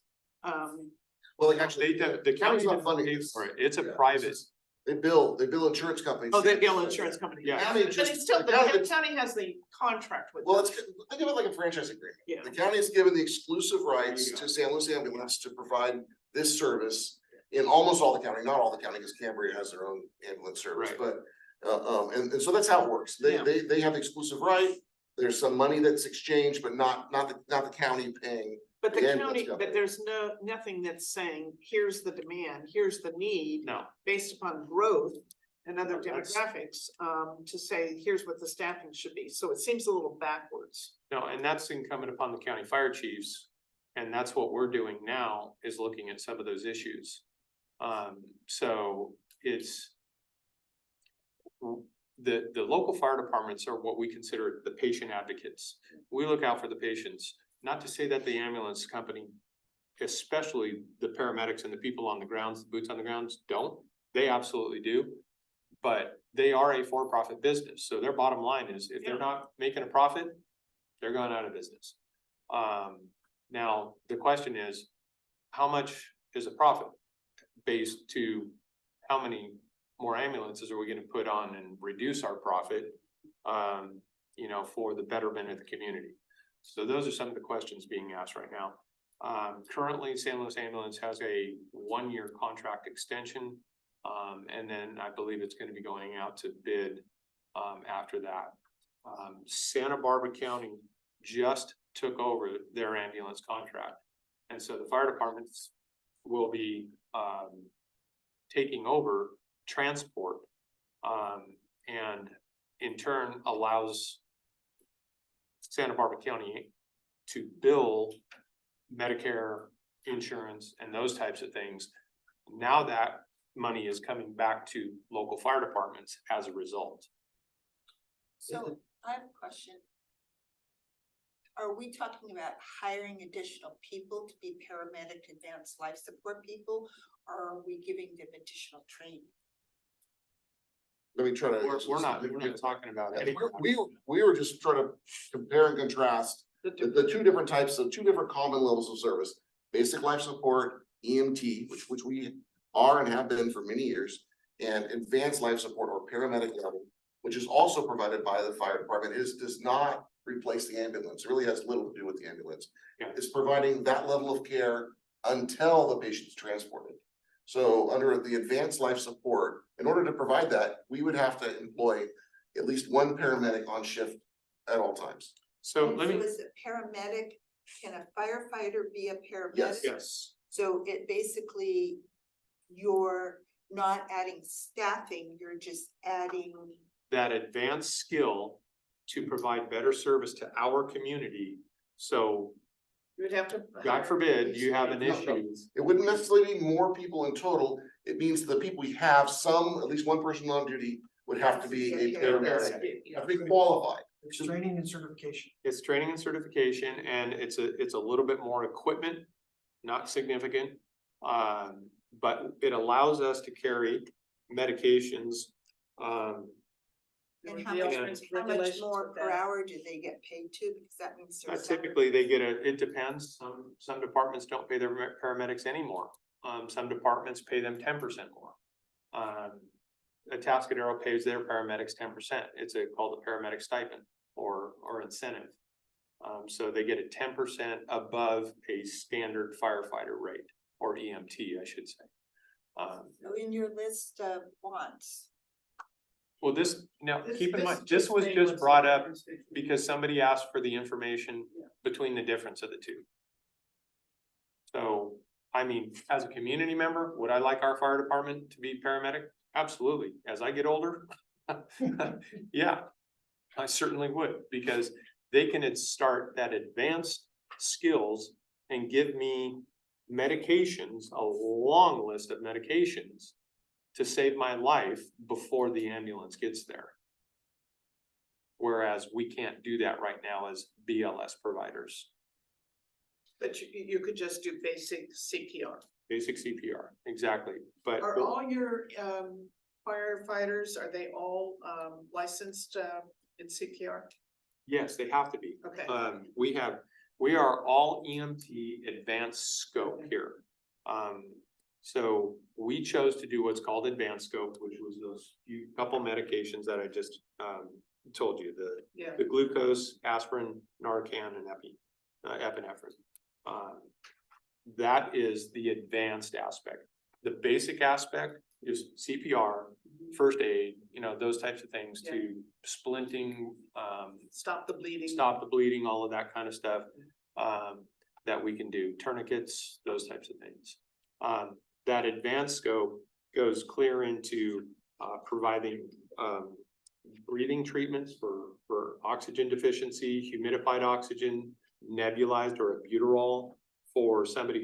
Well, like actually, The county's county not doesn't funding pay this. for it. It's a Yeah. private, They bill insurance companies. Oh, they bill insurance company. Yeah. County But just- it's still, the the county- county has the contract with. Well, them. think of it like a franchise agreement. Yeah. The county is given the exclusive rights you go. to San Luis Ambulance to provide this service in almost all the county, not all the county, because Cambria has their own ambulance service, Right. but, and so that's how it works. Yeah. They have the exclusive right. There's some money that's exchanged, but not the county paying. But the the ambulance county, company. but there's nothing that's saying, here's the demand, here's the need. no, Based upon growth and other No, that's- demographics, to say, here's what the staffing should be. So it seems a little backwards. no, and that's incumbent upon the county fire chiefs. And that's what we're doing now, is looking at some of those issues. So it's the local fire departments are what we consider the patient advocates. We look out for the patients, not to say that the ambulance company, especially the paramedics and the people on the grounds, the boots on the grounds, don't. They absolutely do. But they are a for-profit business, so their bottom line is if they're not making a profit, they're going out of business. Now, the question is, how much is a profit based to how many more ambulances are we gonna put on and reduce our profit? You know, for the betterment of the community. So those are some of the questions being asked right now. Currently, San Luis Ambulance has a 1-year contract extension. And then I believe it's gonna be going out to bid, after that. Santa Barbara County just took over their ambulance contract. And so the fire departments will be, taking over transport, and in turn allows Santa Barbara County to bill Medicare insurance and those types of things. Now that money is coming back to local fire departments as a result. So I have a question. Are we talking about hiring additional people to be paramedic advanced life support people? Or are we giving them additional training? Let me try to. We're not talking about Yeah, any. we were just trying to compare and contrast the two different types of, two different common levels of service. Basic life support, EMT, which we are and have been for many years, and advanced life support or paramedic level, which is also provided by the fire department. Does not replace the ambulance. It really has little to do with the ambulance. Yeah. It's providing that level of care until the patient's transported. So under the advanced life support, in order to provide that, we would have to employ at least one paramedic on shift at all times. So And let me, so is a paramedic, can a firefighter be a paramedic? Yes. yes, So it basically, you're not adding staffing, you're just adding, that advanced skill to provide better service to our community. So You would have to. God forbid you have an No, no. issue. It wouldn't necessarily be more people in total. It means the people we have, at least one person on duty would have to be a paramedic, have to be qualified. It's training and certification. It's training and certification, and it's a little bit more equipment, not significant. But it allows us to carry medications. and There how would be much, different how much regulations more with per that. hour do they get paid to? Because that means there's. Typically, they get it depends. Some departments don't pay their paramedics anymore. Some departments pay them 10% more. Atascadero pays their paramedics 10%. It's called a paramedic stipend or incentive. So they get a 10% above a standard firefighter rate, or EMT, I should say. So in your list of wants, Well, now, This- keep in this mind, this was thing just was- brought up because somebody asked for the information between the difference of the two. So, I mean, as a community member, would I like our fire department to be paramedic? Absolutely. As I get older, yeah, I certainly would, because they can start that advanced skills and give me medications, a long list of medications to save my life before the ambulance gets there. Whereas we can't do that right now as BLS providers, But you could just do basic CPR. basic CPR, exactly, but. Are all your firefighters, are they all licensed in CPR? Yes, they have to be. Okay. We are all EMT advanced scope here. So we chose to do what's called advanced scope, which was those couple medications that I just told you, Yeah. the glucose, aspirin, Narcan, and epinephrine. That is the advanced aspect. The basic aspect is CPR, first aid, those types of things to splinting, Stop the bleeding. stop the bleeding, all of that kind of stuff, that we can do, tourniquets, those types of things. That advanced scope goes clear into, providing, breathing treatments for oxygen deficiency, humidified oxygen, nebulized or albuterol for somebody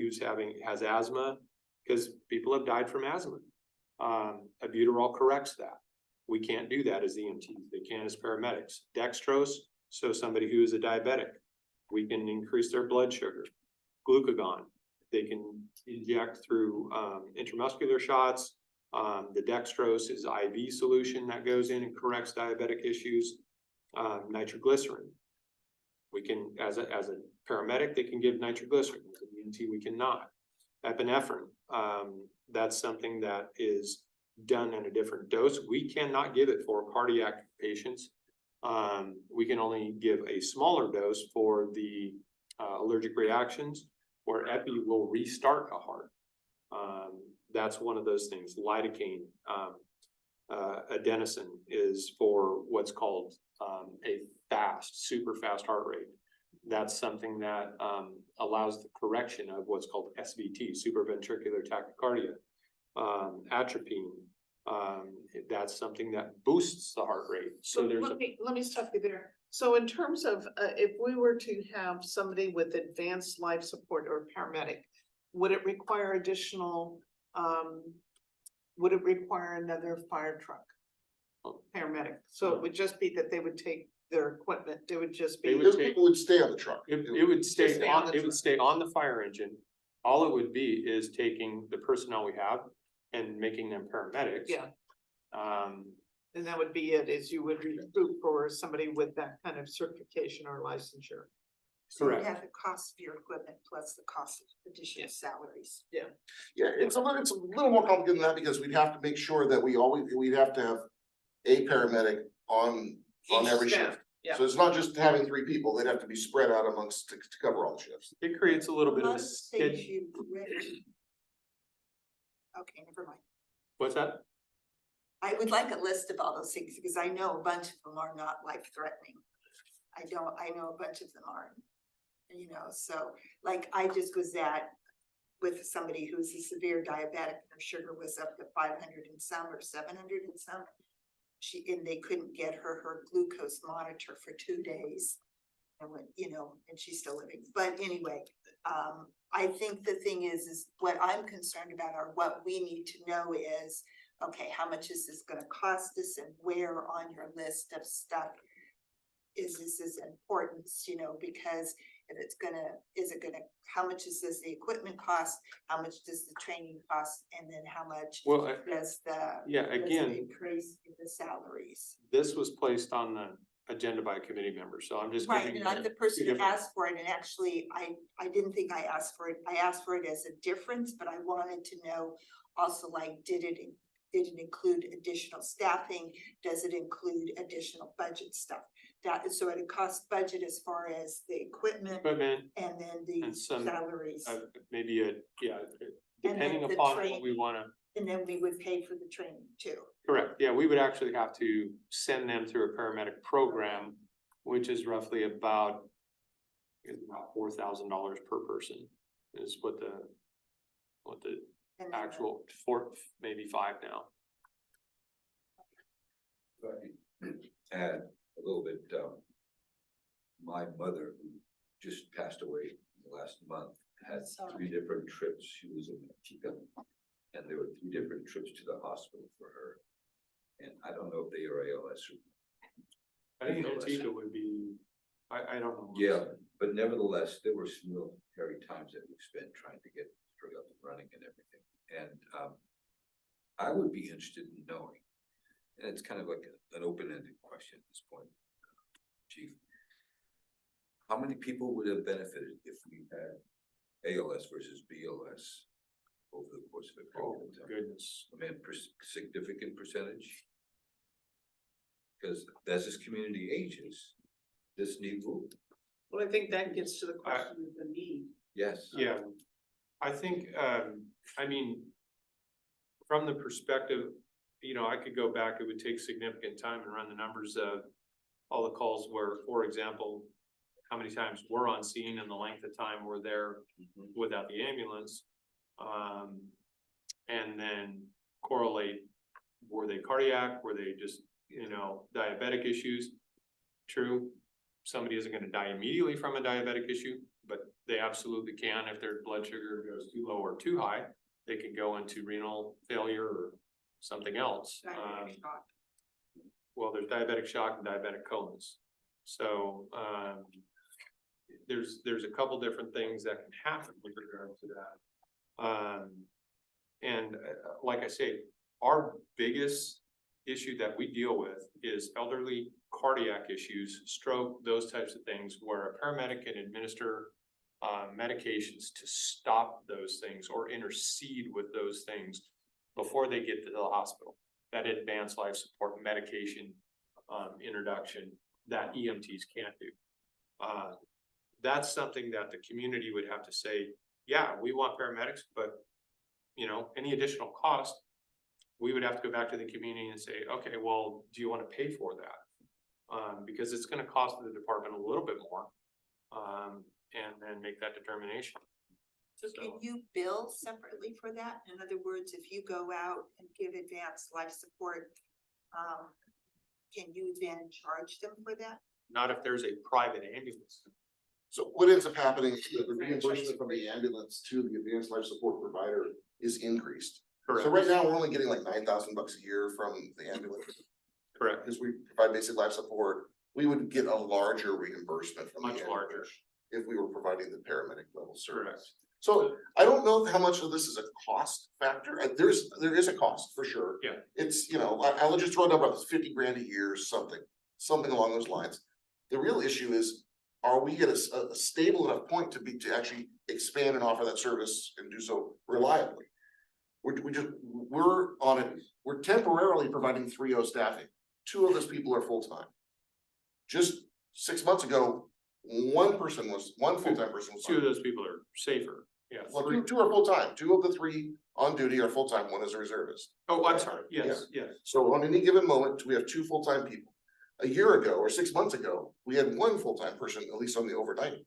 has asthma, because people have died from asthma. Albuterol corrects that. We can't do that as EMTs. They can as paramedics. Dextrose, so somebody who is a diabetic, we can increase their blood sugar. Glucagon, they can inject through intramuscular shots. The dextrose is IV solution that goes in and corrects diabetic issues. Nitroglycerin, we can, as a paramedic, they can give nitroglycerin. As an EMT, we cannot. Epinephrine, that's something that is done in a different dose. We cannot give it for cardiac patients. We can only give a smaller dose for the allergic reactions, where epi will restart a heart. That's one of those things. Lidocaine, adenosine is for what's called a super fast heart rate. That's something that allows the correction of what's called SVT, supraventricular tachycardia. Atropine, that's something that boosts the heart rate. So there's Let me stop you there. So in terms of, if we were to have somebody with advanced life support or paramedic, would it require additional, would it require another fire truck? Paramedic, so it would just be that they would take their equipment, it would just be. Those people would stay on the truck. It would Just stay stay on on, the it would truck. stay on the fire engine. All it would be is taking the personnel we have and making them paramedics. Yeah, Um, and that would be it, is you would recruit for somebody with that kind of certification or licensure. so you correct. have the cost of your equipment plus the cost of additional salaries. Yeah, it's a little more complicated than that, because we'd have to make sure that we'd have to have a paramedic on Each every staff, shift. yeah. So it's not just having 3 people, they'd have to be spread out amongst to cover all the shifts. It creates a little bit of a lot things skid. you've written. Okay, never mind. What's that? I would like a list of all those things, because I know a bunch of them are not life threatening. I know a bunch of them aren't. So like I just was at with somebody who's a severe diabetic, her sugar was up to 500 and some or 700 and some. And they couldn't get her glucose monitor for 2 days. And when, and she's still living, but anyway, I think the thing is what I'm concerned about, or what we need to know is, okay, how much is this gonna cost us, and where on your list of stuff is this importance, because if it's how much is this, the equipment cost, how much does the training cost, and then how much Well, does yeah, does it again, increase in the salaries? this was placed on the agenda by a committee member, so I'm just Right, giving and I'm you the person two who different- asked for it, and actually, I didn't think I asked for it, I asked for it as a difference, but I wanted to know also, like, did it include additional staffing? Does it include additional budget stuff? So it costs budget as far as the equipment equipment, and then the and some, salaries. maybe then depending the upon what train- we wanna, And then we would pay for the training too. correct, yeah, we would actually have to send them through a paramedic program, which is roughly about $4,000 per person is what the And then actual four, maybe five now. If I could add a little bit, my mother, who just passed away last month, had Sorry. 3 different trips. She was in Mexico, and there were 3 different trips to the hospital for her. And I don't know if they are ALS or. I think ALS. Antigua would be, I don't know. Yeah, but nevertheless, there were some real hairy times that we spent trying to get straight up and running and everything. And I would be interested in knowing, and it's kind of like an open-ended question at this point, Chief. How many people would have benefited if we had ALS versus BLS over the course of a Oh, period of time? goodness. I mean, significant percentage? Because as this community ages, this need will, Well, I think that gets to the question of the need. yes. Yeah, I think, I mean, from the perspective, I could go back, it would take significant time and run the numbers of all the calls where, for example, how many times we're on scene and the length of time we're there without the ambulance. And then correlate, were they cardiac, were they just, diabetic issues? True, somebody isn't gonna die immediately from a diabetic issue, but they absolutely can if their blood sugar goes too low or too high. They can go into renal failure or something else. diabetic shock. Well, there's diabetic shock and diabetic comas. So, there's a couple different things that can happen with regard to that. And like I say, our biggest issue that we deal with is elderly cardiac issues, stroke, those types of things, where a paramedic can administer medications to stop those things or intercede with those things before they get to the hospital. That advanced life support medication introduction that EMTs can't do. That's something that the community would have to say, yeah, we want paramedics, but any additional cost, we would have to go back to the community and say, okay, well, do you want to pay for that? Because it's gonna cost the department a little bit more, and then make that determination. So can you bill separately for that? In other words, if you go out and give advanced life support, can you then charge them for that? Not if there's a private ambulance. So what ends up happening is that the reimbursement from the ambulance to the advanced life support provider is increased. So right now, we're only getting like $9,000 a year from the ambulance. Correct. Because we provide basic life support, we would get a larger reimbursement from the Much larger. ambulance if we were providing the paramedic level service. Correct. So I don't know how much of this is a cost factor. There is a cost for sure. Yeah. It's, I'll just throw a number out, it's 50 grand a year, something along those lines. The real issue is, are we at a stable enough point to actually expand and offer that service and do so reliably? We're temporarily providing 3O staffing. 2 of those people are full-time. Just 6 months ago, one full-time person was. 2 of those people are safer. Yeah. Well, 3. 2 are full-time. 2 of the 3 on duty are full-time, 1 is a reservist. Oh, I'm sorry. Yes, yes. So on any given moment, we have 2 full-time people. A year ago or 6 months ago, we had 1 full-time person, at least on the overnight.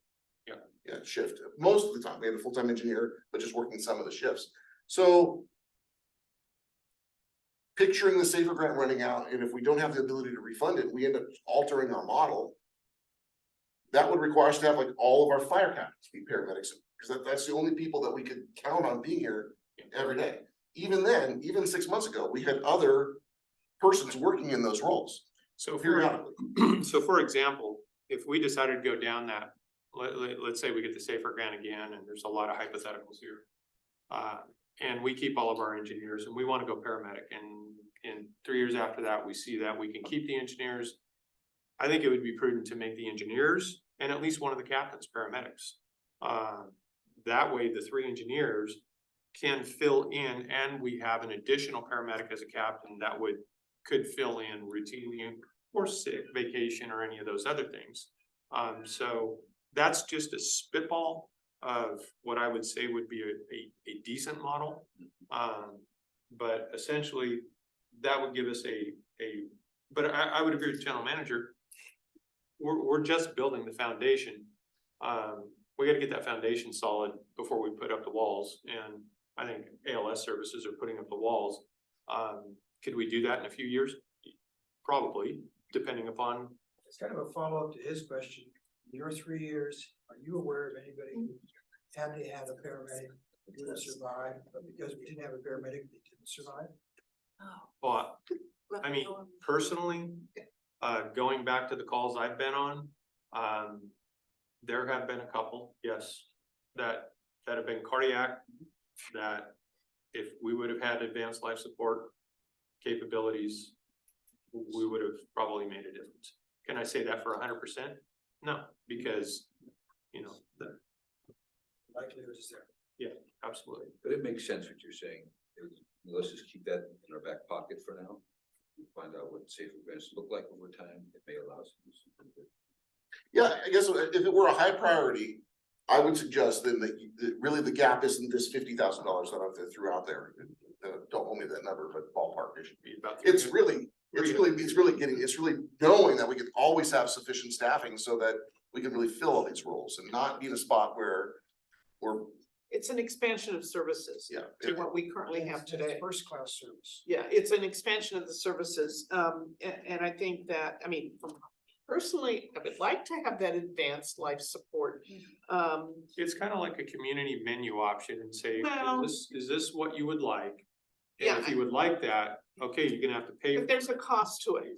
Yeah. Yeah, shift. Most of the time, we had a full-time engineer, but just working some of the shifts. So picturing the SAFER grant running out, and if we don't have the ability to refund it, we end up altering our model. That would require us to have like all of our fire captains be paramedics, because that's the only people that we could count on being here every day. Even then, even 6 months ago, we had other persons working in those roles So for, periodically. so for example, if we decided to go down that, let's say we get the SAFER grant again, and there's a lot of hypotheticals here. And we keep all of our engineers and we wanna go paramedic, and in 3 years after that, we see that we can keep the engineers. I think it would be prudent to make the engineers and at least one of the captains paramedics. That way, the 3 engineers can fill in, and we have an additional paramedic as a captain that could fill in routinely or sick, vacation, or any of those other things. So that's just a spitball of what I would say would be a decent model. But essentially, that would give us but I would agree with the general manager. We're just building the foundation. We gotta get that foundation solid before we put up the walls, and I think ALS services are putting up the walls. Could we do that in a few years? Probably, depending upon. It's kind of a follow-up to his question. In your 3 years, are you aware of anybody who had to have a paramedic who didn't survive, but because we didn't have a paramedic, they didn't survive? But I mean, personally, going back to the calls I've been on, there have been a couple, yes, that have been cardiac, that if we would have had advanced life support capabilities, we would have probably made a difference. Can I say that for 100%? No, because, the Likelihood is there. absolutely. But it makes sense what you're saying. Let's just keep that in our back pocket for now. Find out what SAFER grants look like over time. It may allow us to do something good. Yeah, I guess if it were a high priority, I would suggest then that really the gap isn't this $50,000 that I threw out there. Don't hold me to that number, but ballpark, it should be. Be about It's really knowing that we can always have sufficient staffing so that we can really fill all these roles and not be in a spot where we're, It's an expansion of services. yeah. To what we currently have It's today. first-class service. Yeah, it's an expansion of the services, and I think that, I mean, personally, I would like to have that advanced life support. It's kind of like a community menu option and say, Well- is this what you would like? Yeah, And if you would like that, okay, you're gonna have to pay. but there's a cost to it,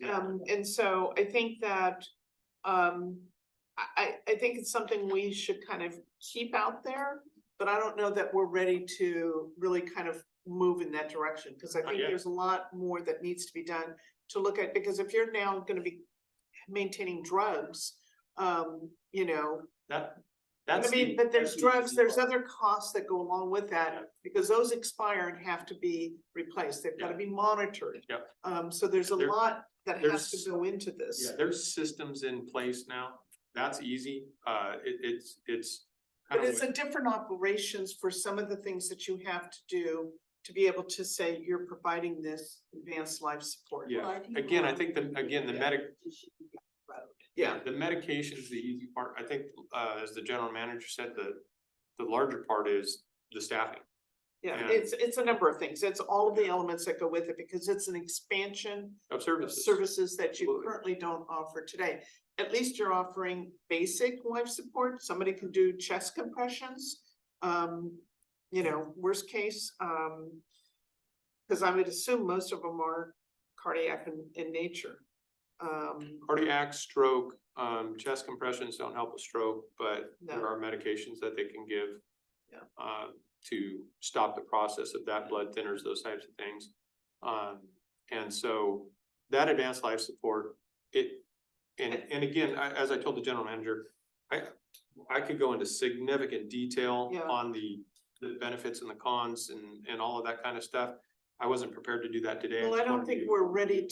and so I think that, I think it's something we should kind of keep out there. But I don't know that we're ready to really kind of move in that direction, because I think yet. there's a lot more that needs to be done to look at, because if you're now gonna be maintaining drugs, That's I mean, the- but there's that's the drugs, easy there's part. other costs that go along with Yeah. that, because those expire and have to be replaced, they've gotta be monitored. Yep. So there's a There- lot that has to there's- go into this. Yeah, there's systems in place now. That's easy. It's. But kinda it's a different operations for some of the things that you have to do to be able to say you're providing this advanced life support. Yeah, again, I think the medication's the easy part. I think, as the general manager said, the larger part is the staffing. Yeah, And- it's a number of things. It's all of the elements that go with it, because it's an expansion Of of services. services that you Absolutely. currently don't offer today. At least you're offering basic life support. Somebody can do chest compressions. Worst case, cause I would assume most of them are cardiac in nature. Cardiac, stroke, chest compressions don't help with stroke, but No. there are medications that they can give. Yeah. To stop the process of that, blood thinners, those types of things. And so that advanced life support, and again, as I told the general manager, I could go into significant detail Yeah. on the benefits and the cons and all of that kind of stuff. I wasn't prepared to do that today. Well, I just don't wanted think to- we're ready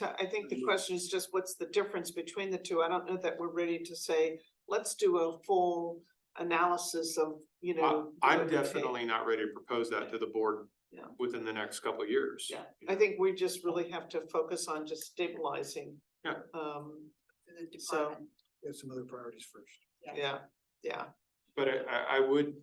I think the question is just what's the difference between the two? I don't know that we're ready to say, let's do a full analysis of, I'm give or take. definitely not ready to propose that to the board. Yeah. Within the next couple of years. Yeah, I think we just really have to focus on just stabilizing. Yeah. The So, department. We have some other priorities first. yeah. But I would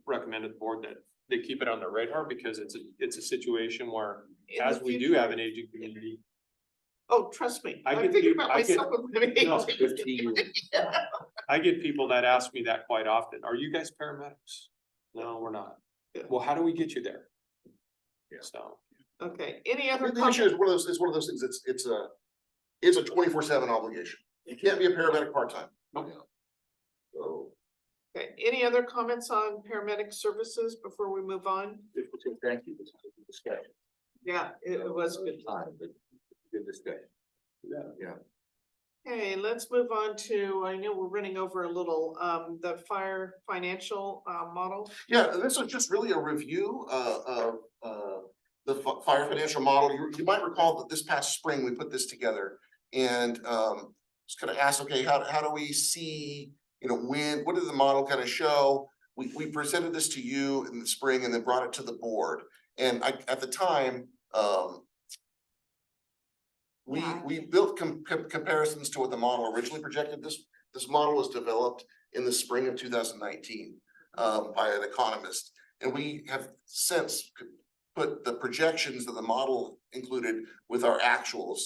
recommend to the board that they keep it on their radar because it's a situation where In as the we do future- have an aging community. Oh, trust me, I I'm get thinking you- about I get- myself with my No, age. 15 years. I get people that ask me that quite often. Are you guys paramedics? No, we're not. Yeah. Well, how do we get you there? Yeah. So, Okay, any other The issue comments? is it's one of those things, it's a 24/7 obligation. You can't be a paramedic part-time. So, Okay, any other comments on paramedic services before we move on? Thank you, this was a good discussion. Yeah, it was good. Time, but good discussion. Okay, let's move on to, I know we're running over a little, the fire financial, model. yeah, this was just really a review, of, the fire financial model. You might recall that this past spring, we put this together and, just kind of asked, okay, how do we see, what did the model kind of show? We presented this to you in the spring and then brought it to the board. And at the time, we built comparisons to what the model originally projected. This model was developed in the spring of 2019 by an economist. And we have since put the projections that the model included with our actuals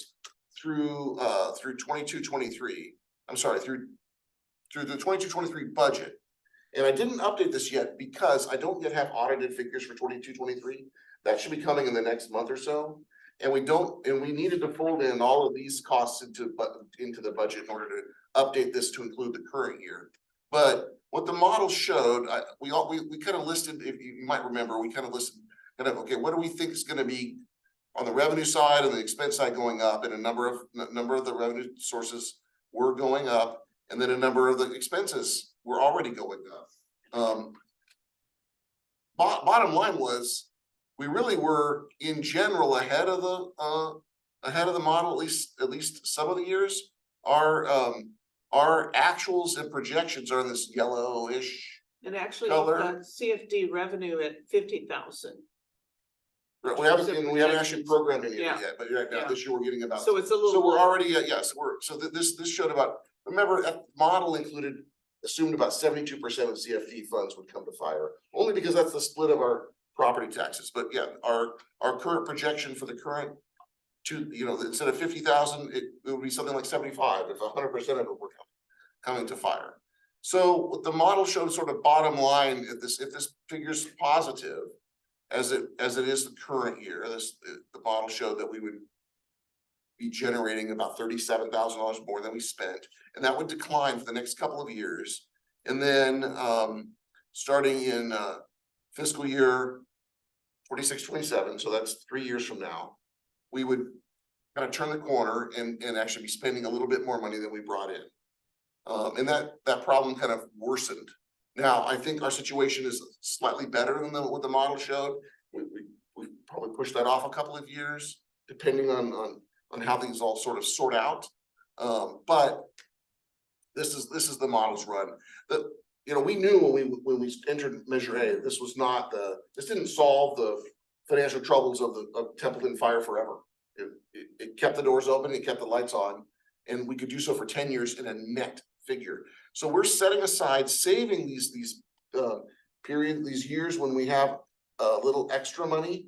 through 22-23. I'm sorry, through the 22-23 budget. And I didn't update this yet because I don't yet have audited figures for 22-23. That should be coming in the next month or so. And we needed to fold in all of these costs into the budget in order to update this to include the current year. But what the model showed, we kind of listed, if you might remember, we kind of listed okay, what do we think is gonna be on the revenue side and the expense side going up, and a number of the revenue sources were going up, and then a number of the expenses were already going up. Bottom line was, we really were in general ahead of the model, at least some of the years. Our actuals and projections are in this yellowish. And actually, Color. CFD revenue at 50,000. We haven't actually programmed any of it Yeah. yet, but right now Yeah. this year we're getting about. So it's a So little. we're already, yes, this showed about, remember, that model assumed about 72% of CFD funds would come to fire. Only because that's the split of our property taxes, but yeah, our current projection for the current instead of 50,000, it would be something like 75 if 100% of it were coming to fire. So what the model showed sort of bottom line, if this figure's positive, as it is the current year, the model showed that we would be generating about $37,000 more than we spent, and that would decline for the next couple of years. And then starting in fiscal year 26-27, so that's 3 years from now, we would kind of turn the corner and actually be spending a little bit more money than we brought in. And that problem kind of worsened. Now, I think our situation is slightly better than what the model showed. We probably pushed that off a couple of years, depending on how things all sort of sort out. But this is the model's run. We knew when we entered Measure A, this didn't solve the financial troubles of Templeton Fire forever. It kept the doors open, it kept the lights on, and we could do so for 10 years in a net figure. So we're setting aside, saving these years when we have a little extra money,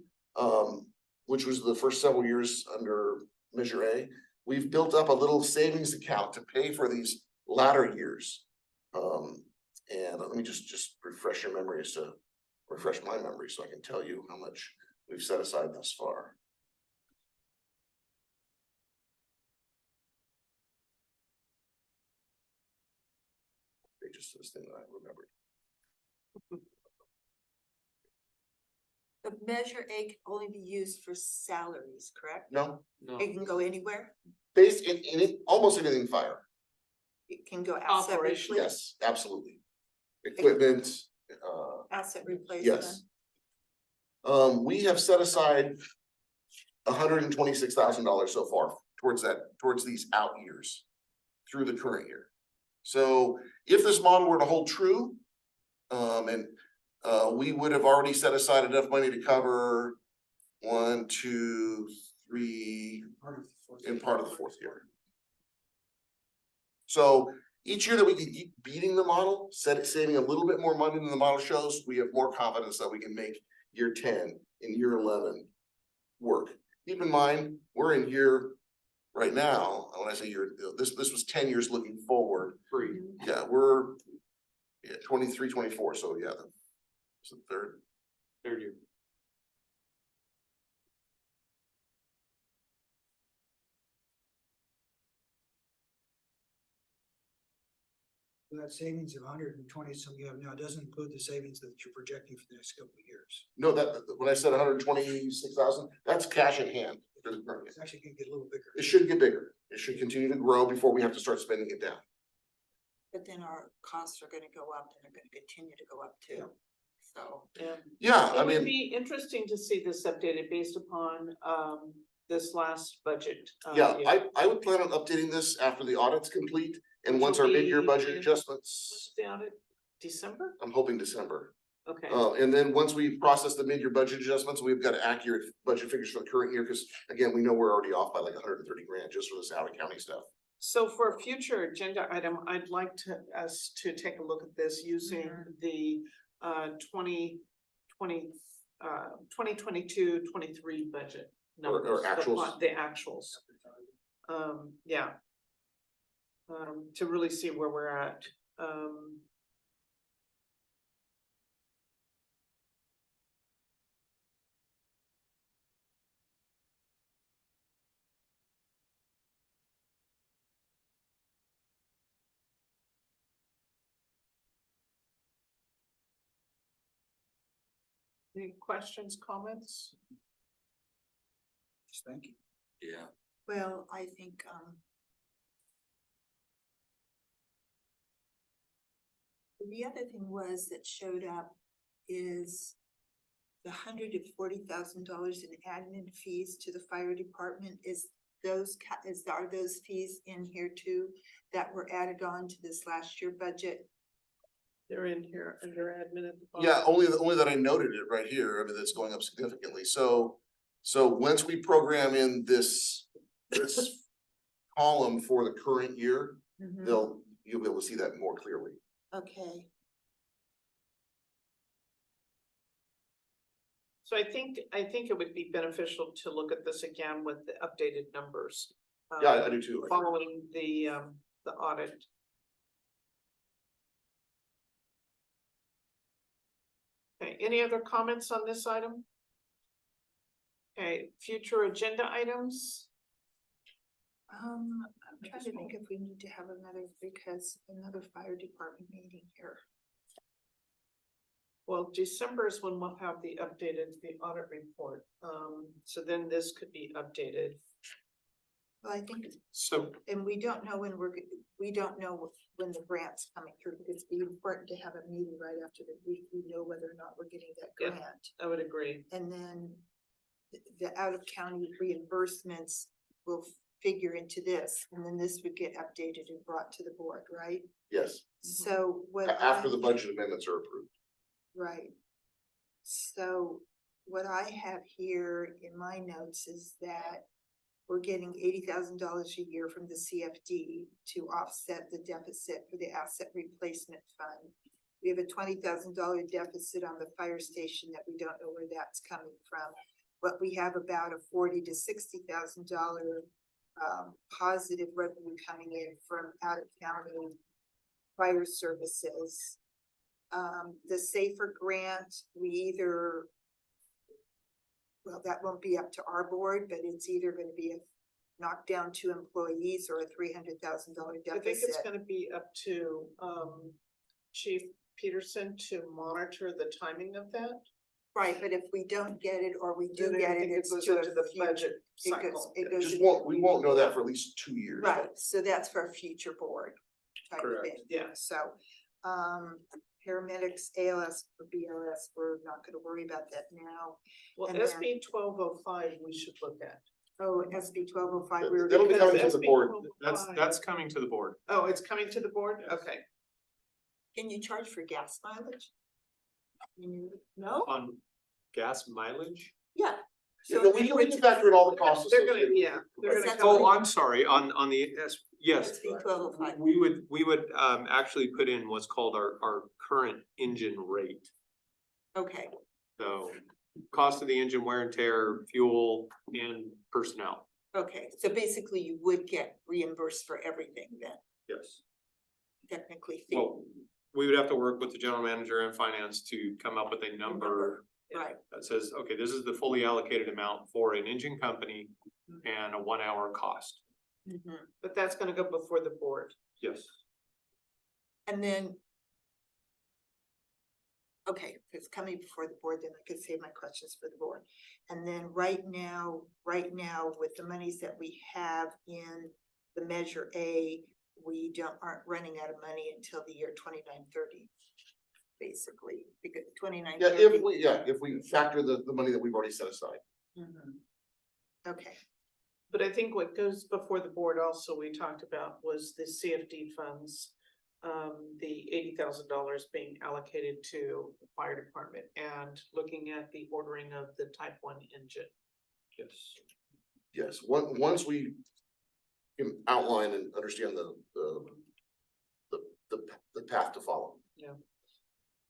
which was the first several years under Measure A. We've built up a little savings account to pay for these latter years. And let me just refresh my memory so I can tell you how much we've set aside thus far. Just this thing that I remembered. The Measure A can only be used for salaries, correct? No, no, It can go anywhere? based in almost anything fire. It can go asset Operation. replacement, Yes, absolutely. Equipment, asset replacement. yes. We have set aside $126,000 so far towards these out years through the current year. So if this model were to hold true, we would have already set aside enough money to cover 1, 2, 3, and part of the fourth year. So each year that we can keep beating the model, saving a little bit more money than the model shows, we have more confidence that we can make year 10 and year 11 work. Keep in mind, we're in year right now, when I say year, this was 10 years looking forward. Free. Yeah, we're 23, 24, so yeah, it's the third. Third year. That savings of 120 some you have now doesn't include the savings that you're projecting for the next couple of years. No, when I said 126,000, that's cash in hand. It's actually gonna get a little bigger. It should get bigger. It should continue to grow before we have to start spending it down. But then our costs are gonna go up and they're gonna continue to go up too. So, Yeah, I It would mean, be interesting to see this updated based upon, this last budget. yeah, year. I would plan on updating this after the audit's complete and once our mid-year budget adjustments, What's the audit? December? I'm hoping December. Okay. And then once we process the mid-year budget adjustments, we've got accurate budget figures for the current year, because again, we know we're already off by like 130 grand just for this out of county stuff. So for a future agenda item, I'd like us to take a look at this using the 2022-23 budget numbers. actuals. The actuals, yeah. To really see where we're at. Any questions, comments? Just thank you. Yeah. well, I think, the other thing was that showed up is the $140,000 in admin fees to the fire department. Are those fees in here too that were added on to this last year budget? They're in here under admin at the bottom. Yeah, only that I noted it right here. I mean, that's going up significantly. So once we program in this column for the current year, Mhm. you'll be able to see that more clearly. Okay, So I think it would be beneficial to look at this again with the updated numbers. Yeah, I do too. Following the audit. Okay, any other comments on this item? Okay, future agenda items? I'm trying to think if we need to have another fire department meeting here. Well, December is when we'll have the audit report, so then this could be updated. Well, I think, So, and we don't know when we don't know when the grant's coming through, because it'd be important to have a meeting right after we know whether or not we're getting that Yeah. grant. I would agree. And then the out of county reimbursements will figure into this, and then this would get updated and brought to the board, right? Yes, So what? after the budget amendments are approved. Right. So what I have here in my notes is that we're getting $80,000 a year from the CFD to offset the deficit for the asset replacement fund. We have a $20,000 deficit on the fire station that we don't know where that's coming from. But we have about a $40,000 to $60,000 positive revenue coming in from out of county fire services. The SAFER grant, well, that won't be up to our board, but it's either gonna be a knockdown to employees or a $300,000 I think it's deficit. gonna be up to, Chief Peterson to monitor the timing of that. Right, but if we don't get it or we do Then I get it, think it's goes to into a the future. budget It goes, cycle. it goes. We won't know that for at least 2 years. Right, so that's for a future board type of Correct. thing. Yeah. So, paramedics, ALS or BLS, we're not gonna worry about that now. Well, And SB 1205, we should look at. Oh, SB 1205, we were. That'll be gonna- coming to the board. that's coming to the board. Oh, it's coming to the board? Okay. Can you charge for gas mileage? No? On gas mileage? Yeah, You know, we can factor in all the costs They're gonna, associated with yeah, it. they're gonna That's come. Oh, I'm sorry, on the, yes, SB 1205. we would actually put in what's called our current engine rate. Okay, So cost of the engine, wear and tear, fuel and personnel. okay, so basically you would get reimbursed for everything then, Yes. technically. Well, we would have to work with the general manager and finance to come up with a number Right, that says, okay, this is the fully allocated amount for an engine company and a 1 hour cost. mhm. But that's gonna go before the board. Yes. And then. Okay, if it's coming before the board, then I could save my questions for the board. And then right now, with the monies that we have in the Measure A, we aren't running out of money until the year 2930. Basically, because 2930. If we factor the money that we've already set aside. Mhm. Okay, But I think what goes before the board also, we talked about was the CFD funds. The $80,000 being allocated to the fire department and looking at the ordering of the type 1 engine. Yes. Yes, once we can outline and understand the path to follow.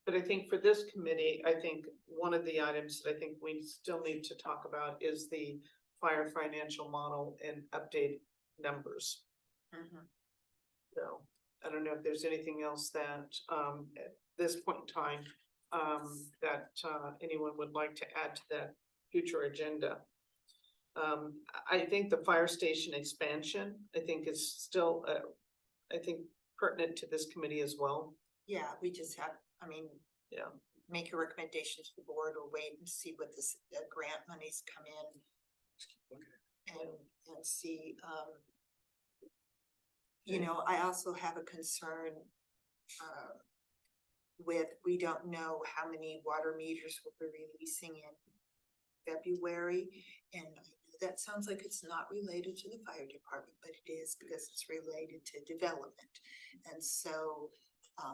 But I think for this committee, I think one of the items that I think we still need to talk about is the fire financial model and update numbers. mhm. So I don't know if there's anything else that, at this point in time, that, anyone would like to add to that future agenda. I think the fire station expansion, I think is still, I think pertinent to this committee as well. Yeah, we just have, I mean. Yeah. Make a recommendation to the board or wait and see what the grant monies come in. And see, you know, I also have a concern. We don't know how many water meters we'll be releasing in February. And that sounds like it's not related to the fire department, but it is because it's related to development. And so,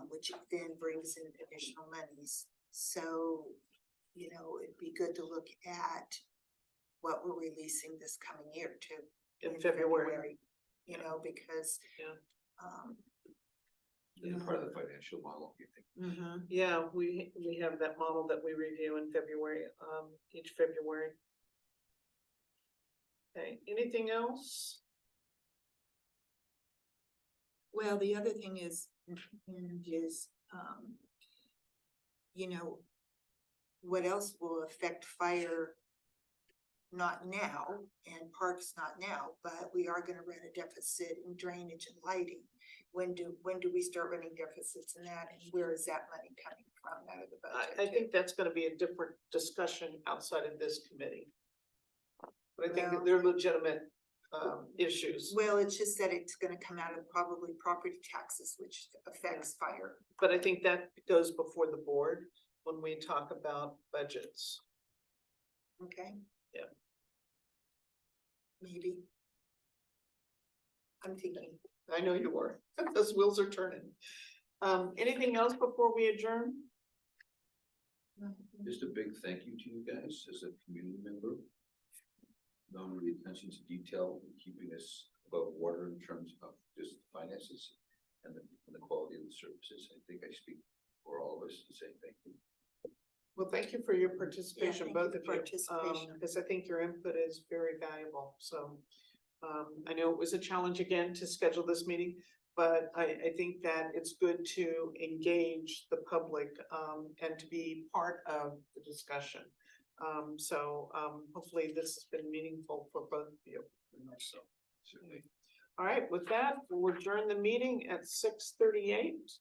which then brings in additional monies. So, you know, it'd be good to look at what we're releasing this coming year too. In February. You know, because. Yeah. And part of the financial model, you think? Mhm. Yeah, we have that model that we review in February, each February. Okay, anything else? Well, the other thing is, you know, what else will affect fire? Not now, and parks not now, but we are gonna run a deficit in drainage and lighting. When do we start running deficits in that, and where is that money coming from out of the budget? I too? think that's gonna be a different discussion outside of this committee. But I think that Well- they're legitimate, issues, Well, it's just that it's gonna come out of probably property taxes, which affects fire. but I think that goes before the board when we talk about budgets. Okay? Yeah. Maybe. I'm thinking. I know you were, those wheels are turning. Anything else before we adjourn? Just a big thank you to you guys as a community member. Knowing the attention to detail, and keeping us above water in terms of just finances and the quality of the services. I think I speak for all of us to say thank you. Well, thank you for your participation, thank both you of for you, participation. because I think your input is very valuable, so. I know it was a challenge again to schedule this meeting, but I think that it's good to engage the public, and to be part of the discussion. Hopefully this has been meaningful for both of you. Very much so. Certainly. All right, with that, we'll adjourn the meeting at 6:38.